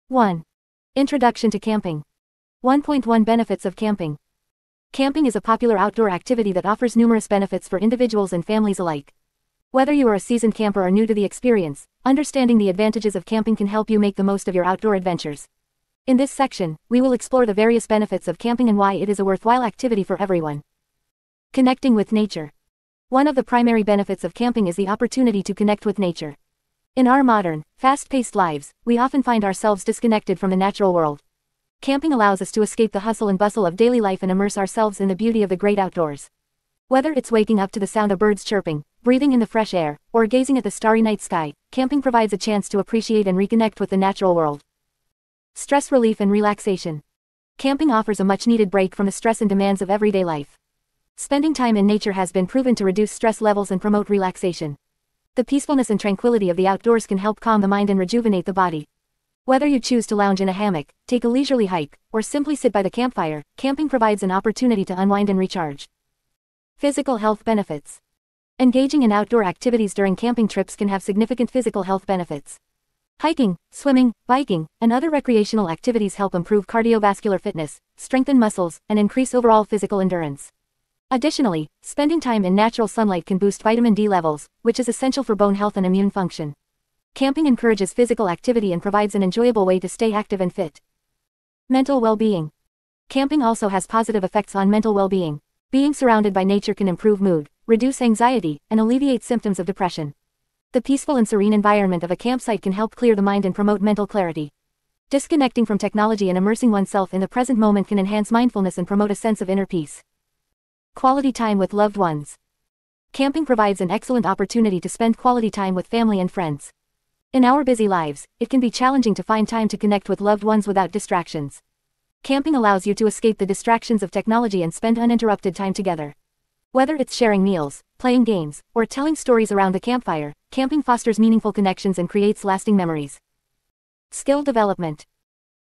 1. Introduction to camping. 1.1 Benefits of camping. Camping is a popular outdoor activity that offers numerous benefits for individuals and families alike. Whether you are a seasoned camper or new to the experience, understanding the advantages of camping can help you make the most of your outdoor adventures. In this section, we will explore the various benefits of camping and why it is a worthwhile activity for everyone. Connecting with nature. One of the primary benefits of camping is the opportunity to connect with nature. In our modern, fast-paced lives, we often find ourselves disconnected from the natural world. Camping allows us to escape the hustle and bustle of daily life and immerse ourselves in the beauty of the great outdoors. Whether it's waking up to the sound of birds chirping, breathing in the fresh air, or gazing at the starry night sky, camping provides a chance to appreciate and reconnect with the natural world. Stress relief and relaxation. Camping offers a much-needed break from the stress and demands of everyday life. Spending time in nature has been proven to reduce stress levels and promote relaxation. The peacefulness and tranquility of the outdoors can help calm the mind and rejuvenate the body. Whether you choose to lounge in a hammock, take a leisurely hike, or simply sit by the campfire, camping provides an opportunity to unwind and recharge. Physical health benefits. Engaging in outdoor activities during camping trips can have significant physical health benefits. Hiking, swimming, biking, and other recreational activities help improve cardiovascular fitness, strengthen muscles, and increase overall physical endurance. Additionally, spending time in natural sunlight can boost vitamin D levels, which is essential for bone health and immune function. Camping encourages physical activity and provides an enjoyable way to stay active and fit. Mental well-being. Camping also has positive effects on mental well-being. Being surrounded by nature can improve mood, reduce anxiety, and alleviate symptoms of depression. The peaceful and serene environment of a campsite can help clear the mind and promote mental clarity. Disconnecting from technology and immersing oneself in the present moment can enhance mindfulness and promote a sense of inner peace. Quality time with loved ones. Camping provides an excellent opportunity to spend quality time with family and friends. In our busy lives, it can be challenging to find time to connect with loved ones without distractions. Camping allows you to escape the distractions of technology and spend uninterrupted time together. Whether it's sharing meals, playing games, or telling stories around the campfire, camping fosters meaningful connections and creates lasting memories. Skill development.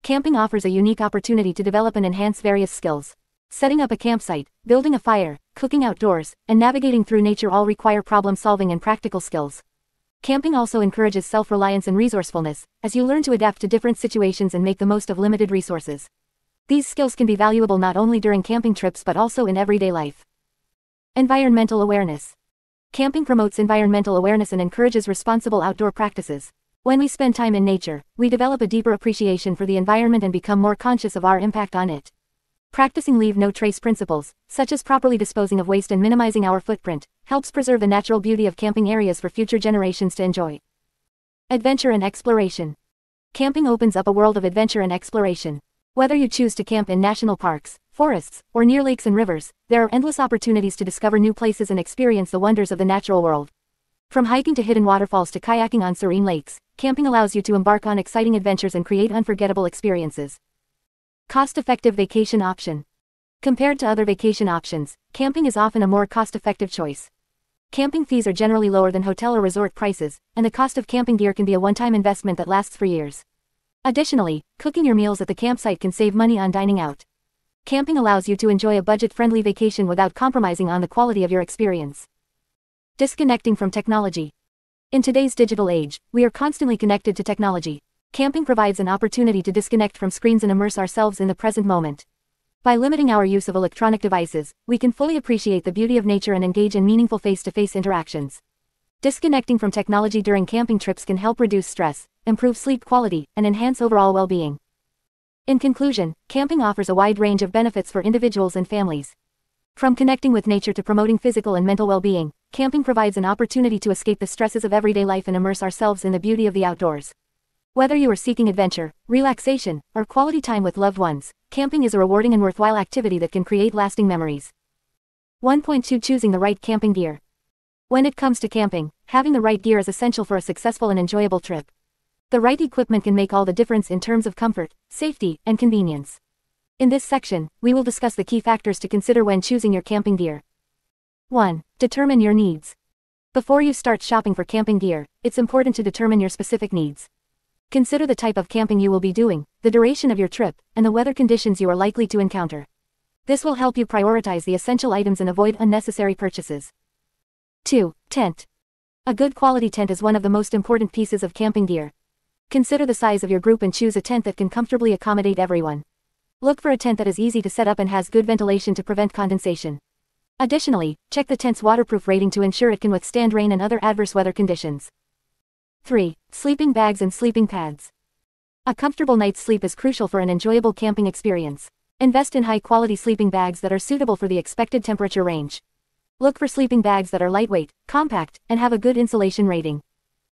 Camping offers a unique opportunity to develop and enhance various skills. Setting up a campsite, building a fire, cooking outdoors, and navigating through nature all require problem-solving and practical skills. Camping also encourages self-reliance and resourcefulness, as you learn to adapt to different situations and make the most of limited resources. These skills can be valuable not only during camping trips but also in everyday life. Environmental awareness. Camping promotes environmental awareness and encourages responsible outdoor practices. When we spend time in nature, we develop a deeper appreciation for the environment and become more conscious of our impact on it. Practicing leave-no-trace principles, such as properly disposing of waste and minimizing our footprint, helps preserve the natural beauty of camping areas for future generations to enjoy. Adventure and exploration. Camping opens up a world of adventure and exploration. Whether you choose to camp in national parks, forests, or near lakes and rivers, there are endless opportunities to discover new places and experience the wonders of the natural world. From hiking to hidden waterfalls to kayaking on serene lakes, camping allows you to embark on exciting adventures and create unforgettable experiences. Cost-effective vacation option. Compared to other vacation options, camping is often a more cost-effective choice. Camping fees are generally lower than hotel or resort prices, and the cost of camping gear can be a one-time investment that lasts for years. Additionally, cooking your meals at the campsite can save money on dining out. Camping allows you to enjoy a budget-friendly vacation without compromising on the quality of your experience. Disconnecting from technology. In today's digital age, we are constantly connected to technology. Camping provides an opportunity to disconnect from screens and immerse ourselves in the present moment. By limiting our use of electronic devices, we can fully appreciate the beauty of nature and engage in meaningful face-to-face interactions. Disconnecting from technology during camping trips can help reduce stress, improve sleep quality, and enhance overall well-being. In conclusion, camping offers a wide range of benefits for individuals and families. From connecting with nature to promoting physical and mental well-being, camping provides an opportunity to escape the stresses of everyday life and immerse ourselves in the beauty of the outdoors. Whether you are seeking adventure, relaxation, or quality time with loved ones, camping is a rewarding and worthwhile activity that can create lasting memories. 1.2 Choosing the right camping gear. When it comes to camping, having the right gear is essential for a successful and enjoyable trip. The right equipment can make all the difference in terms of comfort, safety, and convenience. In this section, we will discuss the key factors to consider when choosing your camping gear. 1. Determine your needs. Before you start shopping for camping gear, it's important to determine your specific needs. Consider the type of camping you will be doing, the duration of your trip, and the weather conditions you are likely to encounter. This will help you prioritize the essential items and avoid unnecessary purchases. 2. Tent. A good quality tent is one of the most important pieces of camping gear. Consider the size of your group and choose a tent that can comfortably accommodate everyone. Look for a tent that is easy to set up and has good ventilation to prevent condensation. Additionally, check the tent's waterproof rating to ensure it can withstand rain and other adverse weather conditions. 3. Sleeping bags and sleeping pads. A comfortable night's sleep is crucial for an enjoyable camping experience. Invest in high-quality sleeping bags that are suitable for the expected temperature range. Look for sleeping bags that are lightweight, compact, and have a good insulation rating.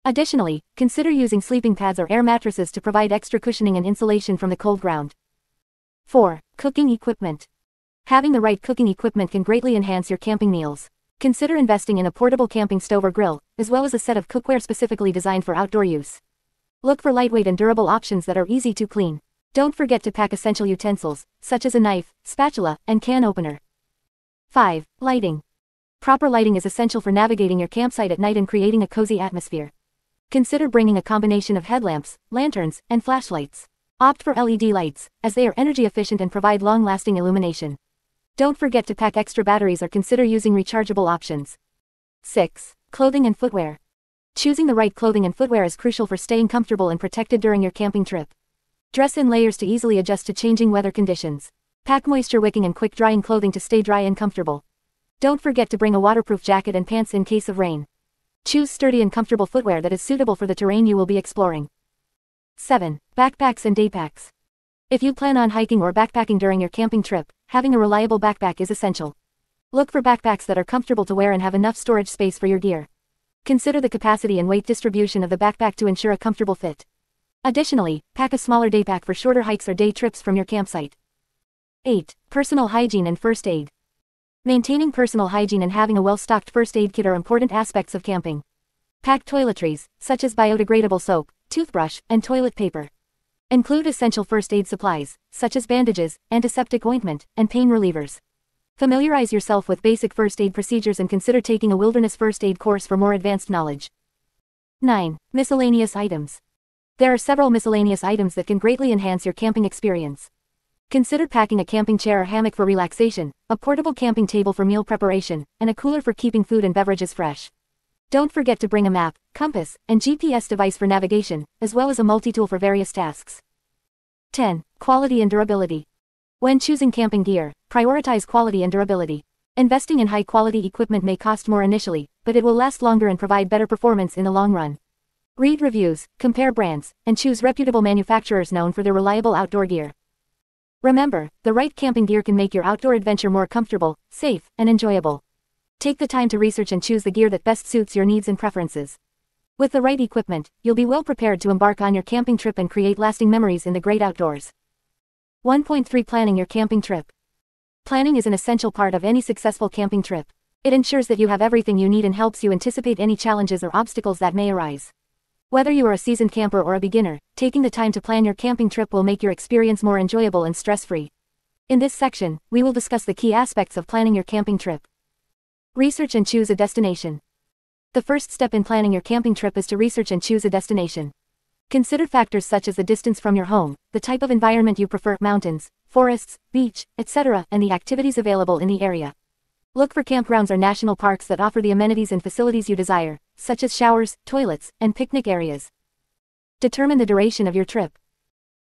Additionally, consider using sleeping pads or air mattresses to provide extra cushioning and insulation from the cold ground. 4. Cooking equipment. Having the right cooking equipment can greatly enhance your camping meals. Consider investing in a portable camping stove or grill, as well as a set of cookware specifically designed for outdoor use. Look for lightweight and durable options that are easy to clean. Don't forget to pack essential utensils, such as a knife, spatula, and can opener. 5. Lighting. Proper lighting is essential for navigating your campsite at night and creating a cozy atmosphere. Consider bringing a combination of headlamps, lanterns, and flashlights. Opt for LED lights, as they are energy efficient and provide long-lasting illumination. Don't forget to pack extra batteries or consider using rechargeable options. 6. Clothing and footwear. Choosing the right clothing and footwear is crucial for staying comfortable and protected during your camping trip. Dress in layers to easily adjust to changing weather conditions. Pack moisture-wicking and quick-drying clothing to stay dry and comfortable. Don't forget to bring a waterproof jacket and pants in case of rain. Choose sturdy and comfortable footwear that is suitable for the terrain you will be exploring. 7. Backpacks and daypacks. If you plan on hiking or backpacking during your camping trip, having a reliable backpack is essential. Look for backpacks that are comfortable to wear and have enough storage space for your gear. Consider the capacity and weight distribution of the backpack to ensure a comfortable fit. Additionally, pack a smaller daypack for shorter hikes or day trips from your campsite. 8. Personal hygiene and first aid. Maintaining personal hygiene and having a well-stocked first aid kit are important aspects of camping. Pack toiletries, such as biodegradable soap, toothbrush, and toilet paper. Include essential first aid supplies, such as bandages, antiseptic ointment, and pain relievers. Familiarize yourself with basic first aid procedures and consider taking a wilderness first aid course for more advanced knowledge. 9. Miscellaneous items. There are several miscellaneous items that can greatly enhance your camping experience. Consider packing a camping chair or hammock for relaxation, a portable camping table for meal preparation, and a cooler for keeping food and beverages fresh. Don't forget to bring a map, compass, and GPS device for navigation, as well as a multi-tool for various tasks. 10. Quality and durability. When choosing camping gear, prioritize quality and durability. Investing in high-quality equipment may cost more initially, but it will last longer and provide better performance in the long run. Read reviews, compare brands, and choose reputable manufacturers known for their reliable outdoor gear. Remember, the right camping gear can make your outdoor adventure more comfortable, safe, and enjoyable. Take the time to research and choose the gear that best suits your needs and preferences. With the right equipment, you'll be well prepared to embark on your camping trip and create lasting memories in the great outdoors. 1.3 Planning your camping trip. Planning is an essential part of any successful camping trip. It ensures that you have everything you need and helps you anticipate any challenges or obstacles that may arise. Whether you are a seasoned camper or a beginner, taking the time to plan your camping trip will make your experience more enjoyable and stress-free. In this section, we will discuss the key aspects of planning your camping trip. Research and choose a destination. The first step in planning your camping trip is to research and choose a destination. Consider factors such as the distance from your home, the type of environment you prefer, mountains, forests, beach, etc., and the activities available in the area. Look for campgrounds or national parks that offer the amenities and facilities you desire, such as showers, toilets, and picnic areas. Determine the duration of your trip.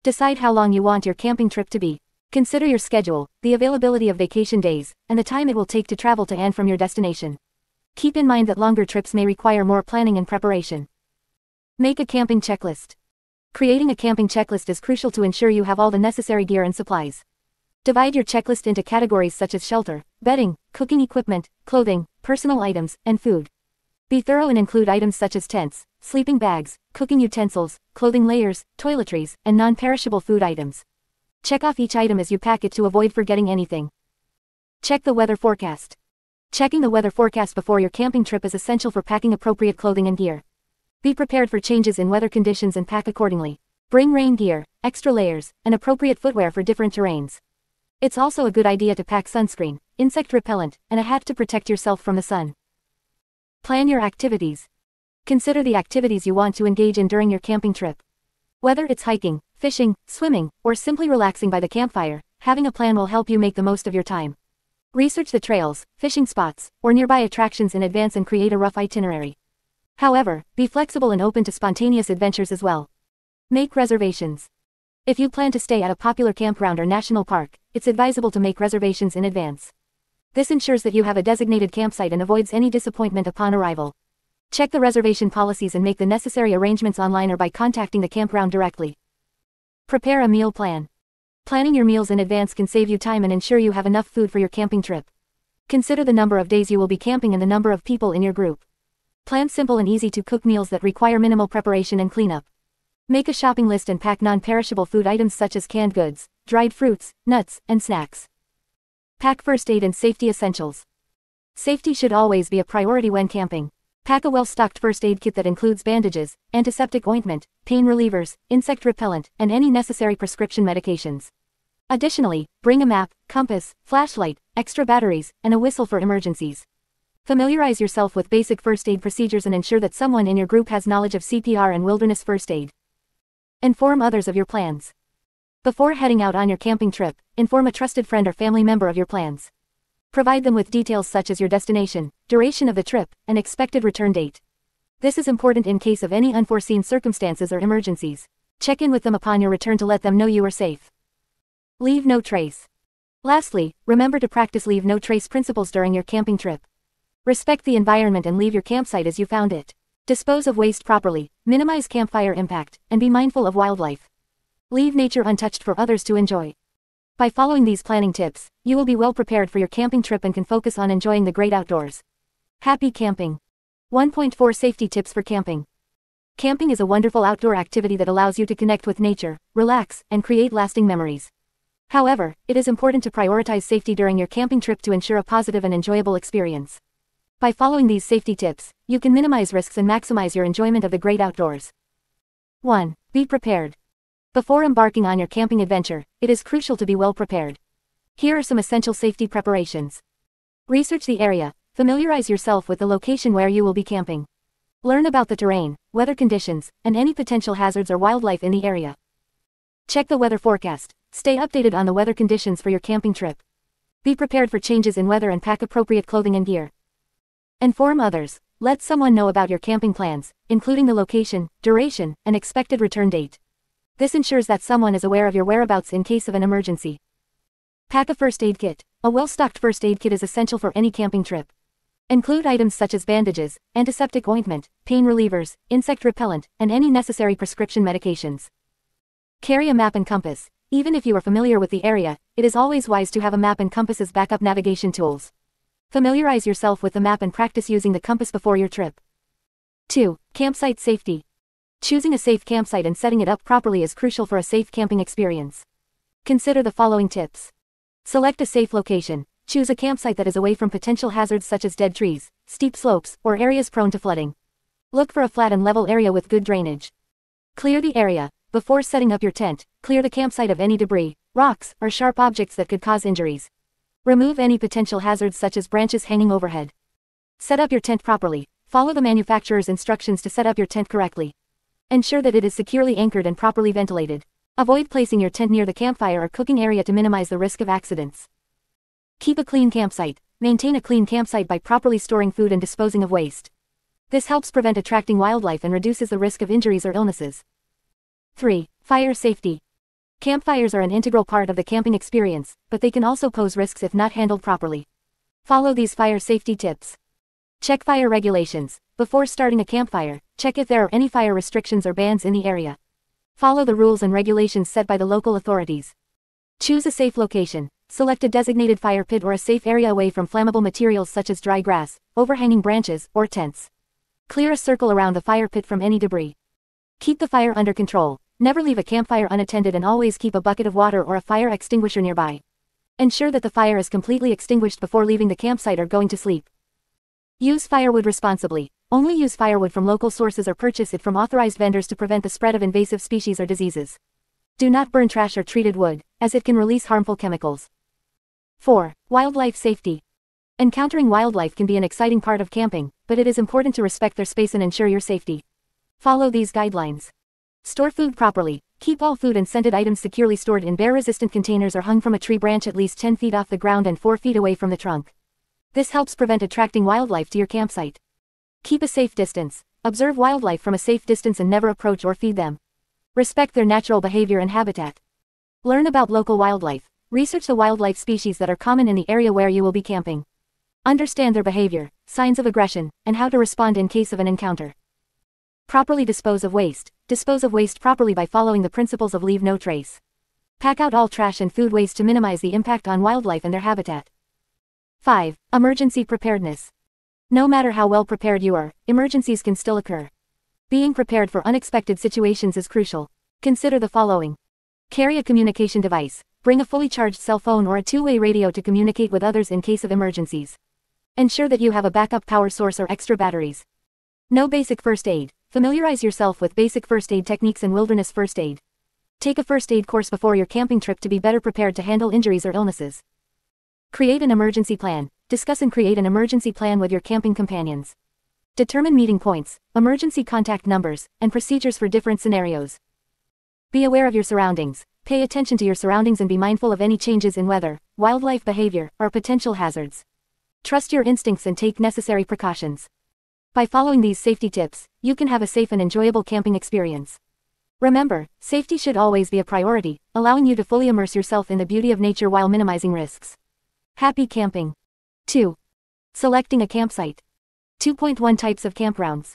Decide how long you want your camping trip to be. Consider your schedule, the availability of vacation days, and the time it will take to travel to and from your destination. Keep in mind that longer trips may require more planning and preparation. Make a camping checklist. Creating a camping checklist is crucial to ensure you have all the necessary gear and supplies. Divide your checklist into categories such as shelter, bedding, cooking equipment, clothing, personal items, and food. Be thorough and include items such as tents, sleeping bags, cooking utensils, clothing layers, toiletries, and non-perishable food items. Check off each item as you pack it to avoid forgetting anything. Check the weather forecast. Checking the weather forecast before your camping trip is essential for packing appropriate clothing and gear. Be prepared for changes in weather conditions and pack accordingly. Bring rain gear, extra layers, and appropriate footwear for different terrains. It's also a good idea to pack sunscreen, insect repellent, and a hat to protect yourself from the sun. Plan your activities. Consider the activities you want to engage in during your camping trip. Whether it's hiking, fishing, swimming, or simply relaxing by the campfire, having a plan will help you make the most of your time. Research the trails, fishing spots, or nearby attractions in advance and create a rough itinerary. However, be flexible and open to spontaneous adventures as well. Make reservations. If you plan to stay at a popular campground or national park, it's advisable to make reservations in advance. This ensures that you have a designated campsite and avoids any disappointment upon arrival. Check the reservation policies and make the necessary arrangements online or by contacting the campground directly. Prepare a meal plan. Planning your meals in advance can save you time and ensure you have enough food for your camping trip. Consider the number of days you will be camping and the number of people in your group. Plan simple and easy to cook meals that require minimal preparation and cleanup. Make a shopping list and pack non-perishable food items such as canned goods, dried fruits, nuts, and snacks. Pack first aid and safety essentials. Safety should always be a priority when camping. Pack a well-stocked first aid kit that includes bandages, antiseptic ointment, pain relievers, insect repellent, and any necessary prescription medications. Additionally, bring a map, compass, flashlight, extra batteries, and a whistle for emergencies. Familiarize yourself with basic first aid procedures and ensure that someone in your group has knowledge of CPR and wilderness first aid. Inform others of your plans. Before heading out on your camping trip, inform a trusted friend or family member of your plans. Provide them with details such as your destination, duration of the trip, and expected return date. This is important in case of any unforeseen circumstances or emergencies. Check in with them upon your return to let them know you are safe. Leave no trace. Lastly, remember to practice leave no trace principles during your camping trip. Respect the environment and leave your campsite as you found it. Dispose of waste properly, minimize campfire impact, and be mindful of wildlife. Leave nature untouched for others to enjoy. By following these planning tips, you will be well prepared for your camping trip and can focus on enjoying the great outdoors. Happy camping! 1.4 Safety Tips for Camping. Camping is a wonderful outdoor activity that allows you to connect with nature, relax, and create lasting memories. However, it is important to prioritize safety during your camping trip to ensure a positive and enjoyable experience. By following these safety tips, you can minimize risks and maximize your enjoyment of the great outdoors. 1. Be prepared. Before embarking on your camping adventure, it is crucial to be well prepared. Here are some essential safety preparations. Research the area. Familiarize yourself with the location where you will be camping. Learn about the terrain, weather conditions, and any potential hazards or wildlife in the area. Check the weather forecast. Stay updated on the weather conditions for your camping trip. Be prepared for changes in weather and pack appropriate clothing and gear. Inform others. Let someone know about your camping plans, including the location, duration, and expected return date. This ensures that someone is aware of your whereabouts in case of an emergency. Pack a first aid kit. A well-stocked first aid kit is essential for any camping trip. Include items such as bandages, antiseptic ointment, pain relievers, insect repellent, and any necessary prescription medications. Carry a map and compass. Even if you are familiar with the area, it is always wise to have a map and compass as backup navigation tools. Familiarize yourself with the map and practice using the compass before your trip. 2. Campsite safety. Choosing a safe campsite and setting it up properly is crucial for a safe camping experience. Consider the following tips. Select a safe location. Choose a campsite that is away from potential hazards such as dead trees, steep slopes, or areas prone to flooding. Look for a flat and level area with good drainage. Clear the area. Before setting up your tent, clear the campsite of any debris, rocks, or sharp objects that could cause injuries. Remove any potential hazards such as branches hanging overhead. Set up your tent properly. Follow the manufacturer's instructions to set up your tent correctly. Ensure that it is securely anchored and properly ventilated. Avoid placing your tent near the campfire or cooking area to minimize the risk of accidents. Keep a clean campsite. Maintain a clean campsite by properly storing food and disposing of waste. This helps prevent attracting wildlife and reduces the risk of injuries or illnesses. 3. Fire safety. Campfires are an integral part of the camping experience, but they can also pose risks if not handled properly. Follow these fire safety tips. Check fire regulations. Before starting a campfire, check if there are any fire restrictions or bans in the area. Follow the rules and regulations set by the local authorities. Choose a safe location. Select a designated fire pit or a safe area away from flammable materials such as dry grass, overhanging branches, or tents. Clear a circle around the fire pit from any debris. Keep the fire under control. Never leave a campfire unattended and always keep a bucket of water or a fire extinguisher nearby. Ensure that the fire is completely extinguished before leaving the campsite or going to sleep. Use firewood responsibly. Only use firewood from local sources or purchase it from authorized vendors to prevent the spread of invasive species or diseases. Do not burn trash or treated wood, as it can release harmful chemicals. 4. Wildlife safety. Encountering wildlife can be an exciting part of camping, but it is important to respect their space and ensure your safety. Follow these guidelines. Store food properly. Keep all food and scented items securely stored in bear-resistant containers or hung from a tree branch at least 10 feet off the ground and 4 feet away from the trunk. This helps prevent attracting wildlife to your campsite. Keep a safe distance. Observe wildlife from a safe distance and never approach or feed them. Respect their natural behavior and habitat. Learn about local wildlife. Research the wildlife species that are common in the area where you will be camping. Understand their behavior, signs of aggression, and how to respond in case of an encounter. Properly dispose of waste. Dispose of waste properly by following the principles of leave no trace. Pack out all trash and food waste to minimize the impact on wildlife and their habitat. 5. Emergency preparedness. No matter how well prepared you are, emergencies can still occur. Being prepared for unexpected situations is crucial. Consider the following. Carry a communication device. Bring a fully charged cell phone or a two-way radio to communicate with others in case of emergencies. Ensure that you have a backup power source or extra batteries. Know basic first aid. Familiarize yourself with basic first aid techniques and wilderness first aid. Take a first aid course before your camping trip to be better prepared to handle injuries or illnesses. Create an emergency plan. Discuss and create an emergency plan with your camping companions. Determine meeting points, emergency contact numbers, and procedures for different scenarios. Be aware of your surroundings. Pay attention to your surroundings and be mindful of any changes in weather, wildlife behavior, or potential hazards. Trust your instincts and take necessary precautions. By following these safety tips, you can have a safe and enjoyable camping experience. Remember, safety should always be a priority, allowing you to fully immerse yourself in the beauty of nature while minimizing risks. Happy camping. 2. Selecting a campsite. 2.1 Types of campgrounds.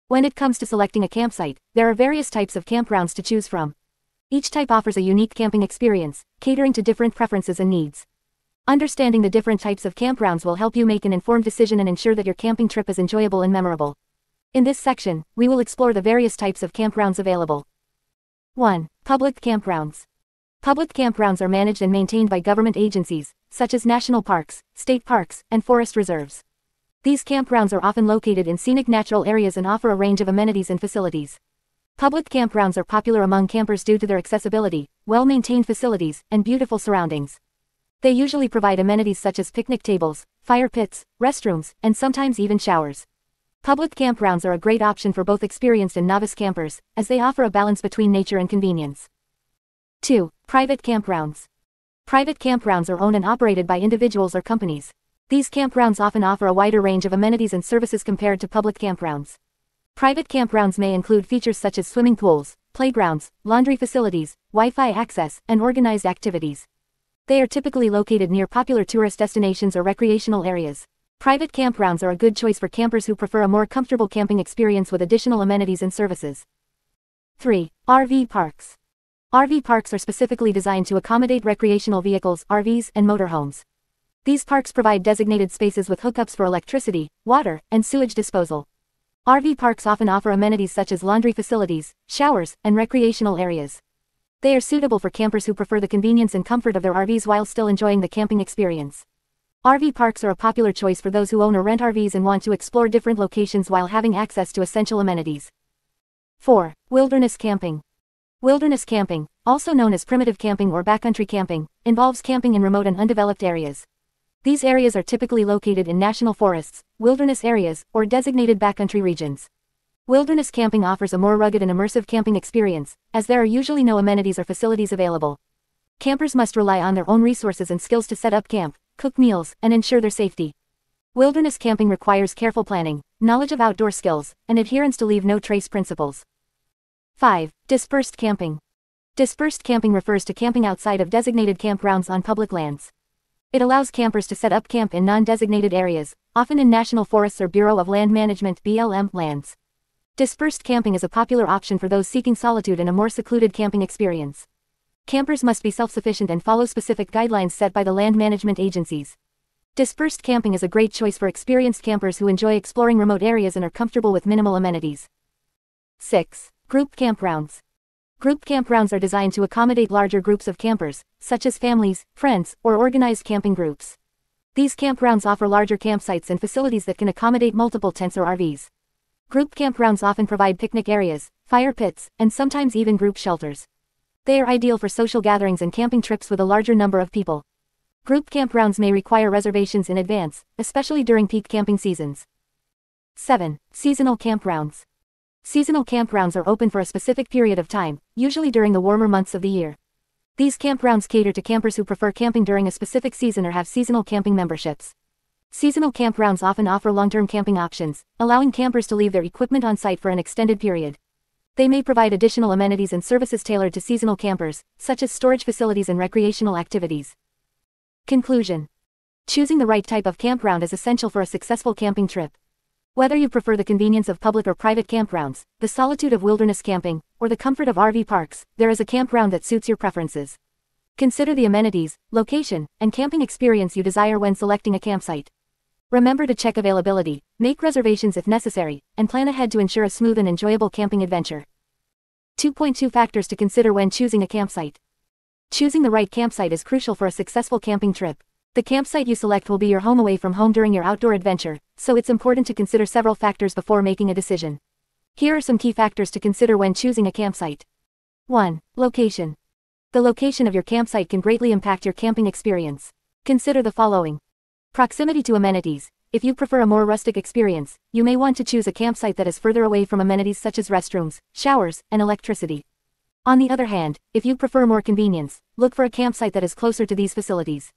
When it comes to selecting a campsite, there are various types of campgrounds to choose from. Each type offers a unique camping experience, catering to different preferences and needs. Understanding the different types of campgrounds will help you make an informed decision and ensure that your camping trip is enjoyable and memorable. In this section, we will explore the various types of campgrounds available. 1. Public campgrounds. Public campgrounds are managed and maintained by government agencies, such as national parks, state parks, and forest reserves. These campgrounds are often located in scenic natural areas and offer a range of amenities and facilities. Public campgrounds are popular among campers due to their accessibility, well-maintained facilities, and beautiful surroundings. They usually provide amenities such as picnic tables, fire pits, restrooms, and sometimes even showers. Public campgrounds are a great option for both experienced and novice campers, as they offer a balance between nature and convenience. 2. Private campgrounds. Private campgrounds are owned and operated by individuals or companies. These campgrounds often offer a wider range of amenities and services compared to public campgrounds. Private campgrounds may include features such as swimming pools, playgrounds, laundry facilities, Wi-Fi access, and organized activities. They are typically located near popular tourist destinations or recreational areas. Private campgrounds are a good choice for campers who prefer a more comfortable camping experience with additional amenities and services. 3. RV parks. RV parks are specifically designed to accommodate recreational vehicles, RVs, and motorhomes. These parks provide designated spaces with hookups for electricity, water, and sewage disposal. RV parks often offer amenities such as laundry facilities, showers, and recreational areas. They are suitable for campers who prefer the convenience and comfort of their RVs while still enjoying the camping experience. RV parks are a popular choice for those who own or rent RVs and want to explore different locations while having access to essential amenities. 4. Wilderness camping. Wilderness camping, also known as primitive camping or backcountry camping, involves camping in remote and undeveloped areas. These areas are typically located in national forests, wilderness areas, or designated backcountry regions. Wilderness camping offers a more rugged and immersive camping experience, as there are usually no amenities or facilities available. Campers must rely on their own resources and skills to set up camp, cook meals, and ensure their safety. Wilderness camping requires careful planning, knowledge of outdoor skills, and adherence to leave no trace principles. 5. Dispersed camping. Dispersed camping refers to camping outside of designated campgrounds on public lands. It allows campers to set up camp in non-designated areas, often in national forests or Bureau of Land Management (BLM) lands. Dispersed camping is a popular option for those seeking solitude and a more secluded camping experience. Campers must be self-sufficient and follow specific guidelines set by the land management agencies. Dispersed camping is a great choice for experienced campers who enjoy exploring remote areas and are comfortable with minimal amenities. 6. Group campgrounds. Group campgrounds are designed to accommodate larger groups of campers, such as families, friends, or organized camping groups. These campgrounds offer larger campsites and facilities that can accommodate multiple tents or RVs. Group campgrounds often provide picnic areas, fire pits, and sometimes even group shelters. They are ideal for social gatherings and camping trips with a larger number of people. Group campgrounds may require reservations in advance, especially during peak camping seasons. 7. Seasonal campgrounds. Seasonal campgrounds are open for a specific period of time, usually during the warmer months of the year. These campgrounds cater to campers who prefer camping during a specific season or have seasonal camping memberships. Seasonal campgrounds often offer long-term camping options, allowing campers to leave their equipment on site for an extended period. They may provide additional amenities and services tailored to seasonal campers, such as storage facilities and recreational activities. Conclusion. Choosing the right type of campground is essential for a successful camping trip. Whether you prefer the convenience of public or private campgrounds, the solitude of wilderness camping, or the comfort of RV parks, there is a campground that suits your preferences. Consider the amenities, location, and camping experience you desire when selecting a campsite. Remember to check availability, make reservations if necessary, and plan ahead to ensure a smooth and enjoyable camping adventure. 2.2 Factors to consider when choosing a campsite. Choosing the right campsite is crucial for a successful camping trip. The campsite you select will be your home away from home during your outdoor adventure, so it's important to consider several factors before making a decision. Here are some key factors to consider when choosing a campsite. 1. Location. The location of your campsite can greatly impact your camping experience. Consider the following. Proximity to amenities. If you prefer a more rustic experience, you may want to choose a campsite that is further away from amenities such as restrooms, showers, and electricity. On the other hand, if you prefer more convenience, look for a campsite that is closer to these facilities.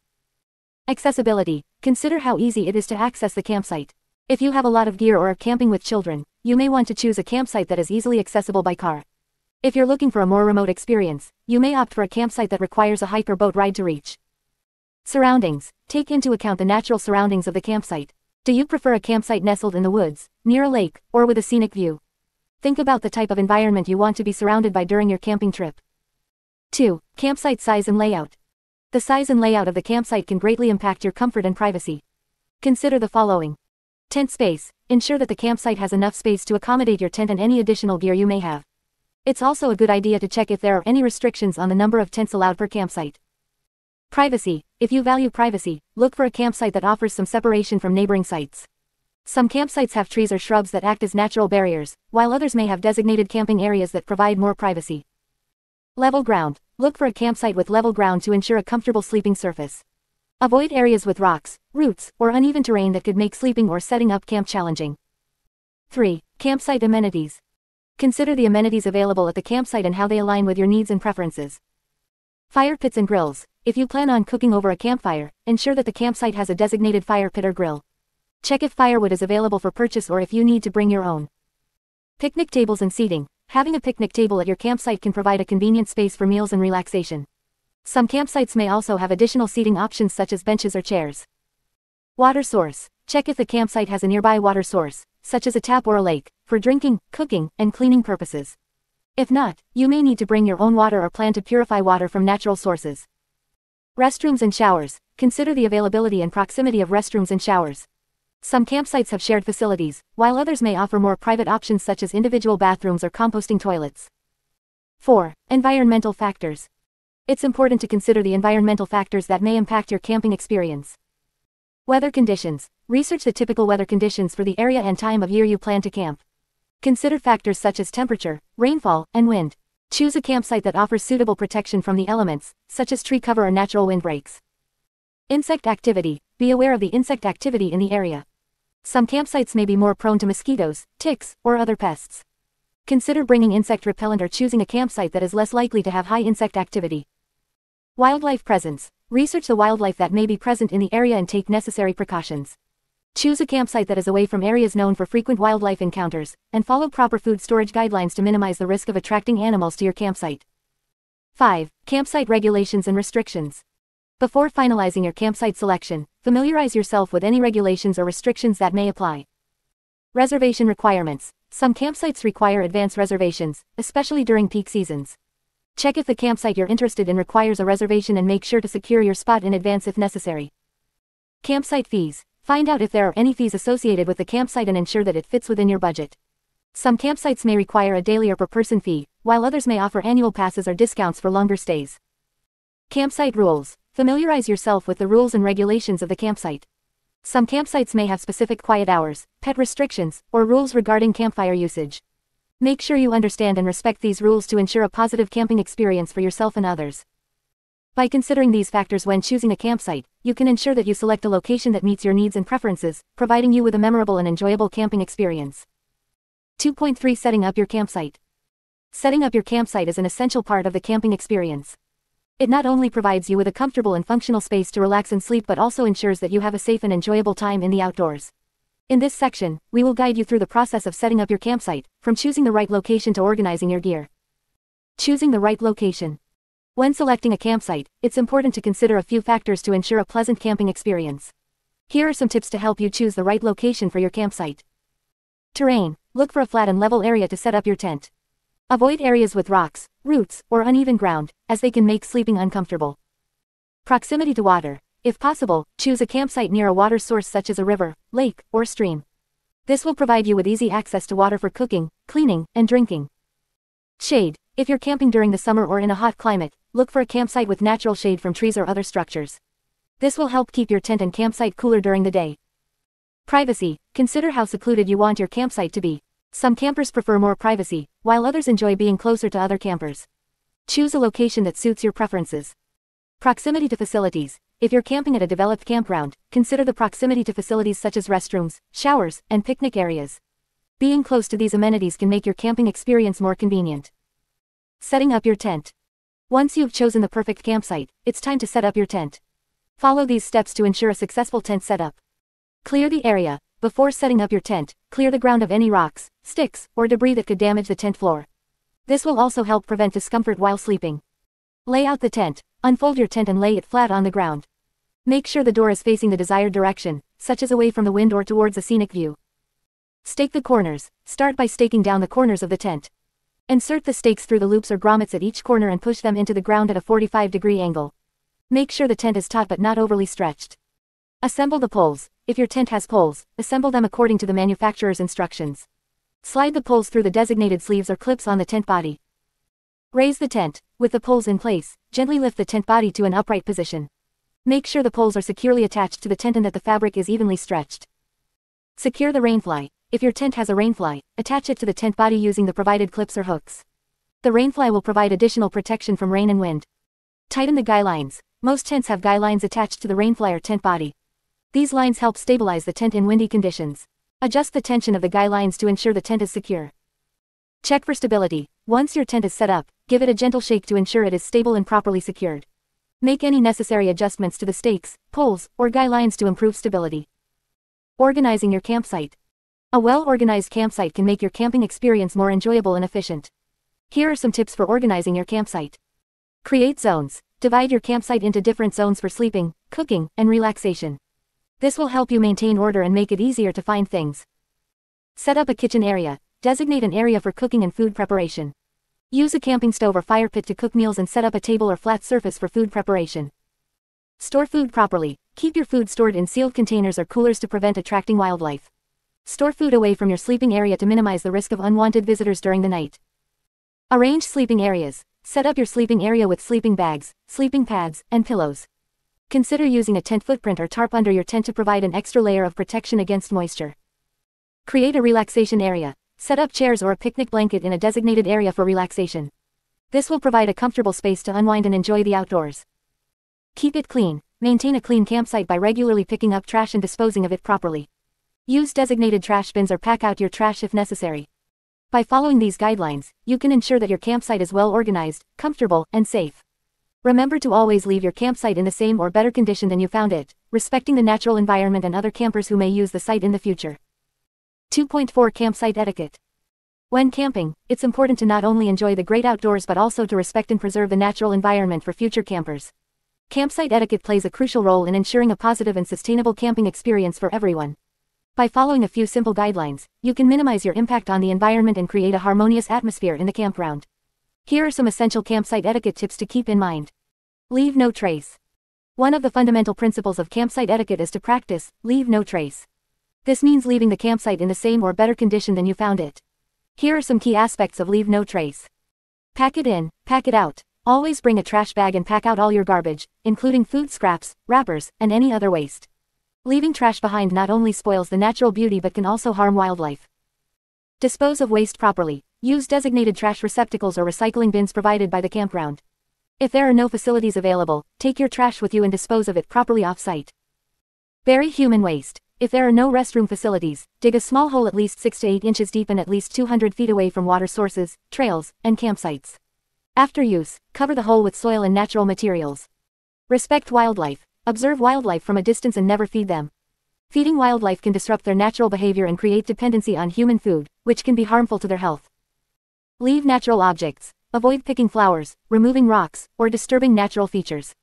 Accessibility. Consider how easy it is to access the campsite. If you have a lot of gear or are camping with children, you may want to choose a campsite that is easily accessible by car. If you're looking for a more remote experience, you may opt for a campsite that requires a hike or boat ride to reach. Surroundings. Take into account the natural surroundings of the campsite. Do you prefer a campsite nestled in the woods, near a lake, or with a scenic view? Think about the type of environment you want to be surrounded by during your camping trip. 2. Campsite size and layout. The size and layout of the campsite can greatly impact your comfort and privacy. Consider the following. Tent space. Ensure that the campsite has enough space to accommodate your tent and any additional gear you may have. It's also a good idea to check if there are any restrictions on the number of tents allowed per campsite. Privacy. If you value privacy, look for a campsite that offers some separation from neighboring sites. Some campsites have trees or shrubs that act as natural barriers, while others may have designated camping areas that provide more privacy. Level ground. Look for a campsite with level ground to ensure a comfortable sleeping surface. Avoid areas with rocks, roots, or uneven terrain that could make sleeping or setting up camp challenging. 3. Campsite amenities. Consider the amenities available at the campsite and how they align with your needs and preferences. Fire pits and grills. If you plan on cooking over a campfire, ensure that the campsite has a designated fire pit or grill. Check if firewood is available for purchase or if you need to bring your own. Picnic tables and seating. Having a picnic table at your campsite can provide a convenient space for meals and relaxation. Some campsites may also have additional seating options such as benches or chairs. Water source. Check if the campsite has a nearby water source, such as a tap or a lake, for drinking, cooking, and cleaning purposes. If not, you may need to bring your own water or plan to purify water from natural sources. Restrooms and showers. Consider the availability and proximity of restrooms and showers. Some campsites have shared facilities, while others may offer more private options such as individual bathrooms or composting toilets. 4. Environmental factors. It's important to consider the environmental factors that may impact your camping experience. Weather conditions. Research the typical weather conditions for the area and time of year you plan to camp. Consider factors such as temperature, rainfall, and wind. Choose a campsite that offers suitable protection from the elements, such as tree cover or natural windbreaks. Insect activity. Be aware of the insect activity in the area. Some campsites may be more prone to mosquitoes, ticks, or other pests. Consider bringing insect repellent or choosing a campsite that is less likely to have high insect activity. Wildlife presence. Research the wildlife that may be present in the area and take necessary precautions. Choose a campsite that is away from areas known for frequent wildlife encounters, and follow proper food storage guidelines to minimize the risk of attracting animals to your campsite. 5. Campsite regulations and restrictions. Before finalizing your campsite selection, familiarize yourself with any regulations or restrictions that may apply. Reservation requirements. Some campsites require advance reservations, especially during peak seasons. Check if the campsite you're interested in requires a reservation and make sure to secure your spot in advance if necessary. Campsite fees. Find out if there are any fees associated with the campsite and ensure that it fits within your budget. Some campsites may require a daily or per person fee, while others may offer annual passes or discounts for longer stays. Campsite rules. Familiarize yourself with the rules and regulations of the campsite. Some campsites may have specific quiet hours, pet restrictions, or rules regarding campfire usage. Make sure you understand and respect these rules to ensure a positive camping experience for yourself and others. By considering these factors when choosing a campsite, you can ensure that you select a location that meets your needs and preferences, providing you with a memorable and enjoyable camping experience. 2.3 Setting up your campsite. Setting up your campsite is an essential part of the camping experience. It not only provides you with a comfortable and functional space to relax and sleep but also ensures that you have a safe and enjoyable time in the outdoors. In this section, we will guide you through the process of setting up your campsite, from choosing the right location to organizing your gear. Choosing the right location. When selecting a campsite, it's important to consider a few factors to ensure a pleasant camping experience. Here are some tips to help you choose the right location for your campsite. Terrain. Look for a flat and level area to set up your tent. Avoid areas with rocks, roots, or uneven ground, as they can make sleeping uncomfortable. Proximity to water. If possible, choose a campsite near a water source such as a river, lake, or stream. This will provide you with easy access to water for cooking, cleaning, and drinking. Shade. If you're camping during the summer or in a hot climate, look for a campsite with natural shade from trees or other structures. This will help keep your tent and campsite cooler during the day. Privacy. Consider how secluded you want your campsite to be. Some campers prefer more privacy, while others enjoy being closer to other campers. Choose a location that suits your preferences. Proximity to facilities. If you're camping at a developed campground, consider the proximity to facilities such as restrooms, showers, and picnic areas. Being close to these amenities can make your camping experience more convenient. Setting up your tent. Once you've chosen the perfect campsite, it's time to set up your tent. Follow these steps to ensure a successful tent setup. Clear the area. Before setting up your tent, clear the ground of any rocks, sticks, or debris that could damage the tent floor. This will also help prevent discomfort while sleeping. Lay out the tent. Unfold your tent and lay it flat on the ground. Make sure the door is facing the desired direction, such as away from the wind or towards a scenic view. Stake the corners. Start by staking down the corners of the tent. Insert the stakes through the loops or grommets at each corner and push them into the ground at a 45-degree angle. Make sure the tent is taut but not overly stretched. Assemble the poles. If your tent has poles, assemble them according to the manufacturer's instructions. Slide the poles through the designated sleeves or clips on the tent body. Raise the tent. With the poles in place, gently lift the tent body to an upright position. Make sure the poles are securely attached to the tent and that the fabric is evenly stretched. Secure the rainfly. If your tent has a rainfly, attach it to the tent body using the provided clips or hooks. The rainfly will provide additional protection from rain and wind. Tighten the guy lines. Most tents have guy lines attached to the rainfly or tent body. These lines help stabilize the tent in windy conditions. Adjust the tension of the guy lines to ensure the tent is secure. Check for stability. Once your tent is set up, give it a gentle shake to ensure it is stable and properly secured. Make any necessary adjustments to the stakes, poles, or guy lines to improve stability. Organizing your campsite. A well-organized campsite can make your camping experience more enjoyable and efficient. Here are some tips for organizing your campsite. Create zones. Divide your campsite into different zones for sleeping, cooking, and relaxation. This will help you maintain order and make it easier to find things. Set up a kitchen area. Designate an area for cooking and food preparation. Use a camping stove or fire pit to cook meals and set up a table or flat surface for food preparation. Store food properly. Keep your food stored in sealed containers or coolers to prevent attracting wildlife. Store food away from your sleeping area to minimize the risk of unwanted visitors during the night. Arrange sleeping areas. Set up your sleeping area with sleeping bags, sleeping pads, and pillows. Consider using a tent footprint or tarp under your tent to provide an extra layer of protection against moisture. Create a relaxation area. Set up chairs or a picnic blanket in a designated area for relaxation. This will provide a comfortable space to unwind and enjoy the outdoors. Keep it clean. Maintain a clean campsite by regularly picking up trash and disposing of it properly. Use designated trash bins or pack out your trash if necessary. By following these guidelines, you can ensure that your campsite is well organized, comfortable, and safe. Remember to always leave your campsite in the same or better condition than you found it, respecting the natural environment and other campers who may use the site in the future. 2.4 Campsite Etiquette. When camping, it's important to not only enjoy the great outdoors but also to respect and preserve the natural environment for future campers. Campsite etiquette plays a crucial role in ensuring a positive and sustainable camping experience for everyone. By following a few simple guidelines, you can minimize your impact on the environment and create a harmonious atmosphere in the campground. Here are some essential campsite etiquette tips to keep in mind. Leave no trace. One of the fundamental principles of campsite etiquette is to practice, leave no trace. This means leaving the campsite in the same or better condition than you found it. Here are some key aspects of leave no trace. Pack it in, pack it out. Always bring a trash bag and pack out all your garbage, including food scraps, wrappers, and any other waste. Leaving trash behind not only spoils the natural beauty but can also harm wildlife. Dispose of waste properly. Use designated trash receptacles or recycling bins provided by the campground. If there are no facilities available, take your trash with you and dispose of it properly off-site. Bury human waste. If there are no restroom facilities, dig a small hole at least 6 to 8 inches deep and at least 200 feet away from water sources, trails, and campsites. After use, cover the hole with soil and natural materials. Respect wildlife. Observe wildlife from a distance and never feed them. Feeding wildlife can disrupt their natural behavior and create dependency on human food, which can be harmful to their health. Leave natural objects. Avoid picking flowers, removing rocks, or disturbing natural features.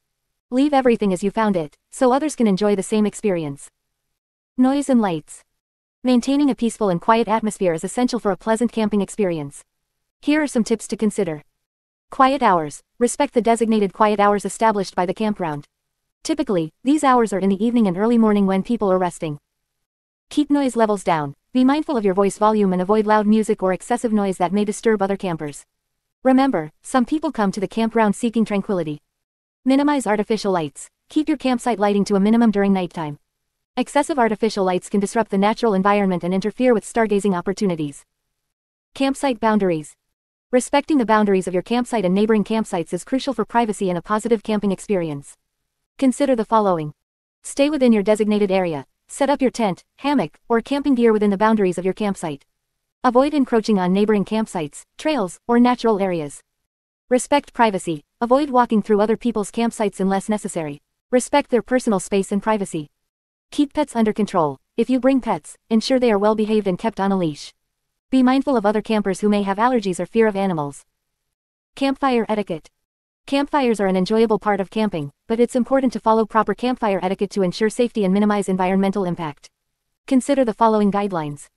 Leave everything as you found it, so others can enjoy the same experience. Noise and lights. Maintaining a peaceful and quiet atmosphere is essential for a pleasant camping experience. Here are some tips to consider. Quiet hours. Respect the designated quiet hours established by the campground. Typically, these hours are in the evening and early morning when people are resting. Keep noise levels down. Be mindful of your voice volume and avoid loud music or excessive noise that may disturb other campers. Remember, some people come to the campground seeking tranquility. Minimize artificial lights. Keep your campsite lighting to a minimum during nighttime. Excessive artificial lights can disrupt the natural environment and interfere with stargazing opportunities. Campsite boundaries. Respecting the boundaries of your campsite and neighboring campsites is crucial for privacy and a positive camping experience. Consider the following. Stay within your designated area. Set up your tent, hammock, or camping gear within the boundaries of your campsite. Avoid encroaching on neighboring campsites, trails, or natural areas. Respect privacy. Avoid walking through other people's campsites unless necessary. Respect their personal space and privacy. Keep pets under control. If you bring pets, ensure they are well behaved and kept on a leash. Be mindful of other campers who may have allergies or fear of animals. Campfire etiquette. Campfires are an enjoyable part of camping, but it's important to follow proper campfire etiquette to ensure safety and minimize environmental impact. Consider the following guidelines.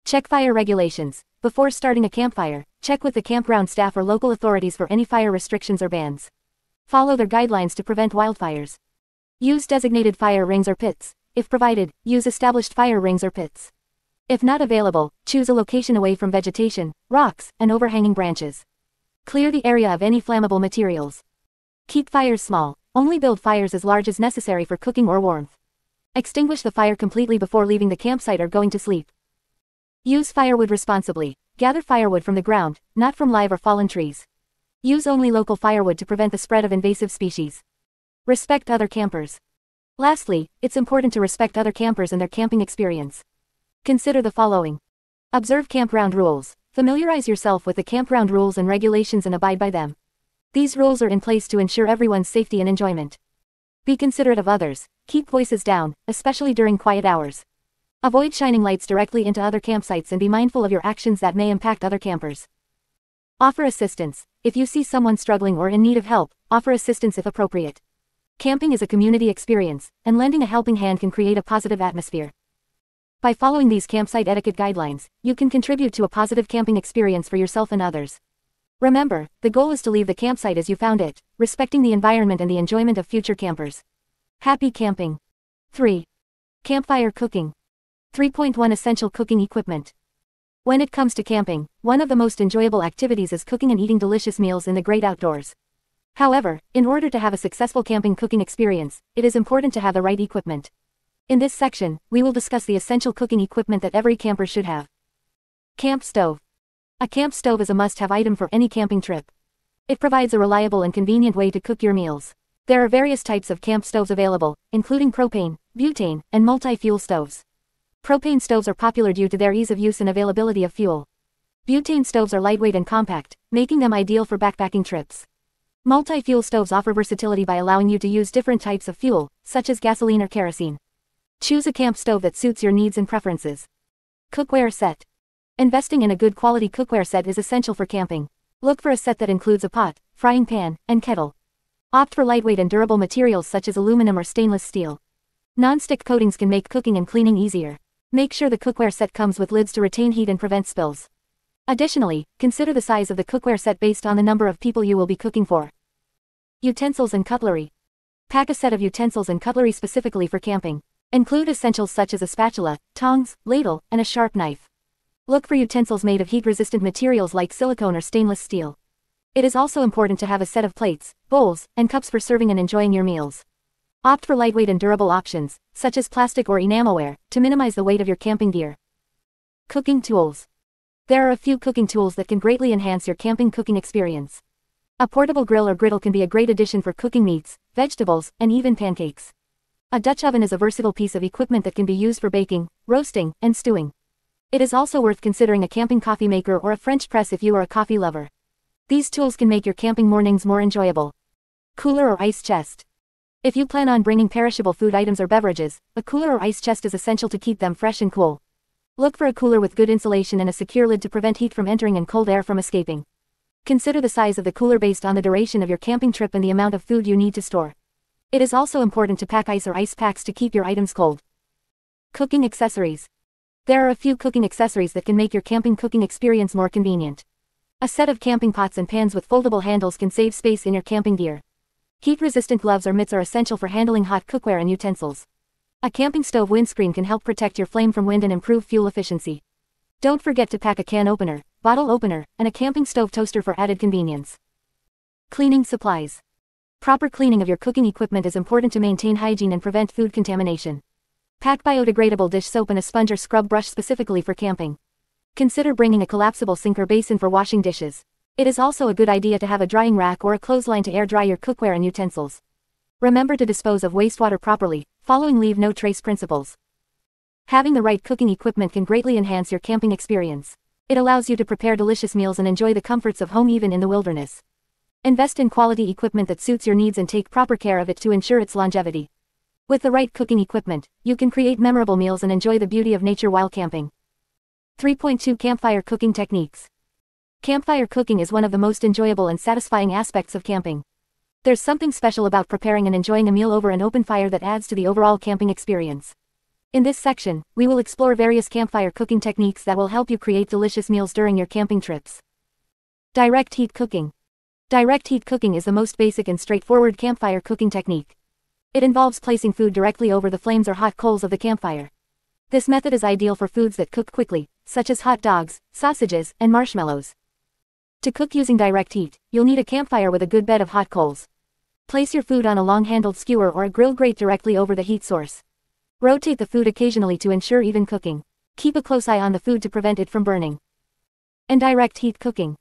Check fire regulations. Before starting a campfire, check with the campground staff or local authorities for any fire restrictions or bans. Follow their guidelines to prevent wildfires. Use designated fire rings or pits. If provided, use established fire rings or pits. If not available, choose a location away from vegetation, rocks, and overhanging branches. Clear the area of any flammable materials. Keep fires small. Only build fires as large as necessary for cooking or warmth. Extinguish the fire completely before leaving the campsite or going to sleep. Use firewood responsibly. Gather firewood from the ground, not from live or fallen trees. Use only local firewood to prevent the spread of invasive species. Respect other campers. Lastly, it's important to respect other campers and their camping experience. Consider the following. Observe campground rules. Familiarize yourself with the campground rules and regulations and abide by them. These rules are in place to ensure everyone's safety and enjoyment. Be considerate of others. Keep voices down, especially during quiet hours. Avoid shining lights directly into other campsites and be mindful of your actions that may impact other campers. Offer assistance. If you see someone struggling or in need of help, offer assistance if appropriate. Camping is a community experience, and lending a helping hand can create a positive atmosphere. By following these campsite etiquette guidelines, you can contribute to a positive camping experience for yourself and others. Remember, the goal is to leave the campsite as you found it, respecting the environment and the enjoyment of future campers. Happy camping. 3. Campfire cooking. 3.1 Essential cooking equipment. When it comes to camping, one of the most enjoyable activities is cooking and eating delicious meals in the great outdoors. However, in order to have a successful camping cooking experience, it is important to have the right equipment. In this section, we will discuss the essential cooking equipment that every camper should have. Camp stove. A camp stove is a must-have item for any camping trip. It provides a reliable and convenient way to cook your meals. There are various types of camp stoves available, including propane, butane, and multi-fuel stoves. Propane stoves are popular due to their ease of use and availability of fuel. Butane stoves are lightweight and compact, making them ideal for backpacking trips. Multi-fuel stoves offer versatility by allowing you to use different types of fuel, such as gasoline or kerosene. Choose a camp stove that suits your needs and preferences. Cookware set. Investing in a good quality cookware set is essential for camping. Look for a set that includes a pot, frying pan, and kettle. Opt for lightweight and durable materials such as aluminum or stainless steel. Non-stick coatings can make cooking and cleaning easier. Make sure the cookware set comes with lids to retain heat and prevent spills. Additionally, consider the size of the cookware set based on the number of people you will be cooking for. Utensils and cutlery. Pack a set of utensils and cutlery specifically for camping. Include essentials such as a spatula, tongs, ladle, and a sharp knife. Look for utensils made of heat-resistant materials like silicone or stainless steel. It is also important to have a set of plates, bowls, and cups for serving and enjoying your meals. Opt for lightweight and durable options, such as plastic or enamelware, to minimize the weight of your camping gear. Cooking tools. There are a few cooking tools that can greatly enhance your camping cooking experience. A portable grill or griddle can be a great addition for cooking meats, vegetables, and even pancakes. A Dutch oven is a versatile piece of equipment that can be used for baking, roasting, and stewing. It is also worth considering a camping coffee maker or a French press if you are a coffee lover. These tools can make your camping mornings more enjoyable. Cooler or ice chest. If you plan on bringing perishable food items or beverages, a cooler or ice chest is essential to keep them fresh and cool. Look for a cooler with good insulation and a secure lid to prevent heat from entering and cold air from escaping. Consider the size of the cooler based on the duration of your camping trip and the amount of food you need to store. It is also important to pack ice or ice packs to keep your items cold. Cooking accessories. There are a few cooking accessories that can make your camping cooking experience more convenient. A set of camping pots and pans with foldable handles can save space in your camping gear. Heat-resistant gloves or mitts are essential for handling hot cookware and utensils. A camping stove windscreen can help protect your flame from wind and improve fuel efficiency. Don't forget to pack a can opener, bottle opener, and a camping stove toaster for added convenience. Cleaning supplies. Proper cleaning of your cooking equipment is important to maintain hygiene and prevent food contamination. Pack biodegradable dish soap and a sponge or scrub brush specifically for camping. Consider bringing a collapsible sink or basin for washing dishes. It is also a good idea to have a drying rack or a clothesline to air dry your cookware and utensils. Remember to dispose of wastewater properly, following leave no trace principles. Having the right cooking equipment can greatly enhance your camping experience. It allows you to prepare delicious meals and enjoy the comforts of home even in the wilderness. Invest in quality equipment that suits your needs and take proper care of it to ensure its longevity. With the right cooking equipment, you can create memorable meals and enjoy the beauty of nature while camping. 3.2 Campfire Cooking Techniques. Campfire cooking is one of the most enjoyable and satisfying aspects of camping. There's something special about preparing and enjoying a meal over an open fire that adds to the overall camping experience. In this section, we will explore various campfire cooking techniques that will help you create delicious meals during your camping trips. Direct heat cooking. Direct heat cooking is the most basic and straightforward campfire cooking technique. It involves placing food directly over the flames or hot coals of the campfire. This method is ideal for foods that cook quickly, such as hot dogs, sausages, and marshmallows. To cook using direct heat, you'll need a campfire with a good bed of hot coals. Place your food on a long-handled skewer or a grill grate directly over the heat source. Rotate the food occasionally to ensure even cooking. Keep a close eye on the food to prevent it from burning. Indirect heat cooking.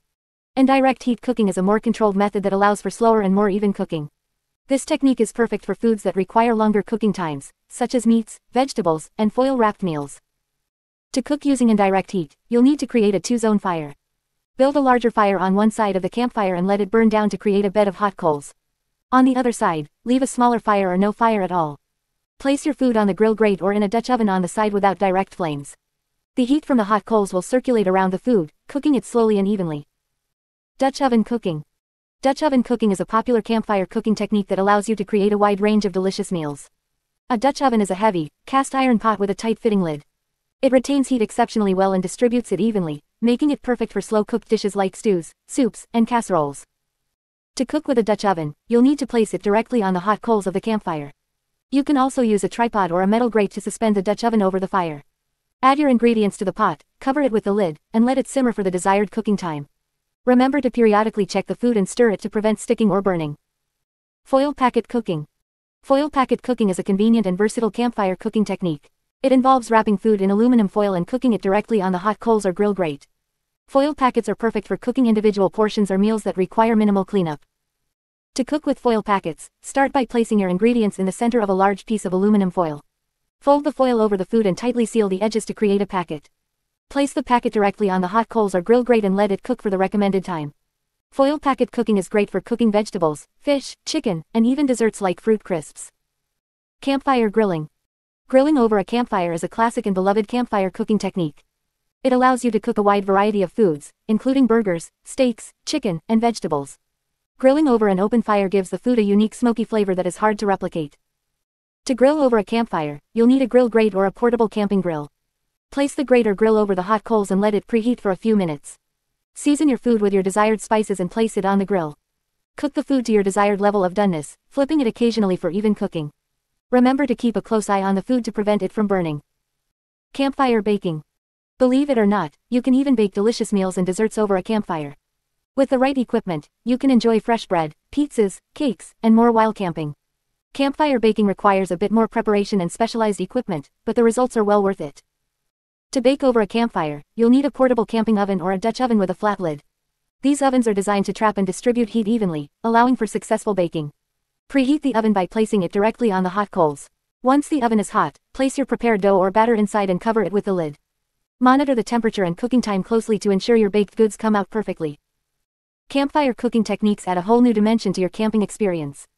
Indirect heat cooking is a more controlled method that allows for slower and more even cooking. This technique is perfect for foods that require longer cooking times, such as meats, vegetables, and foil-wrapped meals. To cook using indirect heat, you'll need to create a two-zone fire. Build a larger fire on one side of the campfire and let it burn down to create a bed of hot coals. On the other side, leave a smaller fire or no fire at all. Place your food on the grill grate or in a Dutch oven on the side without direct flames. The heat from the hot coals will circulate around the food, cooking it slowly and evenly. Dutch oven cooking. Dutch oven cooking is a popular campfire cooking technique that allows you to create a wide range of delicious meals. A Dutch oven is a heavy, cast iron pot with a tight-fitting lid. It retains heat exceptionally well and distributes it evenly, making it perfect for slow-cooked dishes like stews, soups, and casseroles. To cook with a Dutch oven, you'll need to place it directly on the hot coals of the campfire. You can also use a tripod or a metal grate to suspend the Dutch oven over the fire. Add your ingredients to the pot, cover it with the lid, and let it simmer for the desired cooking time. Remember to periodically check the food and stir it to prevent sticking or burning. Foil packet cooking. Foil packet cooking is a convenient and versatile campfire cooking technique. It involves wrapping food in aluminum foil and cooking it directly on the hot coals or grill grate. Foil packets are perfect for cooking individual portions or meals that require minimal cleanup. To cook with foil packets, start by placing your ingredients in the center of a large piece of aluminum foil. Fold the foil over the food and tightly seal the edges to create a packet. Place the packet directly on the hot coals or grill grate and let it cook for the recommended time. Foil packet cooking is great for cooking vegetables, fish, chicken, and even desserts like fruit crisps. Campfire grilling. Grilling over a campfire is a classic and beloved campfire cooking technique. It allows you to cook a wide variety of foods, including burgers, steaks, chicken, and vegetables. Grilling over an open fire gives the food a unique smoky flavor that is hard to replicate. To grill over a campfire, you'll need a grill grate or a portable camping grill. Place the grate or grill over the hot coals and let it preheat for a few minutes. Season your food with your desired spices and place it on the grill. Cook the food to your desired level of doneness, flipping it occasionally for even cooking. Remember to keep a close eye on the food to prevent it from burning. Campfire baking. Believe it or not, you can even bake delicious meals and desserts over a campfire. With the right equipment, you can enjoy fresh bread, pizzas, cakes, and more while camping. Campfire baking requires a bit more preparation and specialized equipment, but the results are well worth it. To bake over a campfire, you'll need a portable camping oven or a Dutch oven with a flat lid. These ovens are designed to trap and distribute heat evenly, allowing for successful baking. Preheat the oven by placing it directly on the hot coals. Once the oven is hot, place your prepared dough or batter inside and cover it with the lid. Monitor the temperature and cooking time closely to ensure your baked goods come out perfectly. Campfire cooking techniques add a whole new dimension to your camping experience.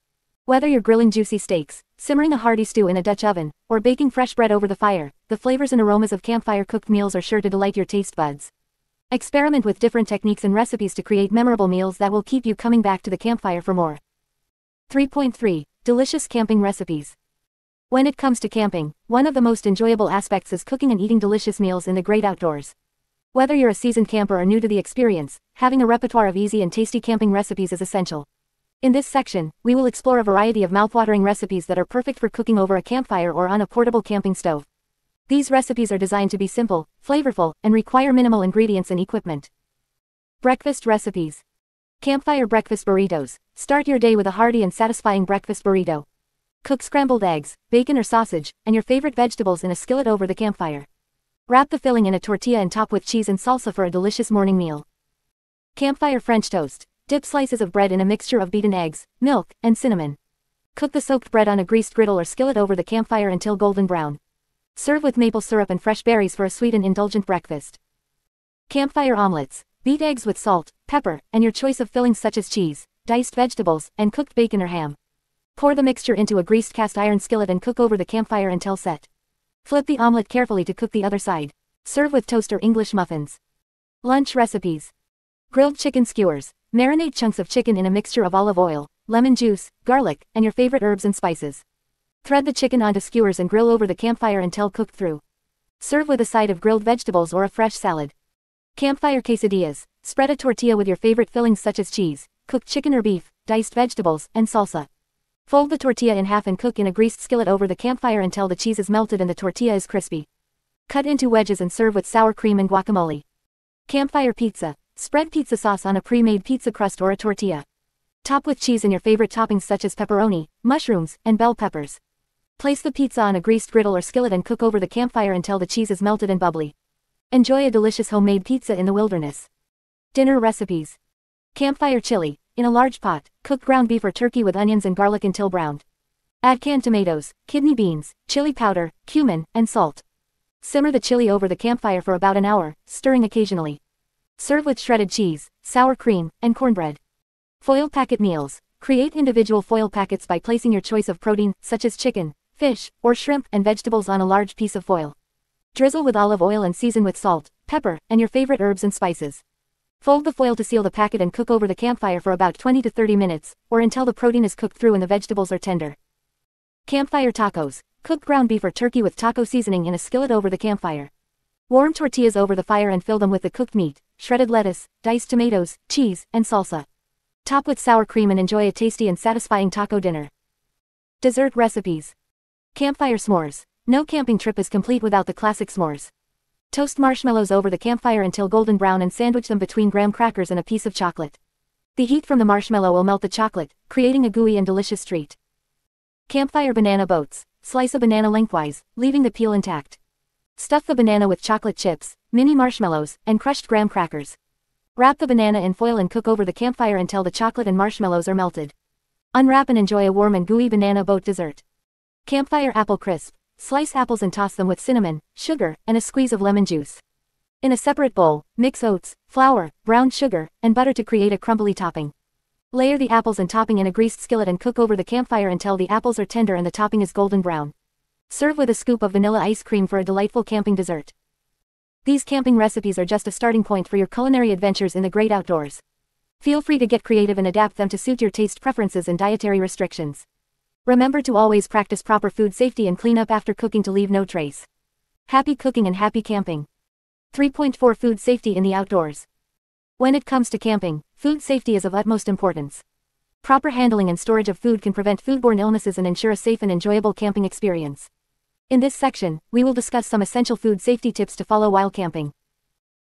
Whether you're grilling juicy steaks, simmering a hearty stew in a Dutch oven, or baking fresh bread over the fire, the flavors and aromas of campfire cooked meals are sure to delight your taste buds. Experiment with different techniques and recipes to create memorable meals that will keep you coming back to the campfire for more. 3.3. Delicious camping recipes. When it comes to camping, one of the most enjoyable aspects is cooking and eating delicious meals in the great outdoors. Whether you're a seasoned camper or new to the experience, having a repertoire of easy and tasty camping recipes is essential. In this section, we will explore a variety of mouthwatering recipes that are perfect for cooking over a campfire or on a portable camping stove. These recipes are designed to be simple, flavorful, and require minimal ingredients and equipment. Breakfast recipes. Campfire breakfast burritos. Start your day with a hearty and satisfying breakfast burrito. Cook scrambled eggs, bacon or sausage, and your favorite vegetables in a skillet over the campfire. Wrap the filling in a tortilla and top with cheese and salsa for a delicious morning meal. Campfire French toast. Dip slices of bread in a mixture of beaten eggs, milk, and cinnamon. Cook the soaked bread on a greased griddle or skillet over the campfire until golden brown. Serve with maple syrup and fresh berries for a sweet and indulgent breakfast. Campfire omelets. Beat eggs with salt, pepper, and your choice of fillings such as cheese, diced vegetables, and cooked bacon or ham. Pour the mixture into a greased cast iron skillet and cook over the campfire until set. Flip the omelet carefully to cook the other side. Serve with toast or English muffins. Lunch recipes. Grilled chicken skewers. Marinate chunks of chicken in a mixture of olive oil, lemon juice, garlic, and your favorite herbs and spices. Thread the chicken onto skewers and grill over the campfire until cooked through. Serve with a side of grilled vegetables or a fresh salad. Campfire quesadillas. Spread a tortilla with your favorite fillings such as cheese, cooked chicken or beef, diced vegetables, and salsa. Fold the tortilla in half and cook in a greased skillet over the campfire until the cheese is melted and the tortilla is crispy. Cut into wedges and serve with sour cream and guacamole. Campfire pizza. Spread pizza sauce on a pre-made pizza crust or a tortilla. Top with cheese and your favorite toppings such as pepperoni, mushrooms, and bell peppers. Place the pizza on a greased griddle or skillet and cook over the campfire until the cheese is melted and bubbly. Enjoy a delicious homemade pizza in the wilderness. Dinner recipes. Campfire chili. In a large pot, cook ground beef or turkey with onions and garlic until browned. Add canned tomatoes, kidney beans, chili powder, cumin, and salt. Simmer the chili over the campfire for about an hour, stirring occasionally. Serve with shredded cheese, sour cream, and cornbread. Foil packet meals. Create individual foil packets by placing your choice of protein, such as chicken, fish, or shrimp, and vegetables on a large piece of foil. Drizzle with olive oil and season with salt, pepper, and your favorite herbs and spices. Fold the foil to seal the packet and cook over the campfire for about 20 to 30 minutes, or until the protein is cooked through and the vegetables are tender. Campfire tacos. Cook ground beef or turkey with taco seasoning in a skillet over the campfire. Warm tortillas over the fire and fill them with the cooked meat, shredded lettuce, diced tomatoes, cheese, and salsa. Top with sour cream and enjoy a tasty and satisfying taco dinner. Dessert recipes. Campfire s'mores. No camping trip is complete without the classic s'mores. Toast marshmallows over the campfire until golden brown and sandwich them between graham crackers and a piece of chocolate. The heat from the marshmallow will melt the chocolate, creating a gooey and delicious treat. Campfire banana boats. Slice a banana lengthwise, leaving the peel intact. Stuff the banana with chocolate chips, mini marshmallows, and crushed graham crackers. Wrap the banana in foil and cook over the campfire until the chocolate and marshmallows are melted. Unwrap and enjoy a warm and gooey banana boat dessert. Campfire apple crisp. Slice apples and toss them with cinnamon, sugar, and a squeeze of lemon juice. In a separate bowl, mix oats, flour, brown sugar, and butter to create a crumbly topping. Layer the apples and topping in a greased skillet and cook over the campfire until the apples are tender and the topping is golden brown. Serve with a scoop of vanilla ice cream for a delightful camping dessert. These camping recipes are just a starting point for your culinary adventures in the great outdoors. Feel free to get creative and adapt them to suit your taste preferences and dietary restrictions. Remember to always practice proper food safety and clean up after cooking to leave no trace. Happy cooking and happy camping. 3.4 Food safety in the outdoors. When it comes to camping, food safety is of utmost importance. Proper handling and storage of food can prevent foodborne illnesses and ensure a safe and enjoyable camping experience. In this section, we will discuss some essential food safety tips to follow while camping.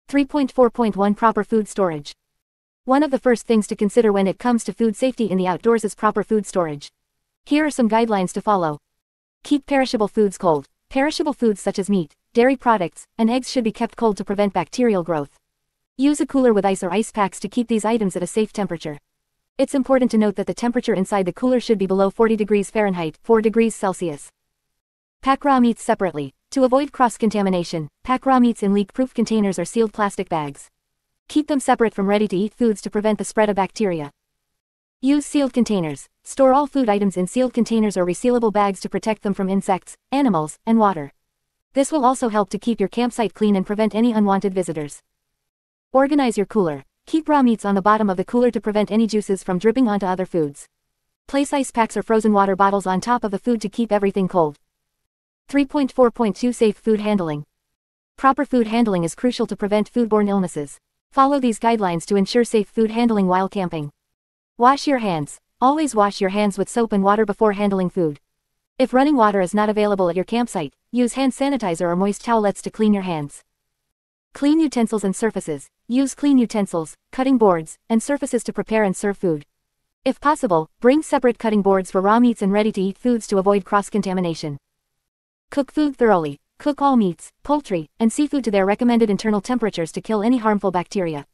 3.4.1 Proper food storage. One of the first things to consider when it comes to food safety in the outdoors is proper food storage. Here are some guidelines to follow. Keep perishable foods cold. Perishable foods such as meat, dairy products, and eggs should be kept cold to prevent bacterial growth. Use a cooler with ice or ice packs to keep these items at a safe temperature. It's important to note that the temperature inside the cooler should be below 40 degrees Fahrenheit, 4 degrees Celsius. Pack raw meats separately. To avoid cross-contamination, pack raw meats in leak-proof containers or sealed plastic bags. Keep them separate from ready-to-eat foods to prevent the spread of bacteria. Use sealed containers. Store all food items in sealed containers or resealable bags to protect them from insects, animals, and water. This will also help to keep your campsite clean and prevent any unwanted visitors. Organize your cooler. Keep raw meats on the bottom of the cooler to prevent any juices from dripping onto other foods. Place ice packs or frozen water bottles on top of the food to keep everything cold. 3.4.2 Safe food handling. Proper food handling is crucial to prevent foodborne illnesses. Follow these guidelines to ensure safe food handling while camping. Wash your hands. Always wash your hands with soap and water before handling food. If running water is not available at your campsite, use hand sanitizer or moist towelettes to clean your hands. Clean utensils and surfaces. Use clean utensils, cutting boards, and surfaces to prepare and serve food. If possible, bring separate cutting boards for raw meats and ready-to-eat foods to avoid cross-contamination. Cook food thoroughly. Cook all meats, poultry, and seafood to their recommended internal temperatures to kill any harmful bacteria.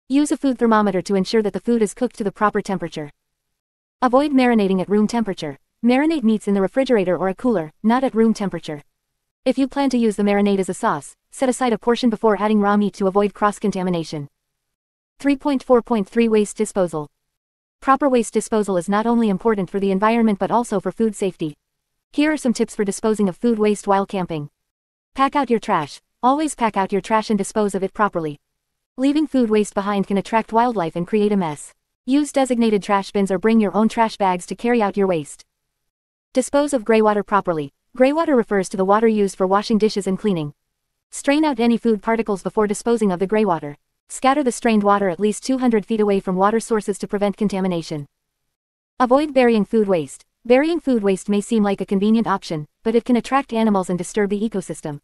Use a food thermometer to ensure that the food is cooked to the proper temperature. Avoid marinating at room temperature. Marinate meats in the refrigerator or a cooler, not at room temperature. If you plan to use the marinade as a sauce, set aside a portion before adding raw meat to avoid cross-contamination. 3.4.3 Waste disposal. Proper waste disposal is not only important for the environment but also for food safety. Here are some tips for disposing of food waste while camping. Pack out your trash. Always pack out your trash and dispose of it properly. Leaving food waste behind can attract wildlife and create a mess. Use designated trash bins or bring your own trash bags to carry out your waste. Dispose of gray water properly. Gray water refers to the water used for washing dishes and cleaning. Strain out any food particles before disposing of the gray water. Scatter the strained water at least 200 feet away from water sources to prevent contamination. Avoid burying food waste. Burying food waste may seem like a convenient option, but it can attract animals and disturb the ecosystem.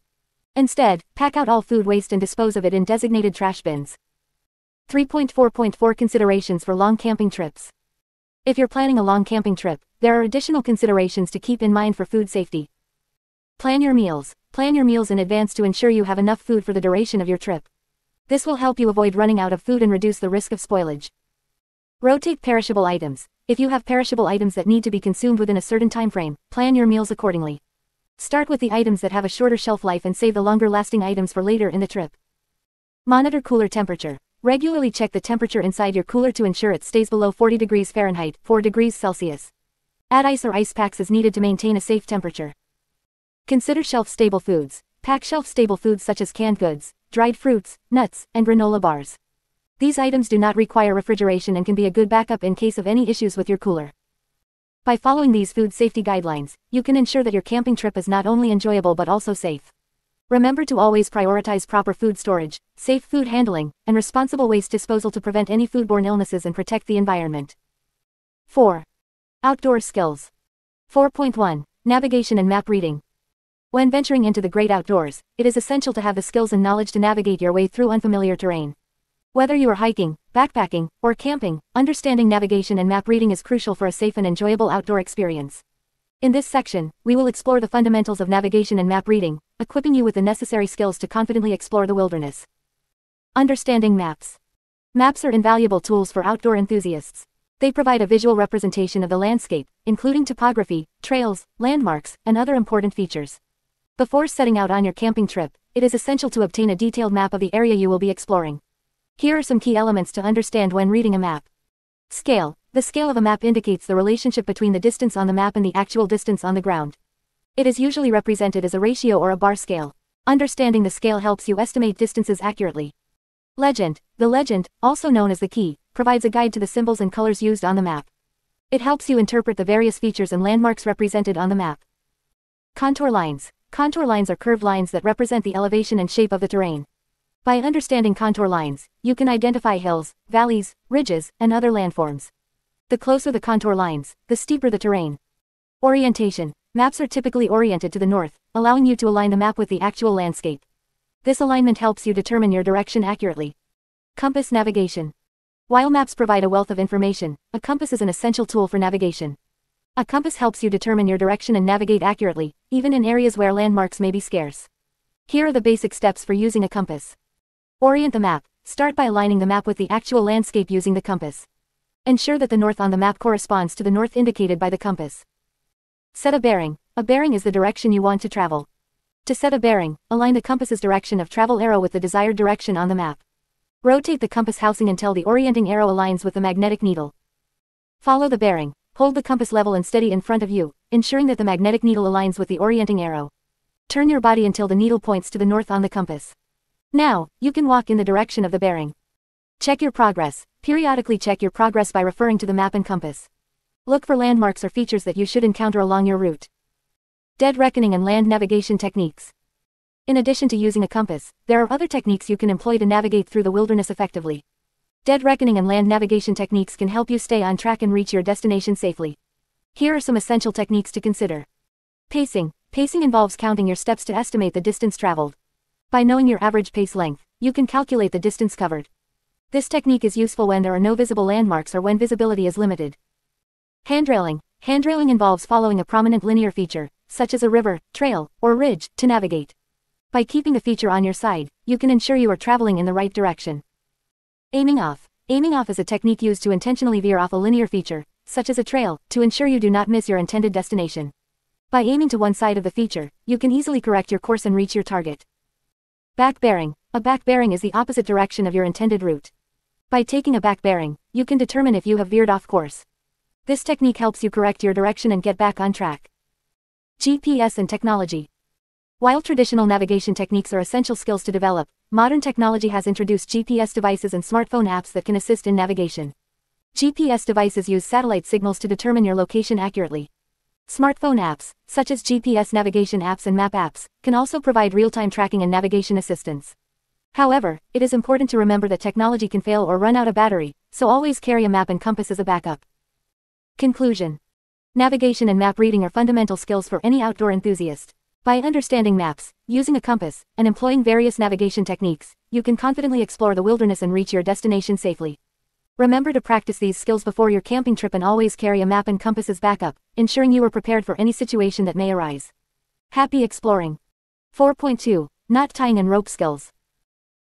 Instead, pack out all food waste and dispose of it in designated trash bins. 3.4.4 Considerations for long camping trips. If you're planning a long camping trip, there are additional considerations to keep in mind for food safety. Plan your meals. Plan your meals in advance to ensure you have enough food for the duration of your trip. This will help you avoid running out of food and reduce the risk of spoilage. Rotate perishable items. If you have perishable items that need to be consumed within a certain time frame, plan your meals accordingly. Start with the items that have a shorter shelf life and save the longer-lasting items for later in the trip. Monitor cooler temperature. Regularly check the temperature inside your cooler to ensure it stays below 40 degrees Fahrenheit, 4 degrees Celsius. Add ice or ice packs as needed to maintain a safe temperature. Consider shelf-stable foods. Pack shelf-stable foods such as canned goods, dried fruits, nuts, and granola bars. These items do not require refrigeration and can be a good backup in case of any issues with your cooler. By following these food safety guidelines, you can ensure that your camping trip is not only enjoyable but also safe. Remember to always prioritize proper food storage, safe food handling, and responsible waste disposal to prevent any foodborne illnesses and protect the environment. 4. Outdoor skills. 4.1 Navigation and map reading. When venturing into the great outdoors, it is essential to have the skills and knowledge to navigate your way through unfamiliar terrain. Whether you are hiking, backpacking, or camping, understanding navigation and map reading is crucial for a safe and enjoyable outdoor experience. In this section, we will explore the fundamentals of navigation and map reading, equipping you with the necessary skills to confidently explore the wilderness. Understanding maps. Maps are invaluable tools for outdoor enthusiasts. They provide a visual representation of the landscape, including topography, trails, landmarks, and other important features. Before setting out on your camping trip, it is essential to obtain a detailed map of the area you will be exploring. Here are some key elements to understand when reading a map. Scale. The scale of a map indicates the relationship between the distance on the map and the actual distance on the ground. It is usually represented as a ratio or a bar scale. Understanding the scale helps you estimate distances accurately. Legend. The legend, also known as the key, provides a guide to the symbols and colors used on the map. It helps you interpret the various features and landmarks represented on the map. Contour lines. Contour lines are curved lines that represent the elevation and shape of the terrain. By understanding contour lines, you can identify hills, valleys, ridges, and other landforms. The closer the contour lines, the steeper the terrain. Orientation. Maps are typically oriented to the north, allowing you to align the map with the actual landscape. This alignment helps you determine your direction accurately. Compass navigation. While maps provide a wealth of information, a compass is an essential tool for navigation. A compass helps you determine your direction and navigate accurately, even in areas where landmarks may be scarce. Here are the basic steps for using a compass. Orient the map. Start by aligning the map with the actual landscape using the compass. Ensure that the north on the map corresponds to the north indicated by the compass. Set a bearing. A bearing is the direction you want to travel. To set a bearing, align the compass's direction of travel arrow with the desired direction on the map. Rotate the compass housing until the orienting arrow aligns with the magnetic needle. Follow the bearing. Hold the compass level and steady in front of you, ensuring that the magnetic needle aligns with the orienting arrow. Turn your body until the needle points to the north on the compass. Now, you can walk in the direction of the bearing. Check your progress. Periodically check your progress by referring to the map and compass. Look for landmarks or features that you should encounter along your route. Dead reckoning and land navigation techniques. In addition to using a compass, there are other techniques you can employ to navigate through the wilderness effectively. Dead reckoning and land navigation techniques can help you stay on track and reach your destination safely. Here are some essential techniques to consider. Pacing. Pacing involves counting your steps to estimate the distance traveled. By knowing your average pace length, you can calculate the distance covered. This technique is useful when there are no visible landmarks or when visibility is limited. Handrailing. Handrailing involves following a prominent linear feature, such as a river, trail, or ridge, to navigate. By keeping the feature on your side, you can ensure you are traveling in the right direction. Aiming off. Aiming off is a technique used to intentionally veer off a linear feature, such as a trail, to ensure you do not miss your intended destination. By aiming to one side of the feature, you can easily correct your course and reach your target. Back bearing. A back bearing is the opposite direction of your intended route. By taking a back bearing, you can determine if you have veered off course. This technique helps you correct your direction and get back on track. GPS and technology. While traditional navigation techniques are essential skills to develop, modern technology has introduced GPS devices and smartphone apps that can assist in navigation. GPS devices use satellite signals to determine your location accurately. Smartphone apps, such as GPS navigation apps and map apps, can also provide real-time tracking and navigation assistance. However, it is important to remember that technology can fail or run out of battery, so always carry a map and compass as a backup. Conclusion. Navigation and map reading are fundamental skills for any outdoor enthusiast. By understanding maps, using a compass, and employing various navigation techniques, you can confidently explore the wilderness and reach your destination safely. Remember to practice these skills before your camping trip and always carry a map and compass as backup, ensuring you are prepared for any situation that may arise. Happy exploring. 4.2. Knot tying and rope skills.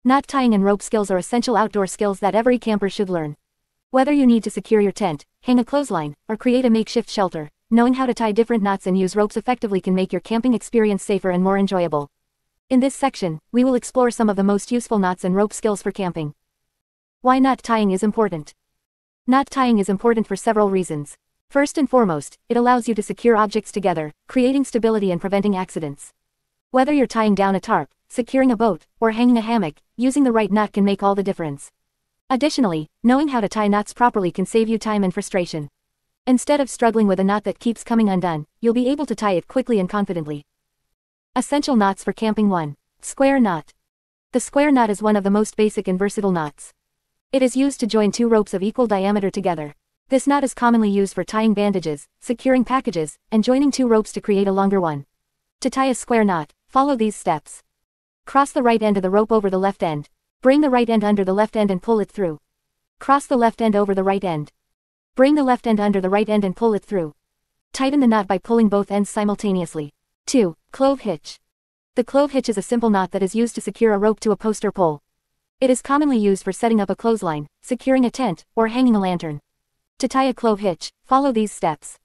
Knot tying and rope skills are essential outdoor skills that every camper should learn. Whether you need to secure your tent, hang a clothesline, or create a makeshift shelter, knowing how to tie different knots and use ropes effectively can make your camping experience safer and more enjoyable. In this section, we will explore some of the most useful knots and rope skills for camping. Why knot tying is important. Knot tying is important for several reasons. First and foremost, it allows you to secure objects together, creating stability and preventing accidents. Whether you're tying down a tarp, securing a boat, or hanging a hammock, using the right knot can make all the difference. Additionally, knowing how to tie knots properly can save you time and frustration. Instead of struggling with a knot that keeps coming undone, you'll be able to tie it quickly and confidently. Essential knots for camping. 1. Square knot. The square knot is one of the most basic and versatile knots. It is used to join two ropes of equal diameter together. This knot is commonly used for tying bandages, securing packages, and joining two ropes to create a longer one. To tie a square knot, follow these steps. Cross the right end of the rope over the left end. Bring the right end under the left end and pull it through. Cross the left end over the right end. Bring the left end under the right end and pull it through. Tighten the knot by pulling both ends simultaneously. 2. Clove hitch. The clove hitch is a simple knot that is used to secure a rope to a post or pole. It is commonly used for setting up a clothesline, securing a tent, or hanging a lantern. To tie a clove hitch, follow these steps.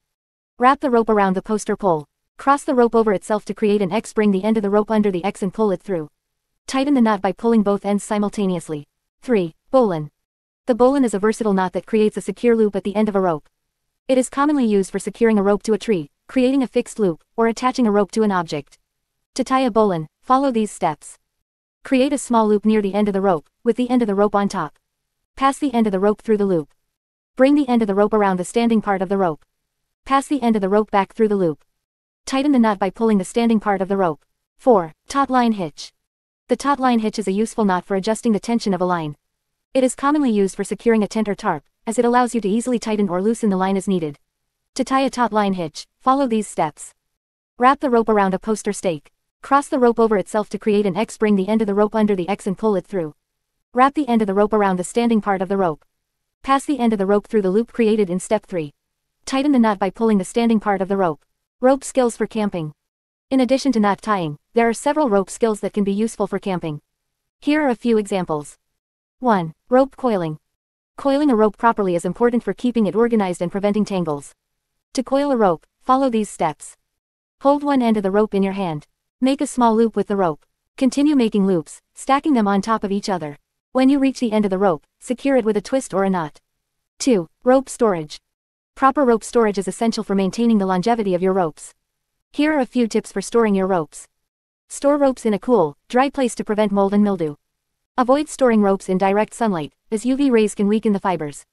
Wrap the rope around the post or pole. Cross the rope over itself to create an X. Bring the end of the rope under the X and pull it through. Tighten the knot by pulling both ends simultaneously. 3. Bowline. The bowline is a versatile knot that creates a secure loop at the end of a rope. It is commonly used for securing a rope to a tree, creating a fixed loop, or attaching a rope to an object. To tie a bowline, follow these steps. Create a small loop near the end of the rope, with the end of the rope on top. Pass the end of the rope through the loop. Bring the end of the rope around the standing part of the rope. Pass the end of the rope back through the loop. Tighten the knot by pulling the standing part of the rope. 4. Taut line hitch. The taut line hitch is a useful knot for adjusting the tension of a line. It is commonly used for securing a tent or tarp, as it allows you to easily tighten or loosen the line as needed. To tie a taut line hitch, follow these steps. Wrap the rope around a post or stake. Cross the rope over itself to create an X. Bring the end of the rope under the X and pull it through. Wrap the end of the rope around the standing part of the rope. Pass the end of the rope through the loop created in step 3. Tighten the knot by pulling the standing part of the rope. Rope skills for camping. In addition to knot tying, there are several rope skills that can be useful for camping. Here are a few examples. 1. Rope coiling. Coiling a rope properly is important for keeping it organized and preventing tangles. To coil a rope, follow these steps. Hold one end of the rope in your hand. Make a small loop with the rope. Continue making loops, stacking them on top of each other. When you reach the end of the rope, secure it with a twist or a knot. 2. Rope storage. Proper rope storage is essential for maintaining the longevity of your ropes. Here are a few tips for storing your ropes. Store ropes in a cool, dry place to prevent mold and mildew. Avoid storing ropes in direct sunlight, as UV rays can weaken the fibers.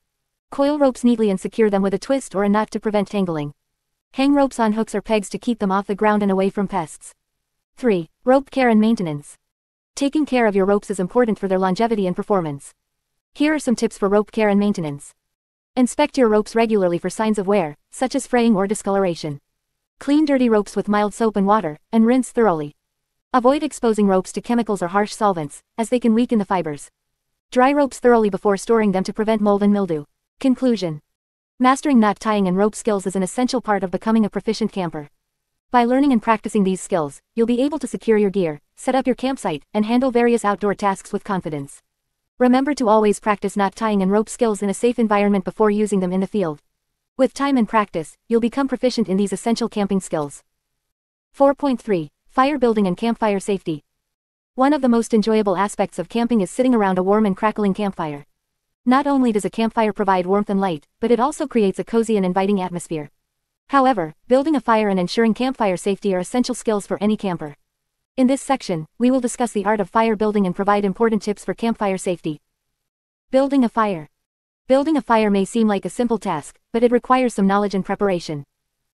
Coil ropes neatly and secure them with a twist or a knot to prevent tangling. Hang ropes on hooks or pegs to keep them off the ground and away from pests. 3. Rope care and maintenance. Taking care of your ropes is important for their longevity and performance. Here are some tips for rope care and maintenance. Inspect your ropes regularly for signs of wear, such as fraying or discoloration. Clean dirty ropes with mild soap and water, and rinse thoroughly. Avoid exposing ropes to chemicals or harsh solvents, as they can weaken the fibers. Dry ropes thoroughly before storing them to prevent mold and mildew. Conclusion. Mastering knot tying and rope skills is an essential part of becoming a proficient camper. By learning and practicing these skills, you'll be able to secure your gear, set up your campsite, and handle various outdoor tasks with confidence. Remember to always practice knot tying and rope skills in a safe environment before using them in the field. With time and practice, you'll become proficient in these essential camping skills. 4.3. Fire building and campfire safety. One of the most enjoyable aspects of camping is sitting around a warm and crackling campfire. Not only does a campfire provide warmth and light, but it also creates a cozy and inviting atmosphere. However, building a fire and ensuring campfire safety are essential skills for any camper. In this section, we will discuss the art of fire building and provide important tips for campfire safety. Building a fire. Building a fire may seem like a simple task, but it requires some knowledge and preparation.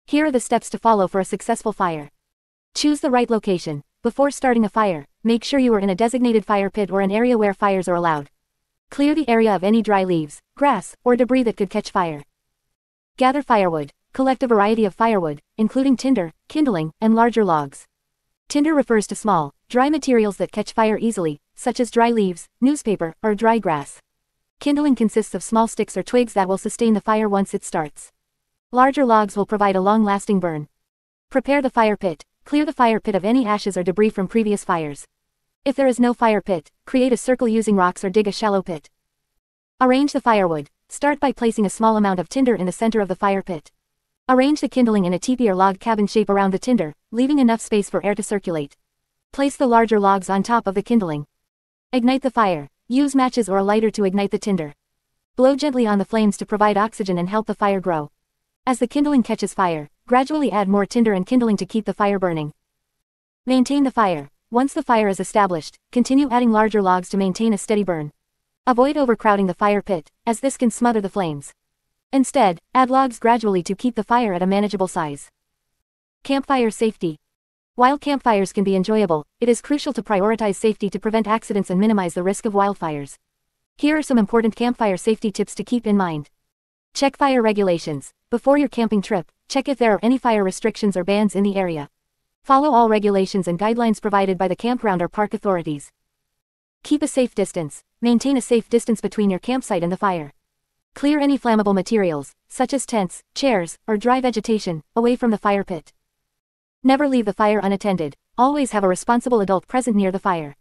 Here are the steps to follow for a successful fire. Choose the right location. Before starting a fire, make sure you are in a designated fire pit or an area where fires are allowed. Clear the area of any dry leaves, grass, or debris that could catch fire. Gather firewood. Collect a variety of firewood, including tinder, kindling, and larger logs. Tinder refers to small, dry materials that catch fire easily, such as dry leaves, newspaper, or dry grass. Kindling consists of small sticks or twigs that will sustain the fire once it starts. Larger logs will provide a long-lasting burn. Prepare the fire pit. Clear the fire pit of any ashes or debris from previous fires. If there is no fire pit, create a circle using rocks or dig a shallow pit. Arrange the firewood. Start by placing a small amount of tinder in the center of the fire pit. Arrange the kindling in a teepee or log cabin shape around the tinder, leaving enough space for air to circulate. Place the larger logs on top of the kindling. Ignite the fire. Use matches or a lighter to ignite the tinder. Blow gently on the flames to provide oxygen and help the fire grow. As the kindling catches fire, gradually add more tinder and kindling to keep the fire burning. Maintain the fire. Once the fire is established, continue adding larger logs to maintain a steady burn. Avoid overcrowding the fire pit, as this can smother the flames. Instead, add logs gradually to keep the fire at a manageable size. Campfire safety. While campfires can be enjoyable, it is crucial to prioritize safety to prevent accidents and minimize the risk of wildfires. Here are some important campfire safety tips to keep in mind. Check fire regulations. Before your camping trip, check if there are any fire restrictions or bans in the area. Follow all regulations and guidelines provided by the campground or park authorities. Keep a safe distance. Maintain a safe distance between your campsite and the fire. Clear any flammable materials, such as tents, chairs, or dry vegetation, away from the fire pit. Never leave the fire unattended. Always have a responsible adult present near the fire.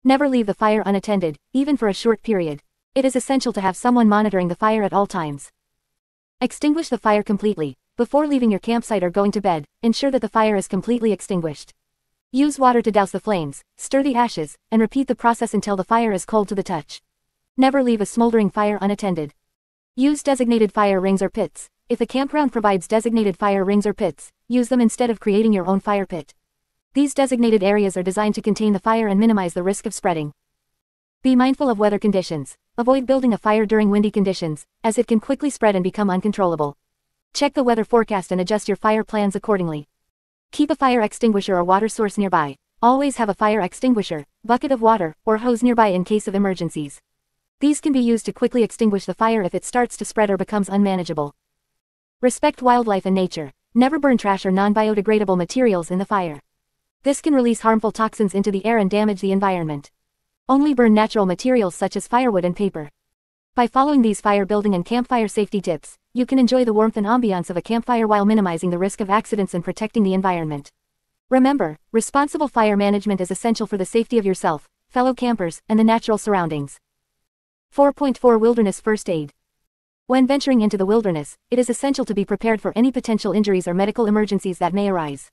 Never leave the fire unattended, even for a short period. It is essential to have someone monitoring the fire at all times. Extinguish the fire completely. Before leaving your campsite or going to bed, ensure that the fire is completely extinguished. Use water to douse the flames, stir the ashes, and repeat the process until the fire is cold to the touch. Never leave a smoldering fire unattended. Use designated fire rings or pits. If the campground provides designated fire rings or pits, use them instead of creating your own fire pit. These designated areas are designed to contain the fire and minimize the risk of spreading. Be mindful of weather conditions. Avoid building a fire during windy conditions, as it can quickly spread and become uncontrollable. Check the weather forecast and adjust your fire plans accordingly. Keep a fire extinguisher or water source nearby. Always have a fire extinguisher, bucket of water, or hose nearby in case of emergencies. These can be used to quickly extinguish the fire if it starts to spread or becomes unmanageable. Respect wildlife and nature. Never burn trash or non-biodegradable materials in the fire. This can release harmful toxins into the air and damage the environment. Only burn natural materials such as firewood and paper. By following these fire building and campfire safety tips, you can enjoy the warmth and ambiance of a campfire while minimizing the risk of accidents and protecting the environment. Remember, responsible fire management is essential for the safety of yourself, fellow campers, and the natural surroundings. 4.4 Wilderness First Aid. When venturing into the wilderness, it is essential to be prepared for any potential injuries or medical emergencies that may arise.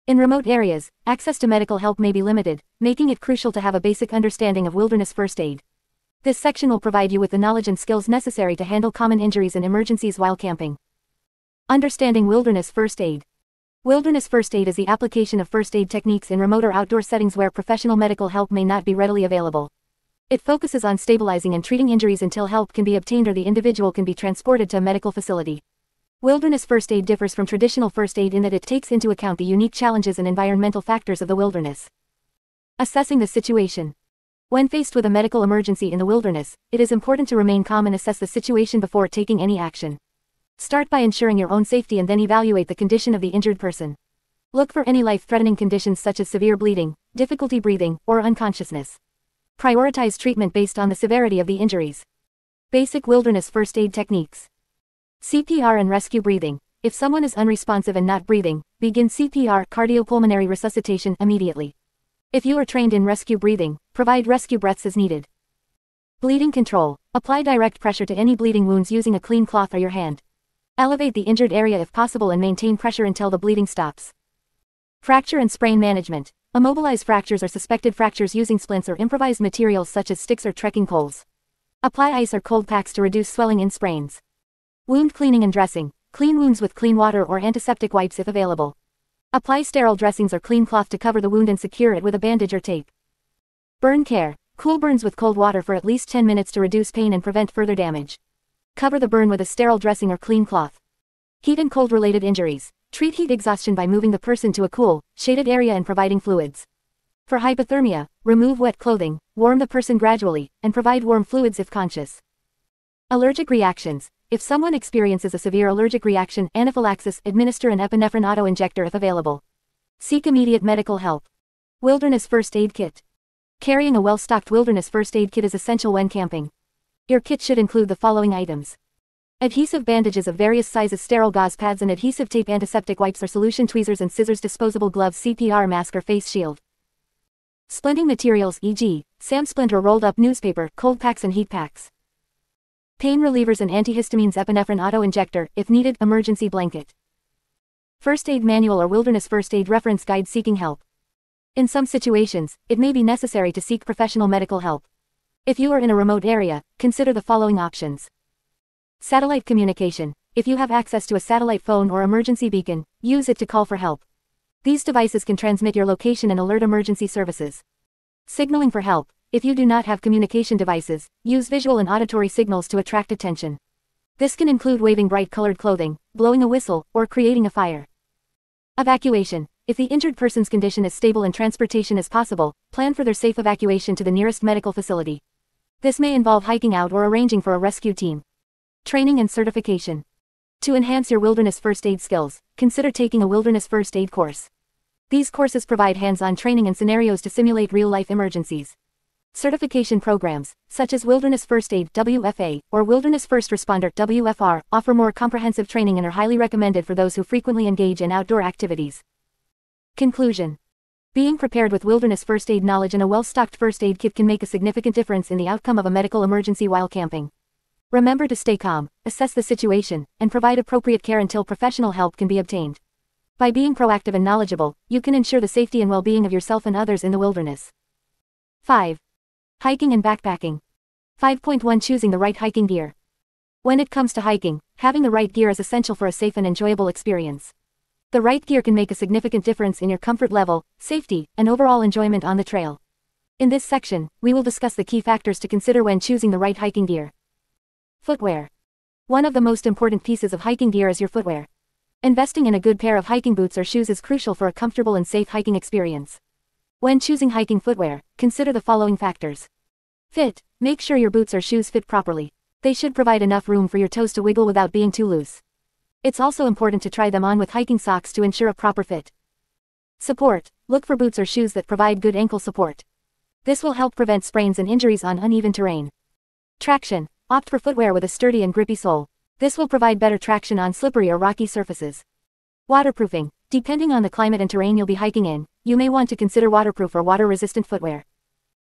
In remote areas, access to medical help may be limited, making it crucial to have a basic understanding of wilderness first aid. This section will provide you with the knowledge and skills necessary to handle common injuries and emergencies while camping. Understanding wilderness first aid. Wilderness first aid is the application of first aid techniques in remote or outdoor settings where professional medical help may not be readily available. It focuses on stabilizing and treating injuries until help can be obtained or the individual can be transported to a medical facility. Wilderness first aid differs from traditional first aid in that it takes into account the unique challenges and environmental factors of the wilderness. Assessing the situation. When faced with a medical emergency in the wilderness, it is important to remain calm and assess the situation before taking any action. Start by ensuring your own safety and then evaluate the condition of the injured person. Look for any life-threatening conditions such as severe bleeding, difficulty breathing, or unconsciousness. Prioritize treatment based on the severity of the injuries. Basic wilderness first aid techniques. CPR and rescue breathing. If someone is unresponsive and not breathing, begin CPR cardiopulmonary resuscitation immediately. If you are trained in rescue breathing, provide rescue breaths as needed. Bleeding control. Apply direct pressure to any bleeding wounds using a clean cloth or your hand. Elevate the injured area if possible and maintain pressure until the bleeding stops. Fracture and sprain management. Immobilize fractures or suspected fractures using splints or improvised materials such as sticks or trekking poles. Apply ice or cold packs to reduce swelling in sprains. Wound cleaning and dressing. Clean wounds with clean water or antiseptic wipes if available. Apply sterile dressings or clean cloth to cover the wound and secure it with a bandage or tape. Burn care. Cool burns with cold water for at least 10 minutes to reduce pain and prevent further damage. Cover the burn with a sterile dressing or clean cloth. Heat and cold related injuries. Treat heat exhaustion by moving the person to a cool, shaded area and providing fluids. For hypothermia, remove wet clothing, warm the person gradually, and provide warm fluids if conscious. Allergic reactions. If someone experiences a severe allergic reaction, anaphylaxis, administer an epinephrine auto-injector if available. Seek immediate medical help. Wilderness first aid kit. Carrying a well-stocked wilderness first aid kit is essential when camping. Your kit should include the following items. Adhesive bandages of various sizes, sterile gauze pads and adhesive tape, antiseptic wipes or solution, tweezers and scissors, disposable gloves, CPR mask or face shield. Splinting materials, e.g., SAM splint or rolled up newspaper, cold packs and heat packs. Pain relievers and antihistamines, epinephrine auto-injector, if needed, emergency blanket. First aid manual or wilderness first aid reference guide seeking help. In some situations, it may be necessary to seek professional medical help. If you are in a remote area, consider the following options. Satellite communication. If you have access to a satellite phone or emergency beacon, use it to call for help. These devices can transmit your location and alert emergency services. Signaling for help. If you do not have communication devices, use visual and auditory signals to attract attention. This can include waving bright-colored clothing, blowing a whistle, or creating a fire. Evacuation. If the injured person's condition is stable and transportation is possible, plan for their safe evacuation to the nearest medical facility. This may involve hiking out or arranging for a rescue team. Training and certification. To enhance your wilderness first aid skills, consider taking a wilderness first aid course. These courses provide hands-on training and scenarios to simulate real-life emergencies. Certification programs, such as Wilderness First Aid (WFA) or Wilderness First Responder (WFR), offer more comprehensive training and are highly recommended for those who frequently engage in outdoor activities. Conclusion. Being prepared with wilderness first aid knowledge and a well-stocked first aid kit can make a significant difference in the outcome of a medical emergency while camping. Remember to stay calm, assess the situation, and provide appropriate care until professional help can be obtained. By being proactive and knowledgeable, you can ensure the safety and well-being of yourself and others in the wilderness. 5. Hiking and backpacking. 5.1 Choosing the right hiking gear. When it comes to hiking, having the right gear is essential for a safe and enjoyable experience. The right gear can make a significant difference in your comfort level, safety, and overall enjoyment on the trail. In this section, we will discuss the key factors to consider when choosing the right hiking gear. Footwear. One of the most important pieces of hiking gear is your footwear. Investing in a good pair of hiking boots or shoes is crucial for a comfortable and safe hiking experience. When choosing hiking footwear, consider the following factors. Fit. Make sure your boots or shoes fit properly. They should provide enough room for your toes to wiggle without being too loose. It's also important to try them on with hiking socks to ensure a proper fit. Support. Look for boots or shoes that provide good ankle support. This will help prevent sprains and injuries on uneven terrain. Traction. Opt for footwear with a sturdy and grippy sole. This will provide better traction on slippery or rocky surfaces. Waterproofing. Depending on the climate and terrain you'll be hiking in, you may want to consider waterproof or water-resistant footwear.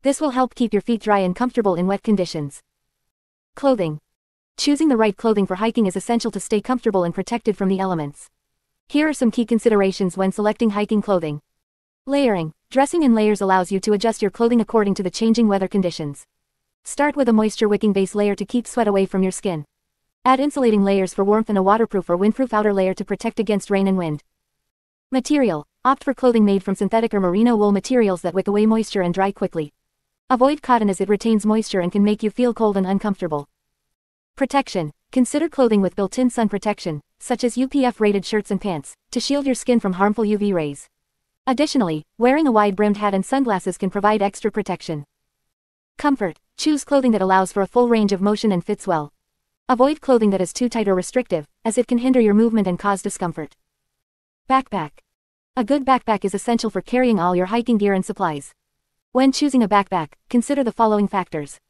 This will help keep your feet dry and comfortable in wet conditions. Clothing. Choosing the right clothing for hiking is essential to stay comfortable and protected from the elements. Here are some key considerations when selecting hiking clothing. Layering. Dressing in layers allows you to adjust your clothing according to the changing weather conditions. Start with a moisture-wicking base layer to keep sweat away from your skin. Add insulating layers for warmth and a waterproof or windproof outer layer to protect against rain and wind. Material. Opt for clothing made from synthetic or merino wool materials that wick away moisture and dry quickly. Avoid cotton as it retains moisture and can make you feel cold and uncomfortable. Protection. Consider clothing with built-in sun protection, such as UPF-rated shirts and pants, to shield your skin from harmful UV rays. Additionally, wearing a wide-brimmed hat and sunglasses can provide extra protection. Comfort. Choose clothing that allows for a full range of motion and fits well. Avoid clothing that is too tight or restrictive, as it can hinder your movement and cause discomfort. Backpack. A good backpack is essential for carrying all your hiking gear and supplies. When choosing a backpack, consider the following factors.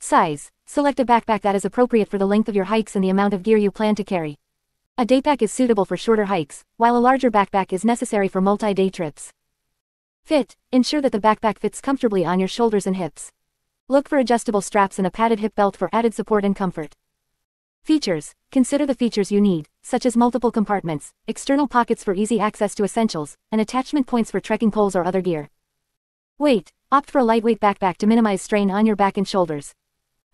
Size. Select a backpack that is appropriate for the length of your hikes and the amount of gear you plan to carry. A daypack is suitable for shorter hikes, while a larger backpack is necessary for multi-day trips. Fit. Ensure that the backpack fits comfortably on your shoulders and hips. Look for adjustable straps and a padded hip belt for added support and comfort. Features. Consider the features you need, such as multiple compartments, external pockets for easy access to essentials, and attachment points for trekking poles or other gear. Weight. Opt for a lightweight backpack to minimize strain on your back and shoulders.